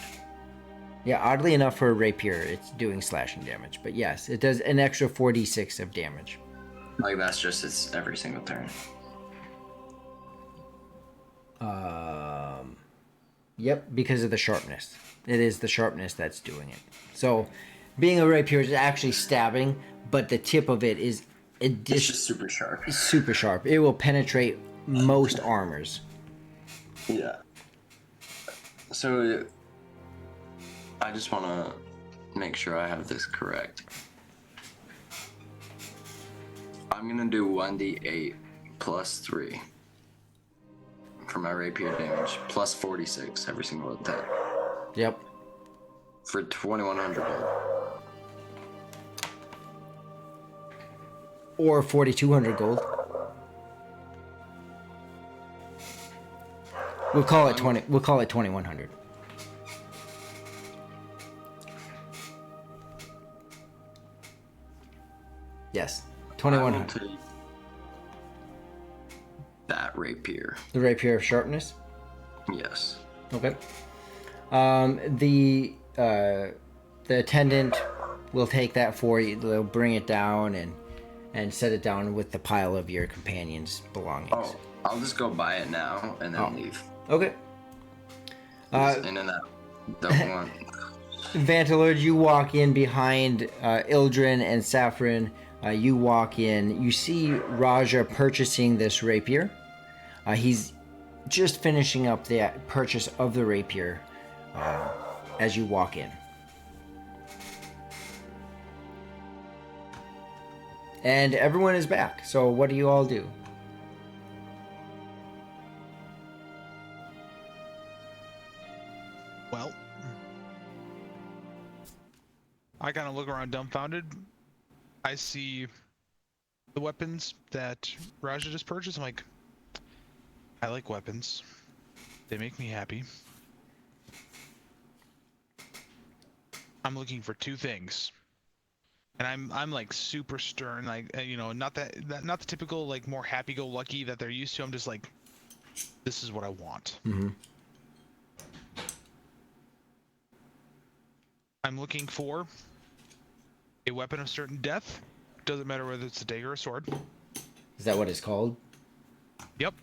Yeah, oddly enough for a rapier, it's doing slashing damage. But yes, it does an extra 4d6 of damage. Like that's just its every single turn. Yep, because of the sharpness. It is the sharpness that's doing it. So, being a rapier is actually stabbing, but the tip of it is It's just super sharp. super sharp. It will penetrate most armors. Yeah. So, I just want to make sure I have this correct. I'm gonna do 1d8 plus 3 for my rapier damage, plus 46 every single attack. Yep. For 2100 gold. Or 4200 gold. We'll call it 2100. Yes. I will 2100. take that rapier. The rapier of sharpness. Yes. Okay. The attendant will take that for you. They'll bring it down and set it down with the pile of your companion's belongings. Oh, I'll just go buy it now and then leave. Okay. In and out. Don't want. Vantalord, you walk in behind Ildrin and Saffron. You walk in. You see Raja purchasing this rapier. He's just finishing up the purchase of the rapier as you walk in. And everyone is back. So what do you all do? Well, I kind of look around dumbfounded. I see the weapons that Raja just purchased. I'm like, I like weapons. They make me happy. I'm looking for two things. And I'm like super stern, like not the typical like more happy-go-lucky that they're used to. I'm just like, this is what I want. Mm-hmm. I'm looking for a weapon of certain death. Doesn't matter whether it's a dagger or a sword. Is that what it's called? Yep.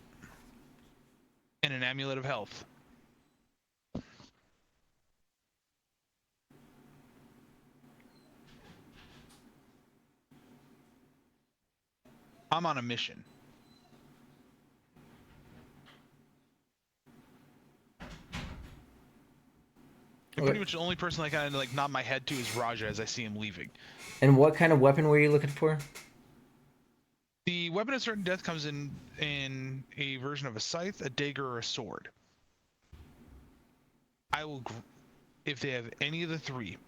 And an amulet of health. I'm on a mission. And pretty much the only person I kind of like nod my head to is Raja as I see him leaving. And what kind of weapon were you looking for? The weapon of certain death comes in a version of a scythe, a dagger, or a sword. I will, if they have any of the three.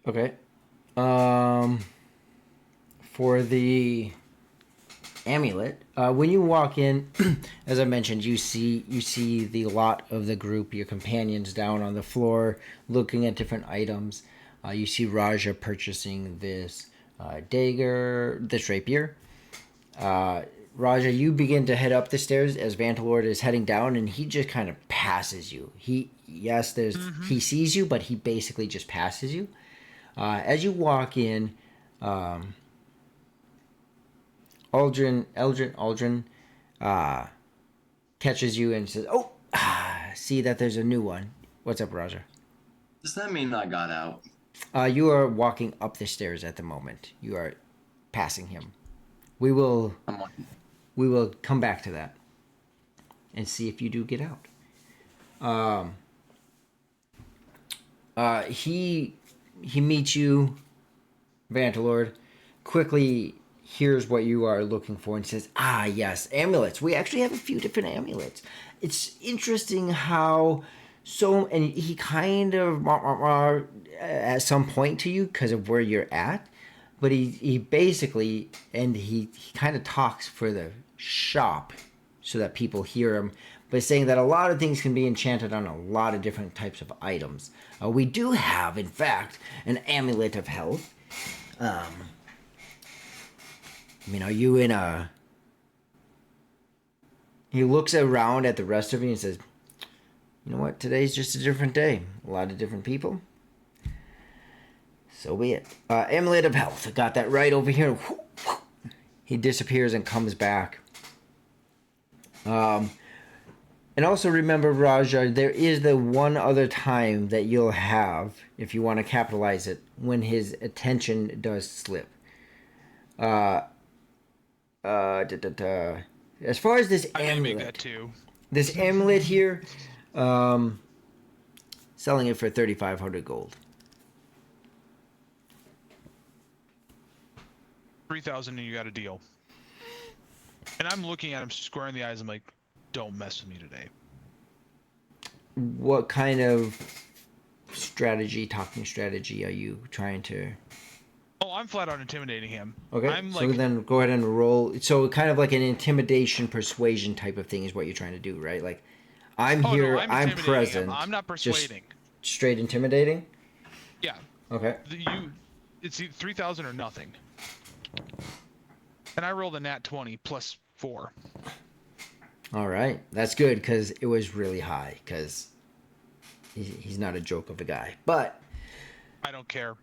Okay. For the amulet, when you walk in, as I mentioned, you see the lot of the group, your companions down on the floor, looking at different items. You see Raja purchasing this dagger, this rapier. Raja, you begin to head up the stairs as Vantalord is heading down, and he just kind of passes you. He sees you, but he basically just passes you. As you walk in, Aldrin catches you and says, "Oh, see that there's a new one. What's up, Raja?" Does that mean I got out? You are walking up the stairs at the moment. You are passing him. We will come back to that and see if you do get out. He meets you, Vantalord, quickly hears what you are looking for and says, "Ah, yes, amulets. We actually have a few different amulets. It's interesting how and he kind of at some point to you because of where you're at, but he basically and he kind of talks for the shop so that people hear him, by saying that a lot of things can be enchanted on a lot of different types of items. We do have, in fact, an amulet of health. I mean, are you in a... He looks around at the rest of you and says, you know what, today's just a different day. A lot of different people. So be it. Amulet of health. I got that right over here. He disappears and comes back. And also remember, Raja, there is the one other time that you'll have, if you want to capitalize it, when his attention does slip. As far as this amulet, this amulet here, selling it for 3,500 gold. 3,000 and you got a deal. And I'm looking at him square in the eyes. I'm like, don't mess with me today. What kind of talking strategy are you trying to... Oh, I'm flat out intimidating him. Okay, so then go ahead and roll. So kind of like an intimidation, persuasion type of thing is what you're trying to do, right? Like, I'm here, no, I'm present. him. I'm not persuading. Just straight intimidating? Yeah. Okay. It's 3,000 or nothing. And I rolled a nat 20 plus 4. All right, that's good because it was really high because he's not a joke of a guy. But I don't care.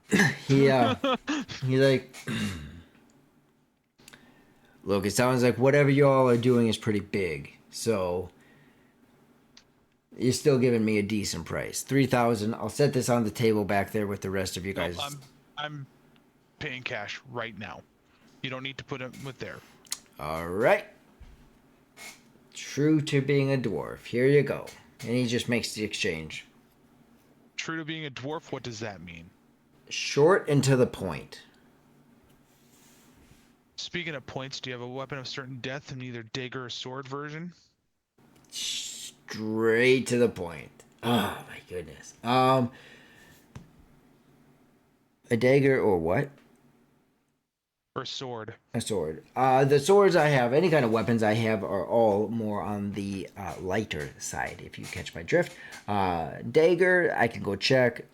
He's like, look, it sounds like whatever y'all are doing is pretty big. So you're still giving me a decent price, 3,000. I'll set this on the table back there with the rest of you guys. No, I'm paying cash right now. You don't need to put it with there. All right. True to being a dwarf. Here you go. And he just makes the exchange. True to being a dwarf, what does that mean? Short and to the point. Speaking of points, do you have a weapon of certain death in either dagger or sword version? Straight to the point. Oh my goodness. A dagger or what? Or sword. A sword. The swords I have, any kind of weapons I have, are all more on the lighter side, if you catch my drift. Dagger, I can go check.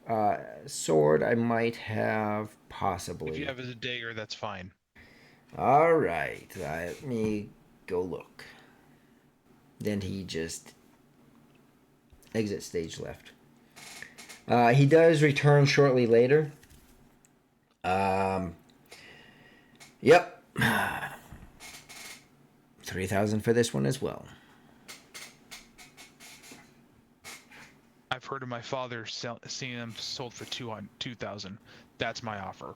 Sword, I might have possibly. If you have a dagger, that's fine. All right, let me go look. Then he just exit stage left. He does return shortly later. Yep. 3,000 for this one as well. I've heard of my father seeing them sold for 2,000. That's my offer.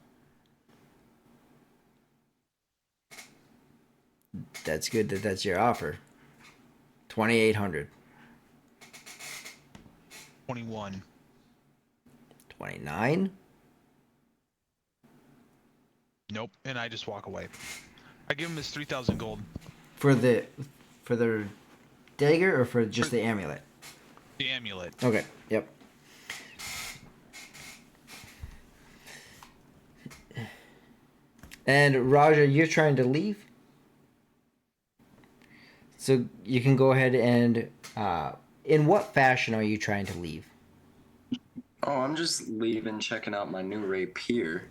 That's good that that's your offer. 2,800. 21. 29. Nope, and I just walk away. I give him his 3,000 gold. For the dagger or for just the amulet? The amulet. Okay, yep. And Raja, you're trying to leave? So you can go ahead and... in what fashion are you trying to leave? Oh, I'm just leaving, checking out my new rapier.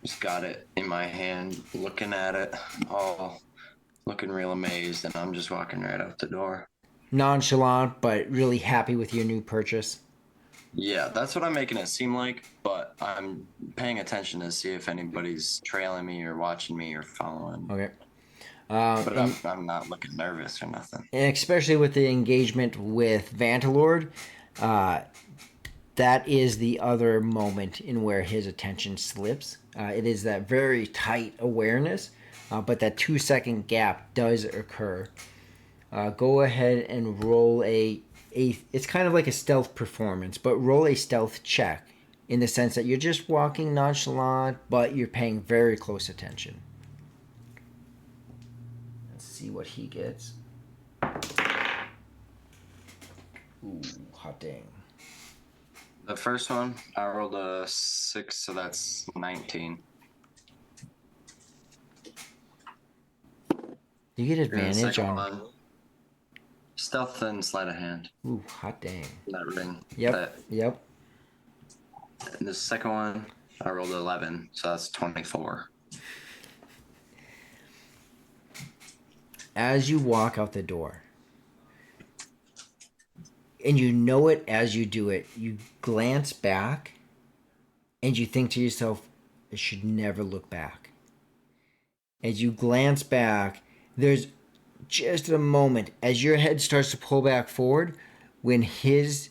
Just got it in my hand, looking at it, all looking real amazed, and I'm just walking right out the door. Nonchalant, but really happy with your new purchase. Yeah, that's what I'm making it seem like, but I'm paying attention to see if anybody's trailing me or watching me or following. Okay. But I'm not looking nervous or nothing. And especially with the engagement with Vantalord, that is the other moment in where his attention slips. It is that very tight awareness, but that 2-second gap does occur. Go ahead and roll a it's kind of like a stealth performance, but roll a stealth check in the sense that you're just walking nonchalant, but you're paying very close attention. Let's see what he gets. Ooh, hot dang. The first one, I rolled a 6, so that's 19. You get And the advantage second on. one, stealth and sleight of hand. Ooh, hot dang. That ring. Yep, yep. And the second one, I rolled 11, so that's 24. As you walk out the door, and you know it as you do it, you glance back and you think to yourself, I should never look back. As you glance back, there's just a moment as your head starts to pull back forward when his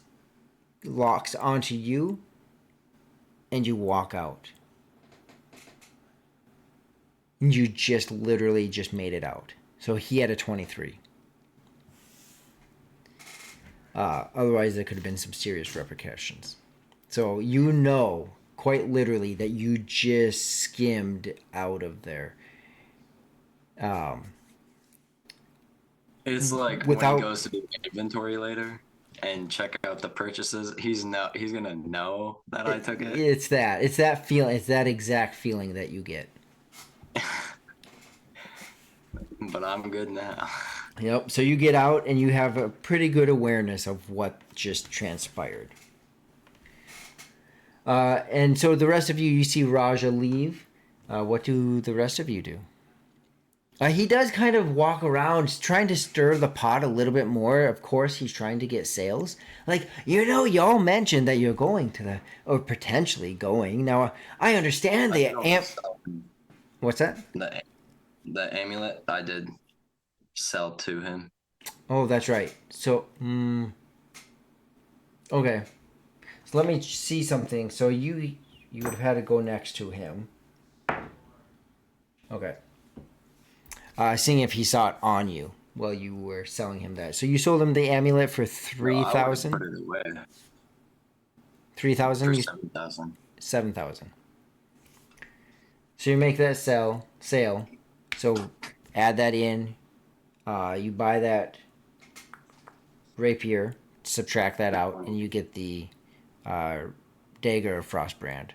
locks onto you and you walk out. You just literally just made it out. So he had a 23. Otherwise, there could have been some serious repercussions. So you know, quite literally, that you just skimmed out of there. It's like Without- when he goes to do inventory later and check out the purchases, he's gonna know that I took it. It's that feeling. It's that exact feeling that you get. But I'm good now. Yep. So you get out and you have a pretty good awareness of what just transpired. And so the rest of you see Raja leave. What do the rest of you do? He does kind of walk around trying to stir the pot a little bit more. Of course, he's trying to get sales. Like, y'all mentioned that you're going to the, or potentially going. Now, I understand the What's that? The amulet I did sell to him. Oh, that's right. So, okay. So let me see something. So you would have had to go next to him. Okay. Seeing if he saw it on you while you were selling him that. So you sold him the amulet for 3,000? No, I would've put it away. 3,000? For You 7,000. 7,000. So you make that sale. So add that in. You buy that rapier, subtract that out, and you get the dagger of Frostbrand.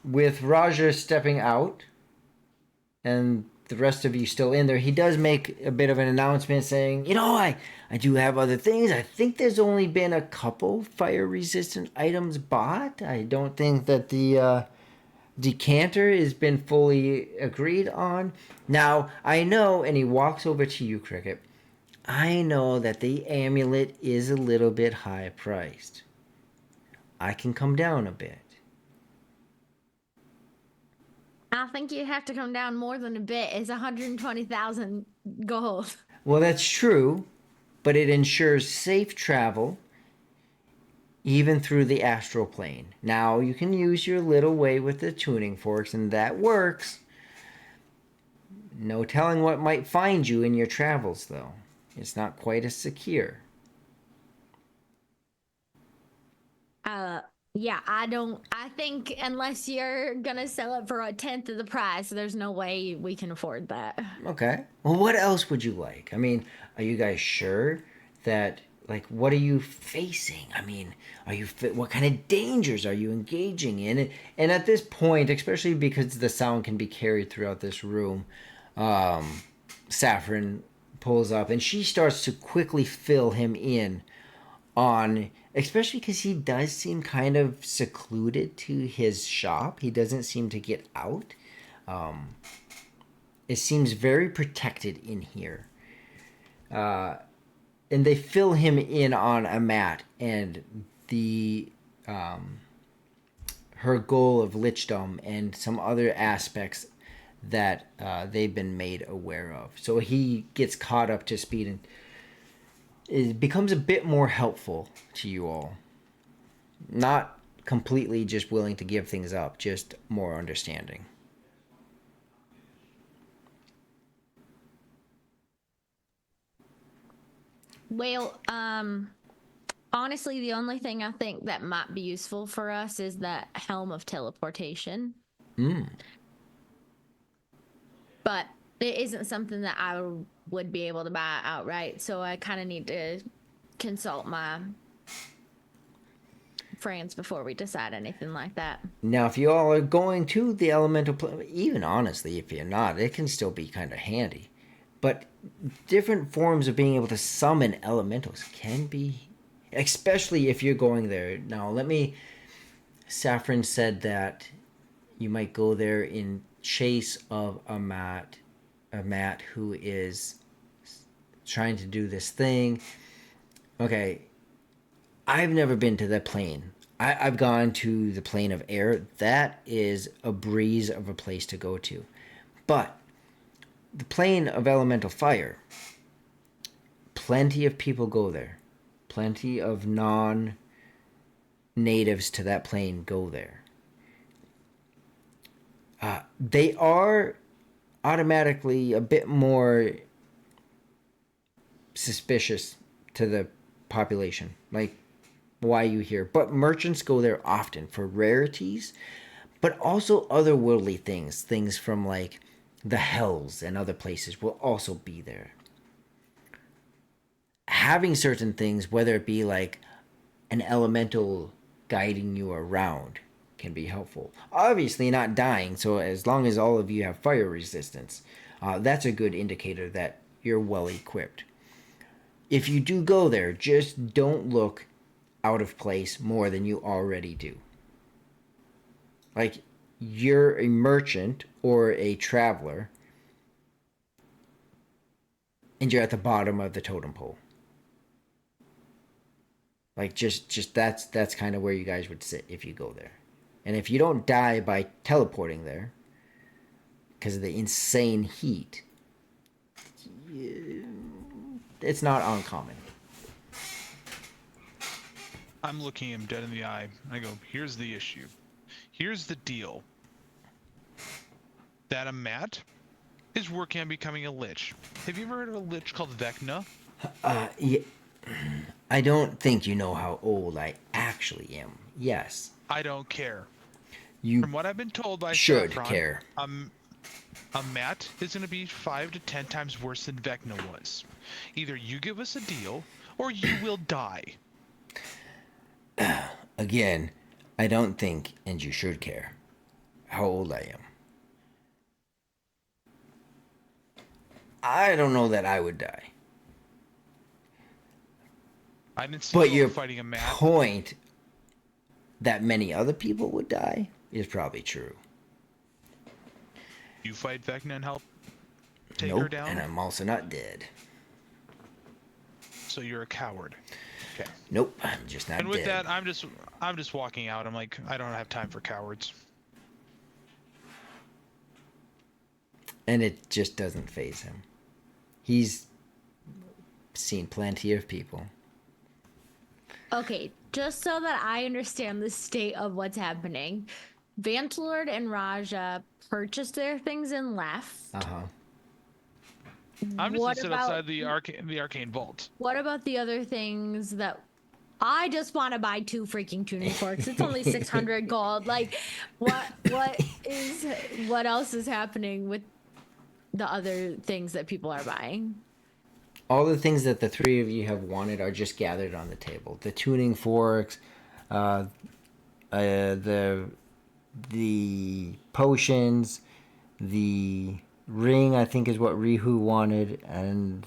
With Raja stepping out and the rest of you still in there, he does make a bit of an announcement saying, I do have other things. I think there's only been a couple fire-resistant items bought. I don't think that the decanter has been fully agreed on. Now, I know, and he walks over to you, Cricket, I know that the amulet is a little bit high-priced. I can come down a bit. I think you have to come down more than a bit. It's 120,000 gold. Well, that's true, but it ensures safe travel even through the astral plane. Now, you can use your little way with the tuning forks, and that works. No telling what might find you in your travels, though. It's not quite as secure. Yeah, I think unless you're gonna sell it for a tenth of the price, there's no way we can afford that. Okay. Well, what else would you like? I mean, are you guys sure that, like, what are you facing? I mean, what kind of dangers are you engaging in? And at this point, especially because the sound can be carried throughout this room, Saffron pulls up and she starts to quickly fill him in on, especially because he does seem kind of secluded to his shop. He doesn't seem to get out. It seems very protected in here. And they fill him in on Amat and the her goal of lichdom and some other aspects that they've been made aware of. So he gets caught up to speed and it becomes a bit more helpful to you all. Not completely just willing to give things up, just more understanding. Well, honestly, the only thing I think that might be useful for us is that helm of teleportation. But it isn't something that I would be able to buy outright, so I kind of need to consult my friends before we decide anything like that. Now, if you all are going to the elemental plane, even honestly, if you're not, it can still be kind of handy. But different forms of being able to summon elementals can be, especially if you're going there. Now, Saffron said that you might go there in chase of a Matt who is trying to do this thing. Okay, I've never been to that plane. I've gone to the plane of air. That is a breeze of a place to go to. But the plane of elemental fire, plenty of people go there. Plenty of non-natives to that plane go there. They are automatically a bit more suspicious to the population. Like, why you here? But merchants go there often for rarities, but also otherworldly things. Things from like the hells and other places will also be there. Having certain things, whether it be like an elemental guiding you around, can be helpful. Obviously not dying, so as long as all of you have fire resistance, that's a good indicator that you're well equipped. If you do go there, just don't look out of place more than you already do. Like, you're a merchant or a traveler, and you're at the bottom of the totem pole. Like, just that's kind of where you guys would sit if you go there. And if you don't die by teleporting there, because of the insane heat, it's not uncommon. I'm looking him dead in the eye. I go, here's the issue. Here's the deal. That Amat is working on becoming a lich. Have you ever heard of a lich called Vecna? Yeah. I don't think you know how old I actually am. Yes. I don't care. You From what I've been told by should Saffron, care. Amat is going to be 5 to 10 times worse than Vecna was. Either you give us a deal, or you will die. Again, I don't think, and you should care, how old I am. I don't know that I would die. I didn't see But you your fighting Amat. point that many other people would die is probably true. You fight Vecna and help take her Nope, down? and I'm also not dead. So you're a coward. Okay. Nope, I'm just not And with dead. that, I'm just walking out. I'm like, I don't have time for cowards. And it just doesn't faze him. He's seen plenty of people. Okay, just so that I understand the state of what's happening, Vantlord and Raja purchased their things and left. Uh-huh. I'm just What gonna sit about- outside the arcane vault. What about the other things that I just want to buy 2 freaking tuning forks? It's only 600 gold. Like, what else is happening with the other things that people are buying? All the things that the three of you have wanted are just gathered on the table. The tuning forks, the potions, the ring, I think is what Rihu wanted, and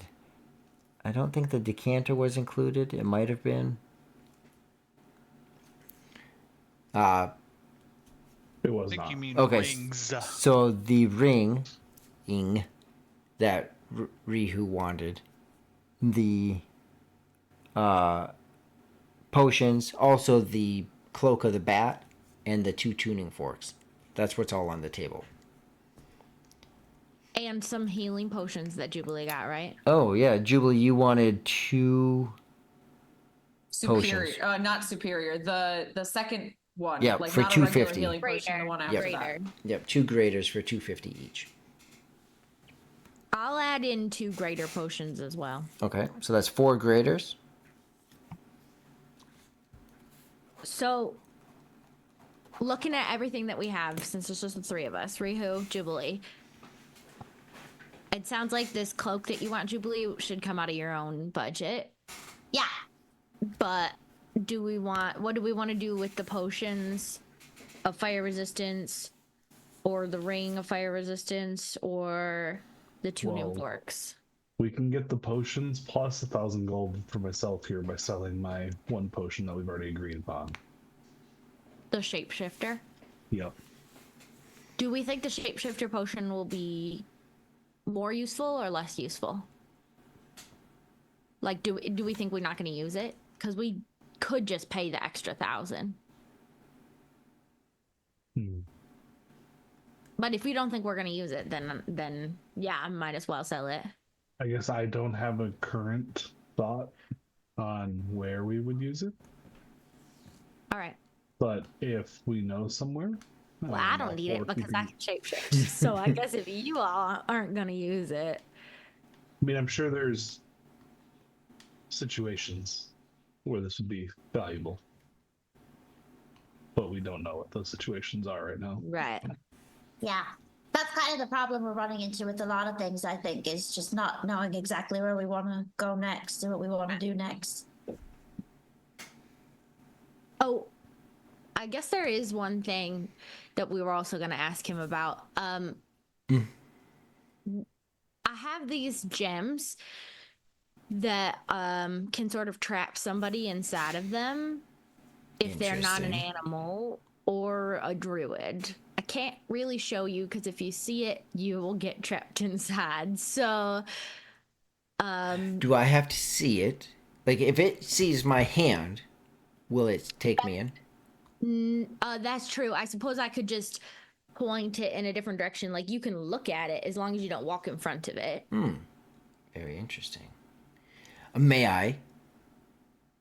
I don't think the decanter was included. It might have been. It was I think not. you mean Okay, rings. so the ring that Rihu wanted, the potions, also the cloak of the bat, and the 2 tuning forks. That's what's all on the table. And some healing potions that Jubilee got, right? Oh yeah, Jubilee, you wanted 2. Superior, Potions. not superior. The second one. Yeah, like for not a regular 250. healing potion. The one after that. Greater. Yep, 2 graders for 250 each. I'll add in 2 greater potions as well. Okay, so that's 4 graders. So, looking at everything that we have, since there's just the 3 of us, Rihu, Jubilee, it sounds like this cloak that you want, Jubilee, should come out of your own budget. Yeah. But what do we want to do with the potions of fire resistance, or the ring of fire resistance, or the 2 new Whoa. forks? We can get the potions plus 1,000 gold for myself here by selling my 1 potion that we've already agreed upon. The shapeshifter. Yep. Do we think the shapeshifter potion will be more useful or less useful? Like, do we think we're not going to use it? Because we could just pay the extra 1,000. But if we don't think we're going to use it, then yeah, I might as well sell it. I guess I don't have a current thought on where we would use it, All right. but if we know somewhere, Well, I don't need it because I can shapeshift. So I guess if you all aren't going to use it. I mean, I'm sure there's situations where this would be valuable, but we don't know what those situations are right now. Right. Yeah. That's kind of the problem we're running into with a lot of things, I think, is just not knowing exactly where we want to go next and what we want to do next. Oh, I guess there is one thing that we were also going to ask him about. I have these gems that can sort of trap somebody inside of them if they're not an Interesting. animal or a druid. I can't really show you because if you see it, you will get trapped inside. So, Do I have to see it? Like, if it sees my hand, will it take me in? that's true. I suppose I could just point it in a different direction. Like, you can look at it as long as you don't walk in front of it. Very interesting. May I?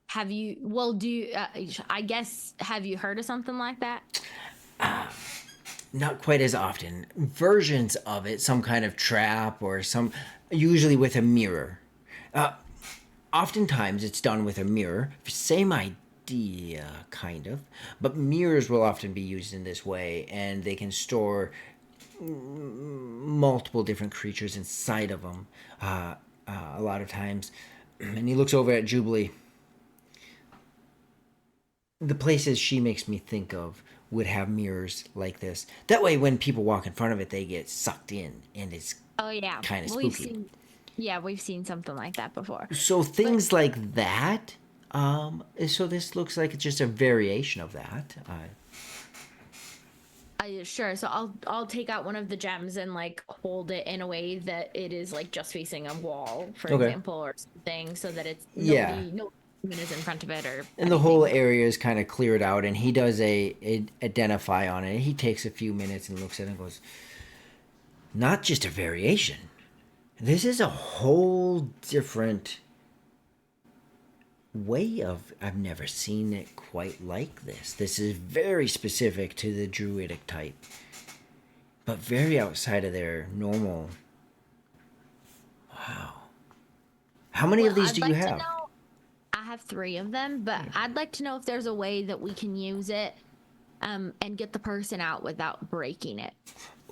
Have you, I guess, have you heard of something like that? Not quite as often. Versions of it, some kind of trap or usually with a mirror. Oftentimes it's done with a mirror. Same idea, kind of. But mirrors will often be used in this way, and they can store multiple different creatures inside of them a lot of times. And he looks over at Jubilee. The places she makes me think of would have mirrors like this. That way, when people walk in front of it, they get sucked in, and it's Oh yeah, Kinda We've spooky. seen, we've seen something like that before. so things like that. So this looks like it's just a variation of that. Sure. So I'll take out one of the gems and like hold it in a way that it is like just facing a wall, for Okay. example, or something, so that it's Yeah. no human is in front of it or. And the whole area is kind of cleared out, and he does a identify on it. He takes a few minutes and looks at it and goes, "Not just a variation. This is a whole different way of. I've never seen it quite like this. This is very specific to the druidic type, but very outside of their normal. Wow. How many of these I'd do like you to have? know- I have 3 of them, but I'd like to know if there's a way that we can use it and get the person out without breaking it.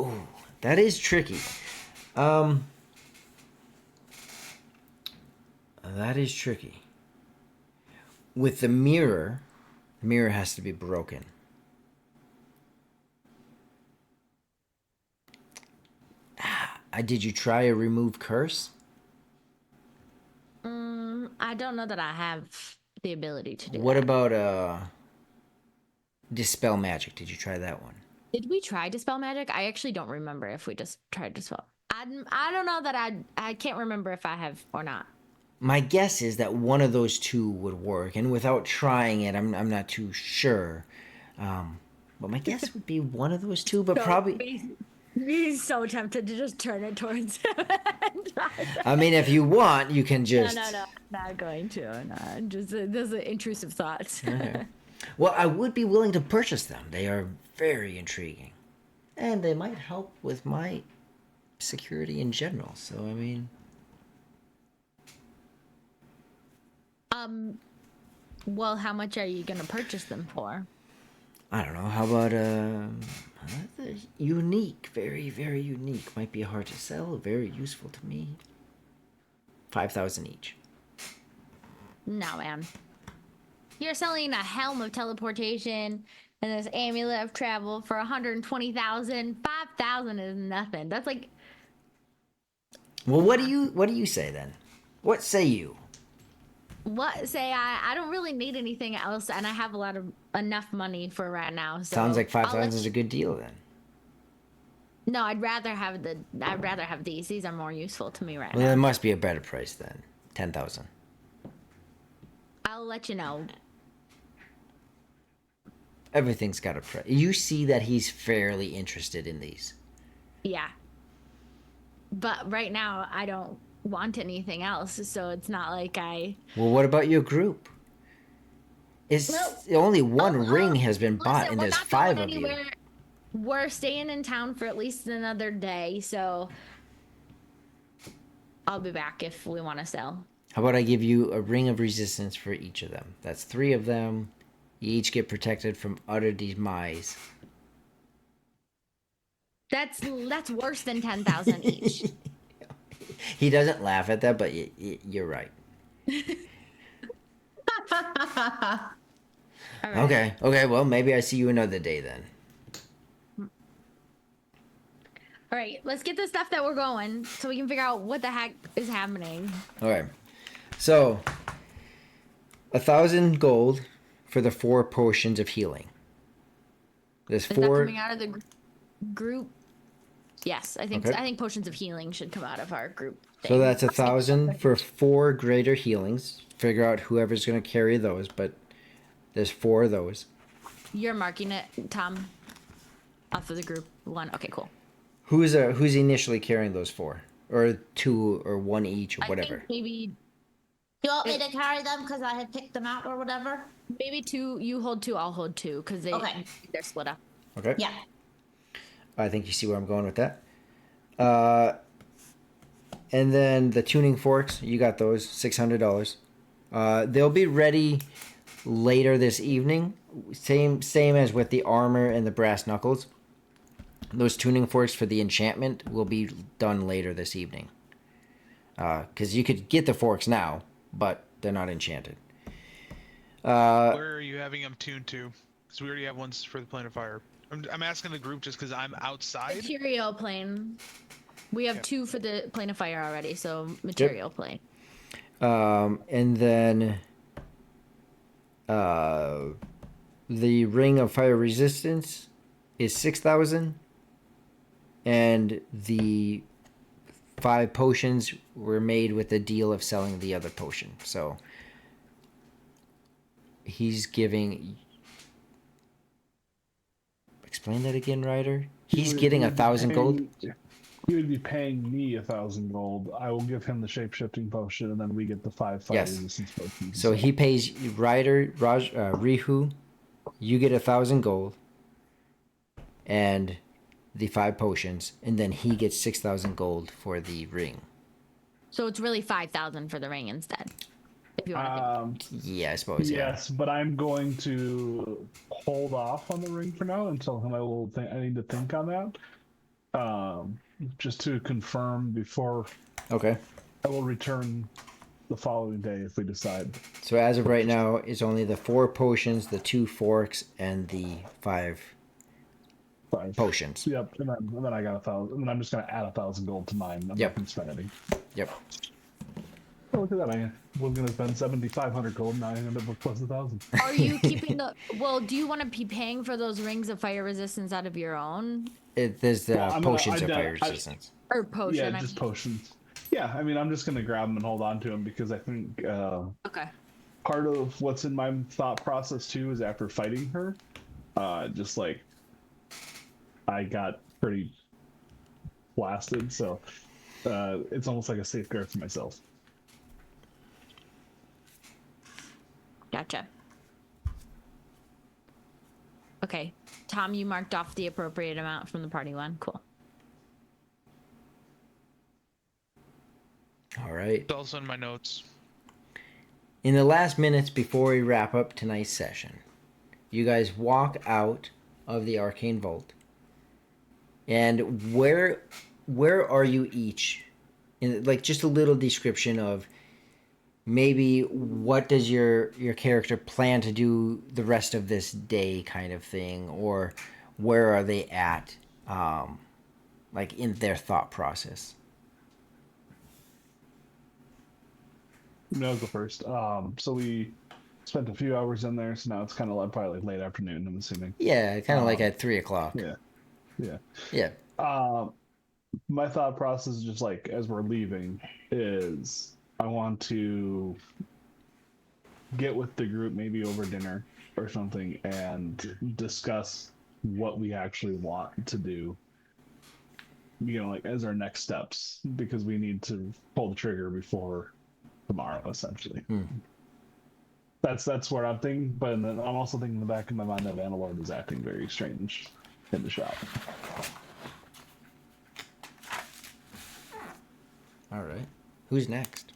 Ooh, that is tricky. That is tricky. With the mirror has to be broken. Did you try a remove curse? I don't know that I have the ability to do What that. about dispel magic? Did you try that one? Did we try Dispel Magic? I actually don't remember if we just tried Dispel. I don't know that I can't remember if I have or not. My guess is that one of those two would work, and without trying it, I'm not too sure. But my guess would be one of those two, but probably. He's so tempted to just turn it towards him. I mean, if you want, you can just. No, not going to. No, just those are intrusive thoughts. Okay. Well, I would be willing to purchase them. They are very intriguing, and they might help with my security in general. So I mean, Well, how much are you gonna purchase them for? I don't know. How about unique, very very unique. Might be hard to sell. Very useful to me. 5,000 each. No, man. You're selling a helm of teleportation and this amulet of travel for 120,000. 5,000 is nothing. That's like, Well, what do you say then? What say you? what say I don't really need anything else, and I have enough money for right now. So Sounds like I'll 5,000 let is a good deal then. No, I'd rather have these. These are more useful to me right Well, now. there must be a better price then. 10,000. I'll let you know. Everything's got a price. You see that he's fairly interested in these. Yeah. But right now I don't want anything else, so it's not like I Well, what about your group? It's only one ring has been bought, Listen, and we're there's not 5 going of you. anywhere. We're staying in town for at least another day, so I'll be back if we want to sell. How about I give you a ring of resistance for each of them? That's 3 of them. You each get protected from utter demise. That's worse than 10,000 each. He doesn't laugh at that, but you're right. All right. Okay. Okay. Well, maybe I see you another day then. All right, let's get the stuff that we're going so we can figure out what the heck is happening. All right. So, 1,000 gold for the 4 potions of healing. There's Is that 4. coming out of the group? Yes, I think Okay. I think potions of healing should come out of our group. So thing. that's 1,000 for 4 greater healings. Figure out whoever's going to carry those, but there's 4 of those. You're marking it, Tom, off of the group one. Okay, cool. Who's initially carrying those 4, or 2, or 1 each, or I whatever? think maybe You want me to carry them because I had picked them out or whatever? 2. You hold 2. I'll hold 2 because Okay. they're split up. Okay. Yeah. I think you see where I'm going with that. And then the tuning forks, you got those, $600. They'll be ready later this evening. Same as with the armor and the brass knuckles. Those tuning forks for the enchantment will be done later this evening. Because you could get the forks now, but they're not enchanted. Where are you having them tuned to? Because we already have ones for the Plane of Fire. I'm asking the group just because I'm outside. Material plane. We have Yep. 2 for the plane of fire already, so material plane. And then the ring of fire resistance is 6,000, and the 5 potions were made with the deal of selling the other potion. So he's giving. Explain that again, Ryder. He's getting 1,000 gold. He would be paying me 1,000 gold. I will give him the shape-shifting potion, and then we get the 5 fire Yes. resistance potions. So he pays Ryder, Rihu. You get 1,000 gold, and the 5 potions, and then he gets 6,000 gold for the ring. So it's really 5,000 for the ring instead. If you want to. Yeah, I suppose. Yeah. Yes, but I'm going to hold off on the ring for now until I need to think on that. Just to confirm before Okay. I will return the following day if we decide. So as of right now, it's only the 4 potions, the 2 forks, and the 5 5 potions. Yep, and then I got 1,000. And then I'm just gonna add 1,000 gold to mine. I'm Yep. not gonna spend any. Yep. Oh, look at that! I was gonna spend 7,500 gold, now I ended up with plus 1,000. Are you keeping the? Well, do you want to be paying for those rings of fire resistance out of your own There's the Well, potions of I've fire done- resistance. or potion? Yeah, just potions. Yeah, I mean, I'm just gonna grab them and hold on to them because I think Okay. part of what's in my thought process too is after fighting her, just like I got pretty blasted, so it's almost like a safeguard for myself. Gotcha. Okay, Tom, you marked off the appropriate amount from the party one. Cool. All right. It's also in my notes. In the last minutes before we wrap up tonight's session, you guys walk out of the arcane vault. And where are you each? In like just a little description of maybe what does your character plan to do the rest of this day kind of thing, or where are they at like in their thought process? No, I'll go first. So we spent a few hours in there, so now it's kind of like probably like late afternoon, I'm assuming. Yeah, kind of like at 3:00. Yeah. Yeah. Yeah. My thought process is just like as we're leaving is I want to get with the group maybe over dinner or something and discuss what we actually want to do, you know, like as our next steps, because we need to pull the trigger before tomorrow essentially. That's where I'm thinking, but then I'm also thinking in the back of my mind that Vanillard is acting very strange in the shop. All right. Who's next?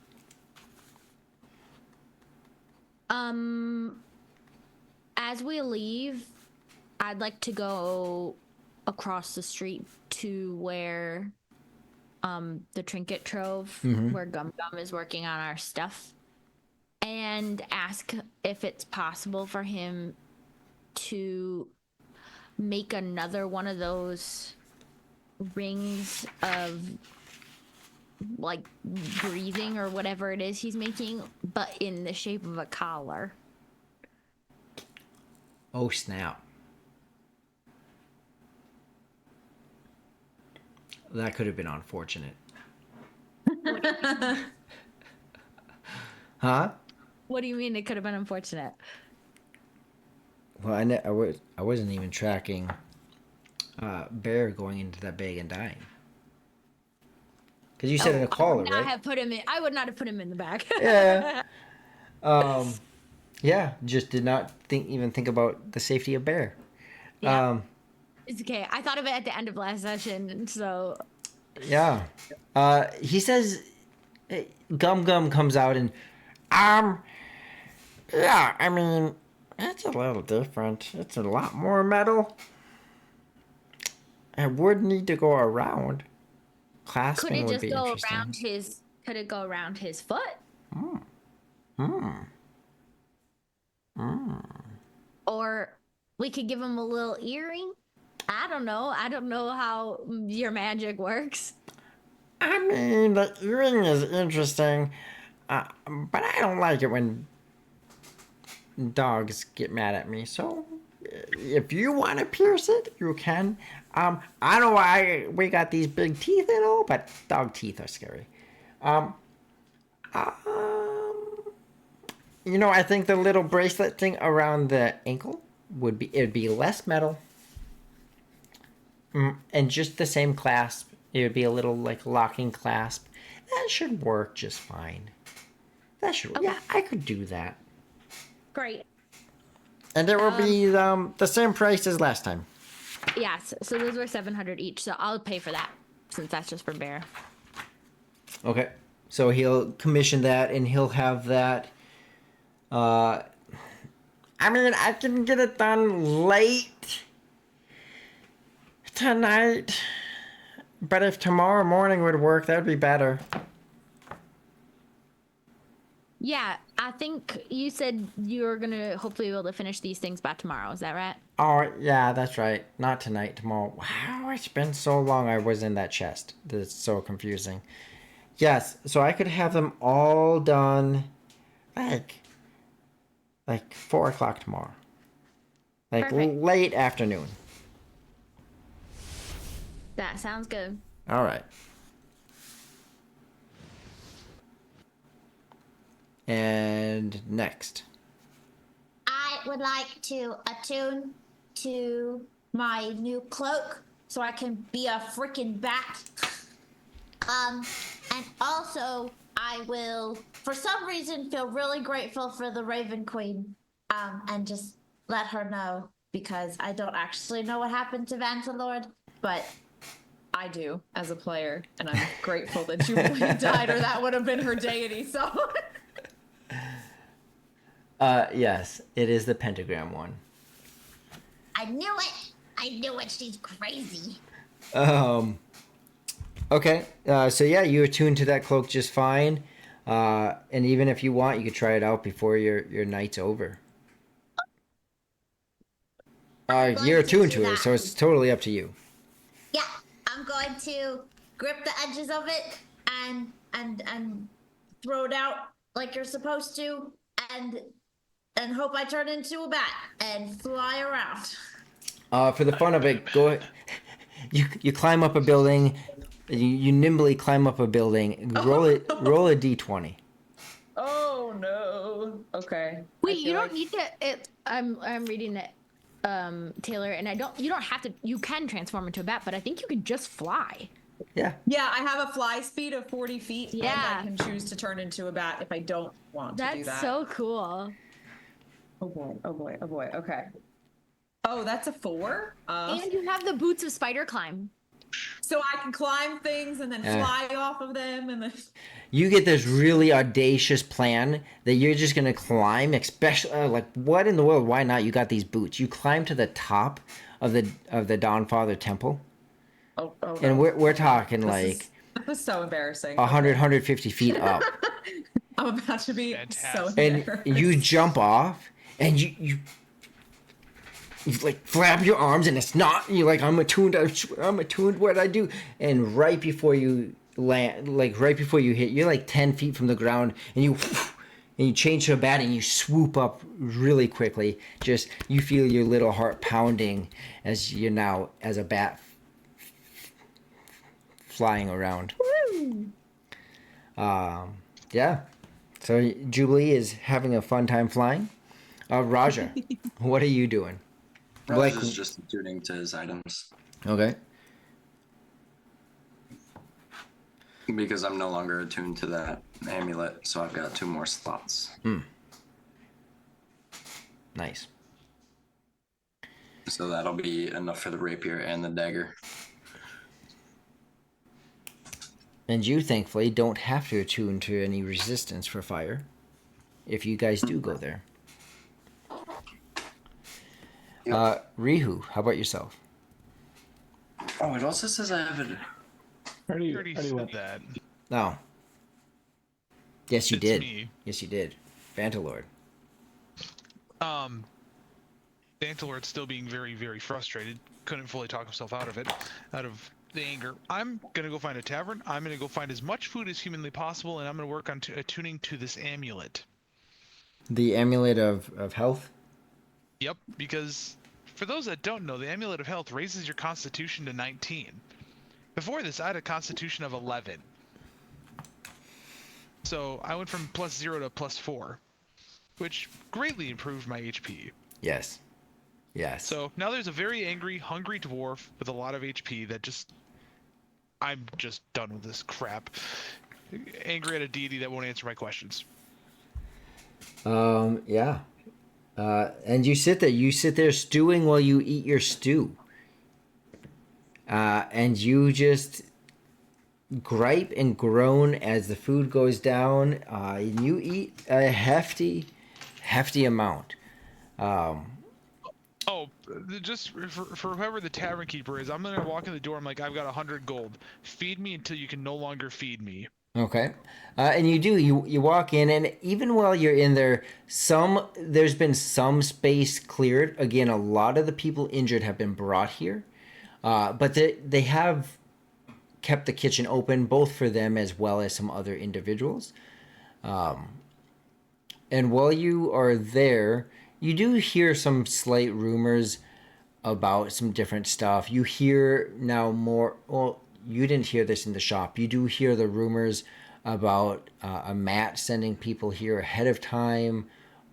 As we leave, I'd like to go across the street to where the trinket trove, where Gum Gum is working on our stuff, and ask if it's possible for him to make another one of those rings of like breathing or whatever it is he's making, but in the shape of a collar. Oh, snap. That could have been unfortunate. Huh? What do you mean it could have been unfortunate? Well, I wasn't even tracking Bear going into that bag and dying. Because you said in a collar, right? I would not have put him in the bag. Yeah. Yeah, just did not even think about the safety of Bear. Yeah. It's okay. I thought of it at the end of last session, so. Yeah. He says, Gum Gum comes out and, yeah, I mean, it's a little different. It's a lot more metal. It would need to go around. Clasping Could it would just be go interesting. around his? Could it go around his foot? Or we could give him a little earring. I don't know. I don't know how your magic works. I mean, the earring is interesting, but I don't like it when dogs get mad at me. So, if you want to pierce it, you can. I don't know why we got these big teeth and all, but dog teeth are scary. You know, I think the little bracelet thing around the ankle it'd be less metal. And just the same clasp. It would be a little like locking clasp. That should work just fine. That should, yeah, I could do that. Great. And it will be the same price as last time. Yes. So those were 700 each. So I'll pay for that since that's just for Bear. Okay. So he'll commission that and he'll have that. I mean, I can get it done late tonight. But if tomorrow morning would work, that would be better. Yeah, I think you said you were going to hopefully be able to finish these things by tomorrow. Is that right? Oh, yeah, that's right. Not tonight, tomorrow. Wow, it's been so long I was in that chest. That's so confusing. Yes, so I could have them all done like 4 o'clock tomorrow. Like Perfect. late afternoon. That sounds good. All right. And next. I would like to attune to my new cloak so I can be a freaking bat. And also I will, for some reason, feel really grateful for the Raven Queen. And just let her know because I don't actually know what happened to Vancelord, but I do as a player, and I'm grateful that Jubilee died, or that would have been her deity. So. Yes, it is the pentagram one. I knew it. I knew it. She's crazy. Okay, so yeah, you attuned to that cloak just fine. And even if you want, you could try it out before your night's over. You're attuned to it, so it's totally up to you. Yeah, I'm going to grip the edges of it and throw it out like you're supposed to, and hope I turn into a bat and fly around. For the fun of it, go. You climb up a building. You nimbly climb up a building. Roll a d20. Oh no. Okay. Wait, you don't need to. I'm reading it, Taylor, and you don't have to. You can transform into a bat, but I think you can just fly. Yeah. Yeah, I have a fly speed of 40 feet, Yeah. and I can choose to turn into a bat if I don't want to do that. That's so cool. Oh boy, oh boy, oh boy. Okay. Oh, that's a 4. And you have the boots of spider climb. So I can climb things and then fly off of them, and then. You get this really audacious plan that you're just gonna climb, especially like what in the world? Why not? You got these boots. You climb to the top of the Dawnfather Temple, Oh, and we're talking this is so embarrassing. 150 feet up, I'm about to be so Fantastic. and embarrassed. you jump off, and you like flap your arms, and it's not. You're like, I'm attuned. What I do, and right before you land, like right before you hit, you're like 10 feet from the ground, and you change to a bat, and you swoop up really quickly. Just you feel your little heart pounding as you're now as a bat flying around. Yeah. So Jubilee is having a fun time flying. Raja, what are you doing? Raj is just attuning to his items Okay. because I'm no longer attuned to that amulet, so I've got 2 more slots. Nice. So that'll be enough for the rapier and the dagger. And you, thankfully, don't have to attune to any resistance for fire if you guys do go there. Rihu, how about yourself? Oh, it also says I have it. I already said that. No. Yes, you It's did. me. Yes, you did. Vantalord. Dantalord's still being very, very frustrated. Couldn't fully talk himself out of it, out of the anger. I'm gonna go find a tavern. I'm gonna go find as much food as humanly possible, and I'm gonna work on attuning to this amulet. The amulet of health? Yep, because for those that don't know, the Amulet of Health raises your Constitution to 19. Before this, I had a Constitution of 11. So I went from +0 to +4, which greatly improved my HP. Yes. Yes. So now there's a very angry, hungry dwarf with a lot of HP that just... I'm just done with this crap. Angry at a deity that won't answer my questions. Yeah. And you sit there stewing while you eat your stew. And you just gripe and groan as the food goes down. And you eat a hefty amount. Oh, just for whoever the tavern keeper is, I'm gonna walk in the door. I'm like, I've got 100 gold. Feed me until you can no longer feed me. Okay. And you walk in, and even while you're in there, there's been some space cleared. Again, a lot of the people injured have been brought here. But they have kept the kitchen open, both for them as well as some other individuals. And while you are there, you do hear some slight rumors about some different stuff. You hear now more... Well, you didn't hear this in the shop. You do hear the rumors about a Matt sending people here ahead of time.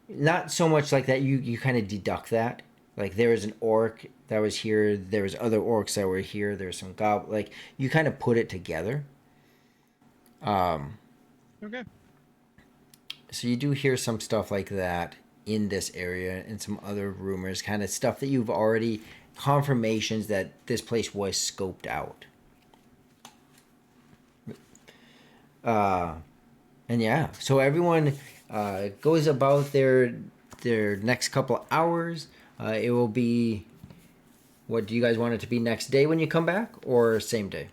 Not so much like that. You kind of deduct that. Like, there was an orc that was here. There was other orcs that were here. There's some like, you kind of put it together. Okay. So you do hear some stuff like that in this area, and some other rumors, kind of stuff that you've already... confirmations that this place was scoped out. And yeah, so everyone goes about their next couple hours. It will be. What do you guys want it to be next day when you come back, or same day?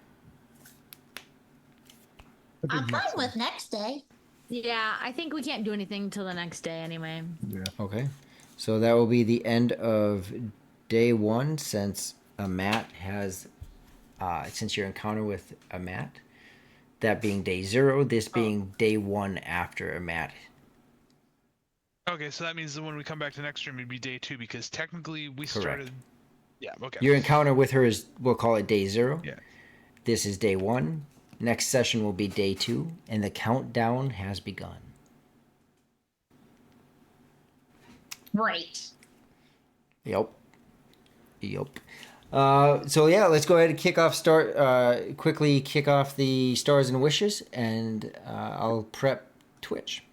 I'm fine with next day. Yeah, I think we can't do anything till the next day anyway. Yeah. Okay, so that will be the end of day one since Matt has, since your encounter with a Matt, that being day 0, this being day 1 after a Matt. Okay, so that means that when we come back to next stream, it'd be day 2 because technically we started. Yeah. Okay. Your encounter with her is, we'll call it day 0. Yeah. This is day 1. Next session will be day 2, and the countdown has begun. Great. Yep. So yeah, let's go ahead and quickly kick off the stars and wishes, and I'll prep Twitch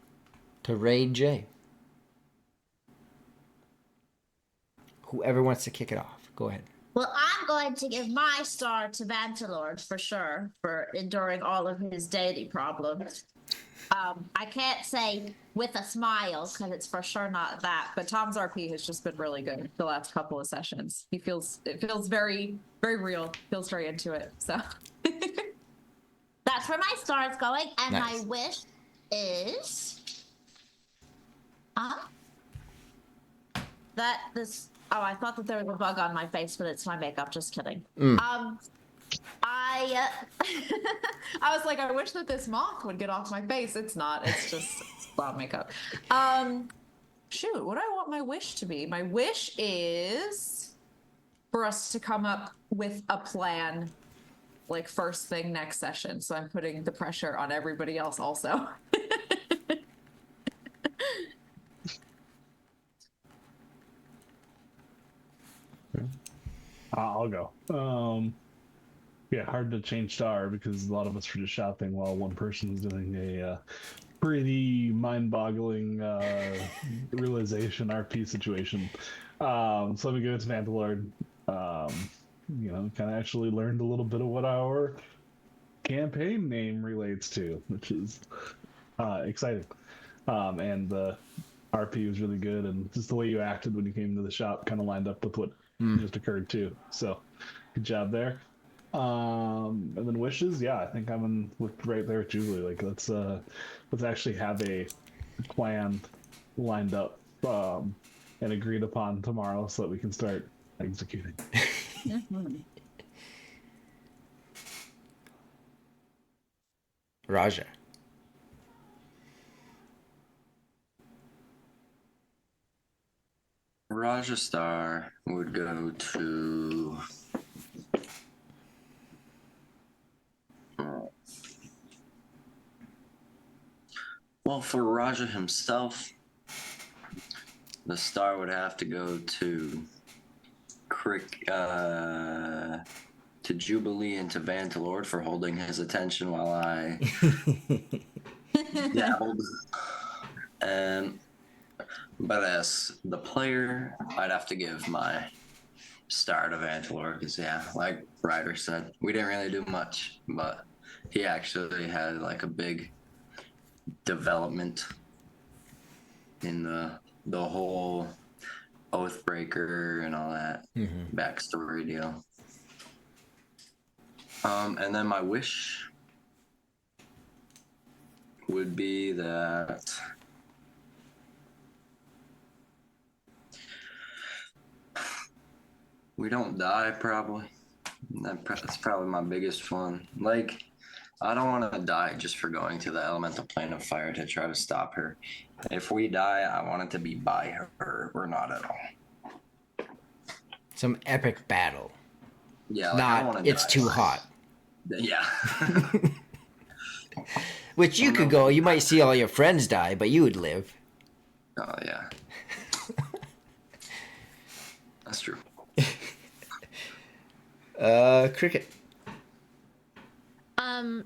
to raid Jay. Whoever wants to kick it off, go ahead. Well, I'm going to give my star to Vantalord for sure for enduring all of his deity problems. I can't say with a smile because it's for sure not that. But Tom's RP has just been really good the last couple of sessions. It feels very, very real. Feels very into it. So that's where my star is going, and Nice. my wish is that this. Oh, I thought that there was a bug on my face, but it's my makeup. Just kidding. I I was like, I wish that this moth would get off my face. It's not. It's just cloud makeup. Shoot, what do I want my wish to be? My wish is for us to come up with a plan, like first thing next session. So I'm putting the pressure on everybody else also. I'll go. Yeah, hard to change star because a lot of us are just shopping while one person is doing a pretty mind-boggling realization RP situation. So let me go to Mandalore. Kind of actually learned a little bit of what our campaign name relates to, which is exciting. And the RP was really good, and just the way you acted when you came to the shop kind of lined up with what just occurred too. So good job there. And then wishes, yeah, I think I'm right there with Julie. Like let's actually have a plan lined up and agreed upon tomorrow so that we can start executing. Raja. Raja Star would go to. Well, for Raja himself, the star would have to go to to Jubilee and to Vantalord for holding his attention while I dabbled. But as the player, I'd have to give my star to Vantalord because, yeah, like Ryder said, we didn't really do much, but he actually had like a big development in the whole Oathbreaker and all that backstory deal. And then my wish would be that we don't die, probably. That's probably my biggest one. Like, I don't want to die just for going to the elemental plane of fire to try to stop her. If we die, I want it to be by her or not at all. Some epic battle. Yeah, like, I don't Not, wanna it's die. too hot. Yeah. Which you could go, you might see all your friends die, but you would live. Oh, yeah. That's true. Cricket.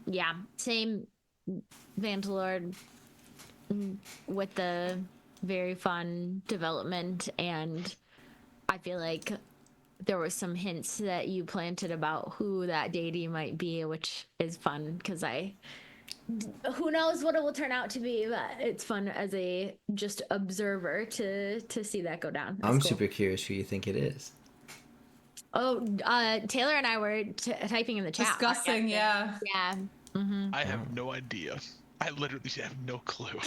Yeah, same Vantalord with the very fun development, and I feel like there were some hints that you planted about who that deity might be, which is fun because I who knows what it will turn out to be, but it's fun as a just observer to see that go down. It's I'm cool. super curious who you think it is. Oh, Taylor and I were typing in the chat. Discussing, yeah. Yeah. I have no idea. I literally have no clue.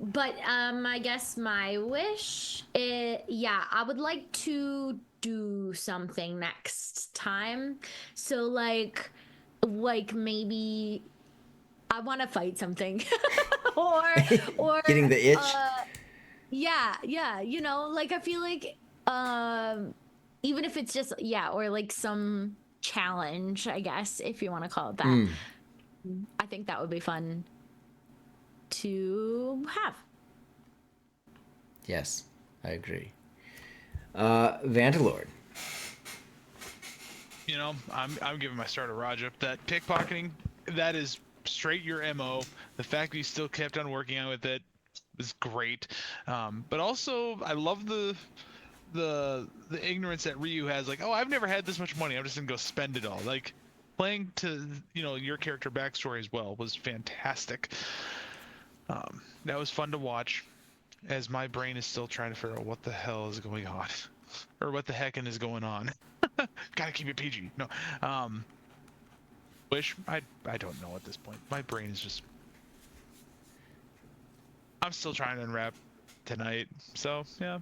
But I guess my wish yeah, I would like to do something next time. So like maybe I want to fight something or Getting the itch? yeah, you know, like I feel like even if it's just or like some challenge, I guess, if you want to call it that. I think that would be fun to have. Yes, I agree. Vandalord. You know, I'm giving my star to Raja. That pickpocketing, that is straight your MO. The fact that you still kept on working on with it was great. But also, I love the ignorance that Ryu has. Like, oh, I've never had this much money. I'm just gonna go spend it all. Like, playing to your character backstory as well was fantastic. That was fun to watch, as my brain is still trying to figure out what the hell is going on, or what the heckin' is going on. Gotta keep it PG. No, wish I don't know at this point. My brain is just. I'm still trying to unwrap tonight, so yeah.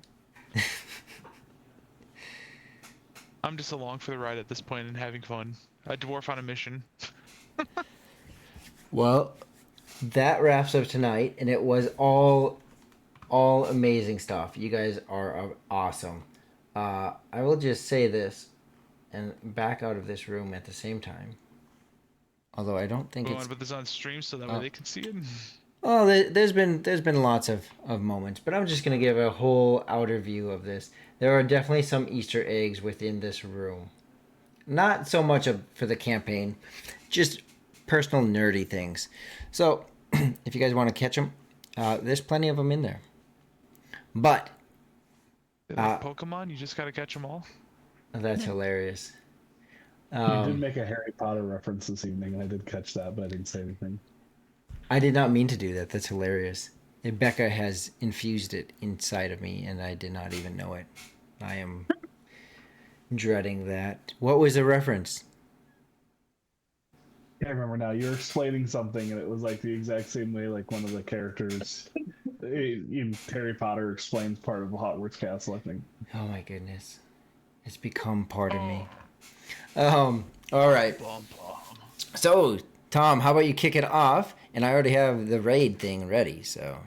I'm just along for the ride at this point and having fun. A dwarf on a mission. Well, that wraps up tonight, and it was all amazing stuff. You guys are awesome. I will just say this, and back out of this room at the same time. Although I don't think We it's. want to put this on stream so that way they can see it. Oh, there's been lots of moments, but I'm just gonna give a whole outer view of this. There are definitely some Easter eggs within this room. Not so much for the campaign, just personal nerdy things. So, if you guys want to catch them, there's plenty of them in there. But They're like Pokemon, you just gotta catch them all. that's hilarious. You did make a Harry Potter reference this evening. I did catch that, but I didn't say anything. I did not mean to do that. That's hilarious. And Becca has infused it inside of me, and I did not even know it. I am dreading that. What was the reference? I remember now. You're explaining something, and it was like the exact same way like one of the characters in Harry Potter explains part of Hogwarts Castle, I think. Oh my goodness. It's become part of me. All right. So, Tom, how about you kick it off? And I already have the raid thing ready, so.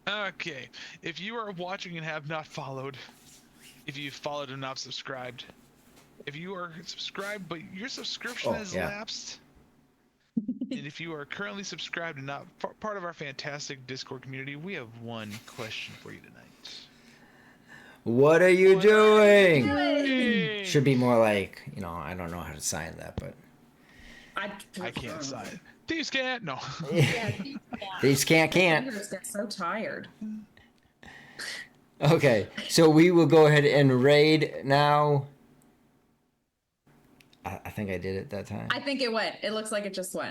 Okay, if you are watching and have not followed, if you've followed and not subscribed, if you are subscribed but your subscription has lapsed, and if you are currently subscribed and not part of our fantastic Discord community, we have one question for you tonight. What are you doing? Hey! Should be more like, I don't know how to sign that, but. I can't sign. Thieves can't. No. These can't. Fingers get so tired. Okay, so we will go ahead and raid now. I think I did it that time. I think it went. It looks like it just went.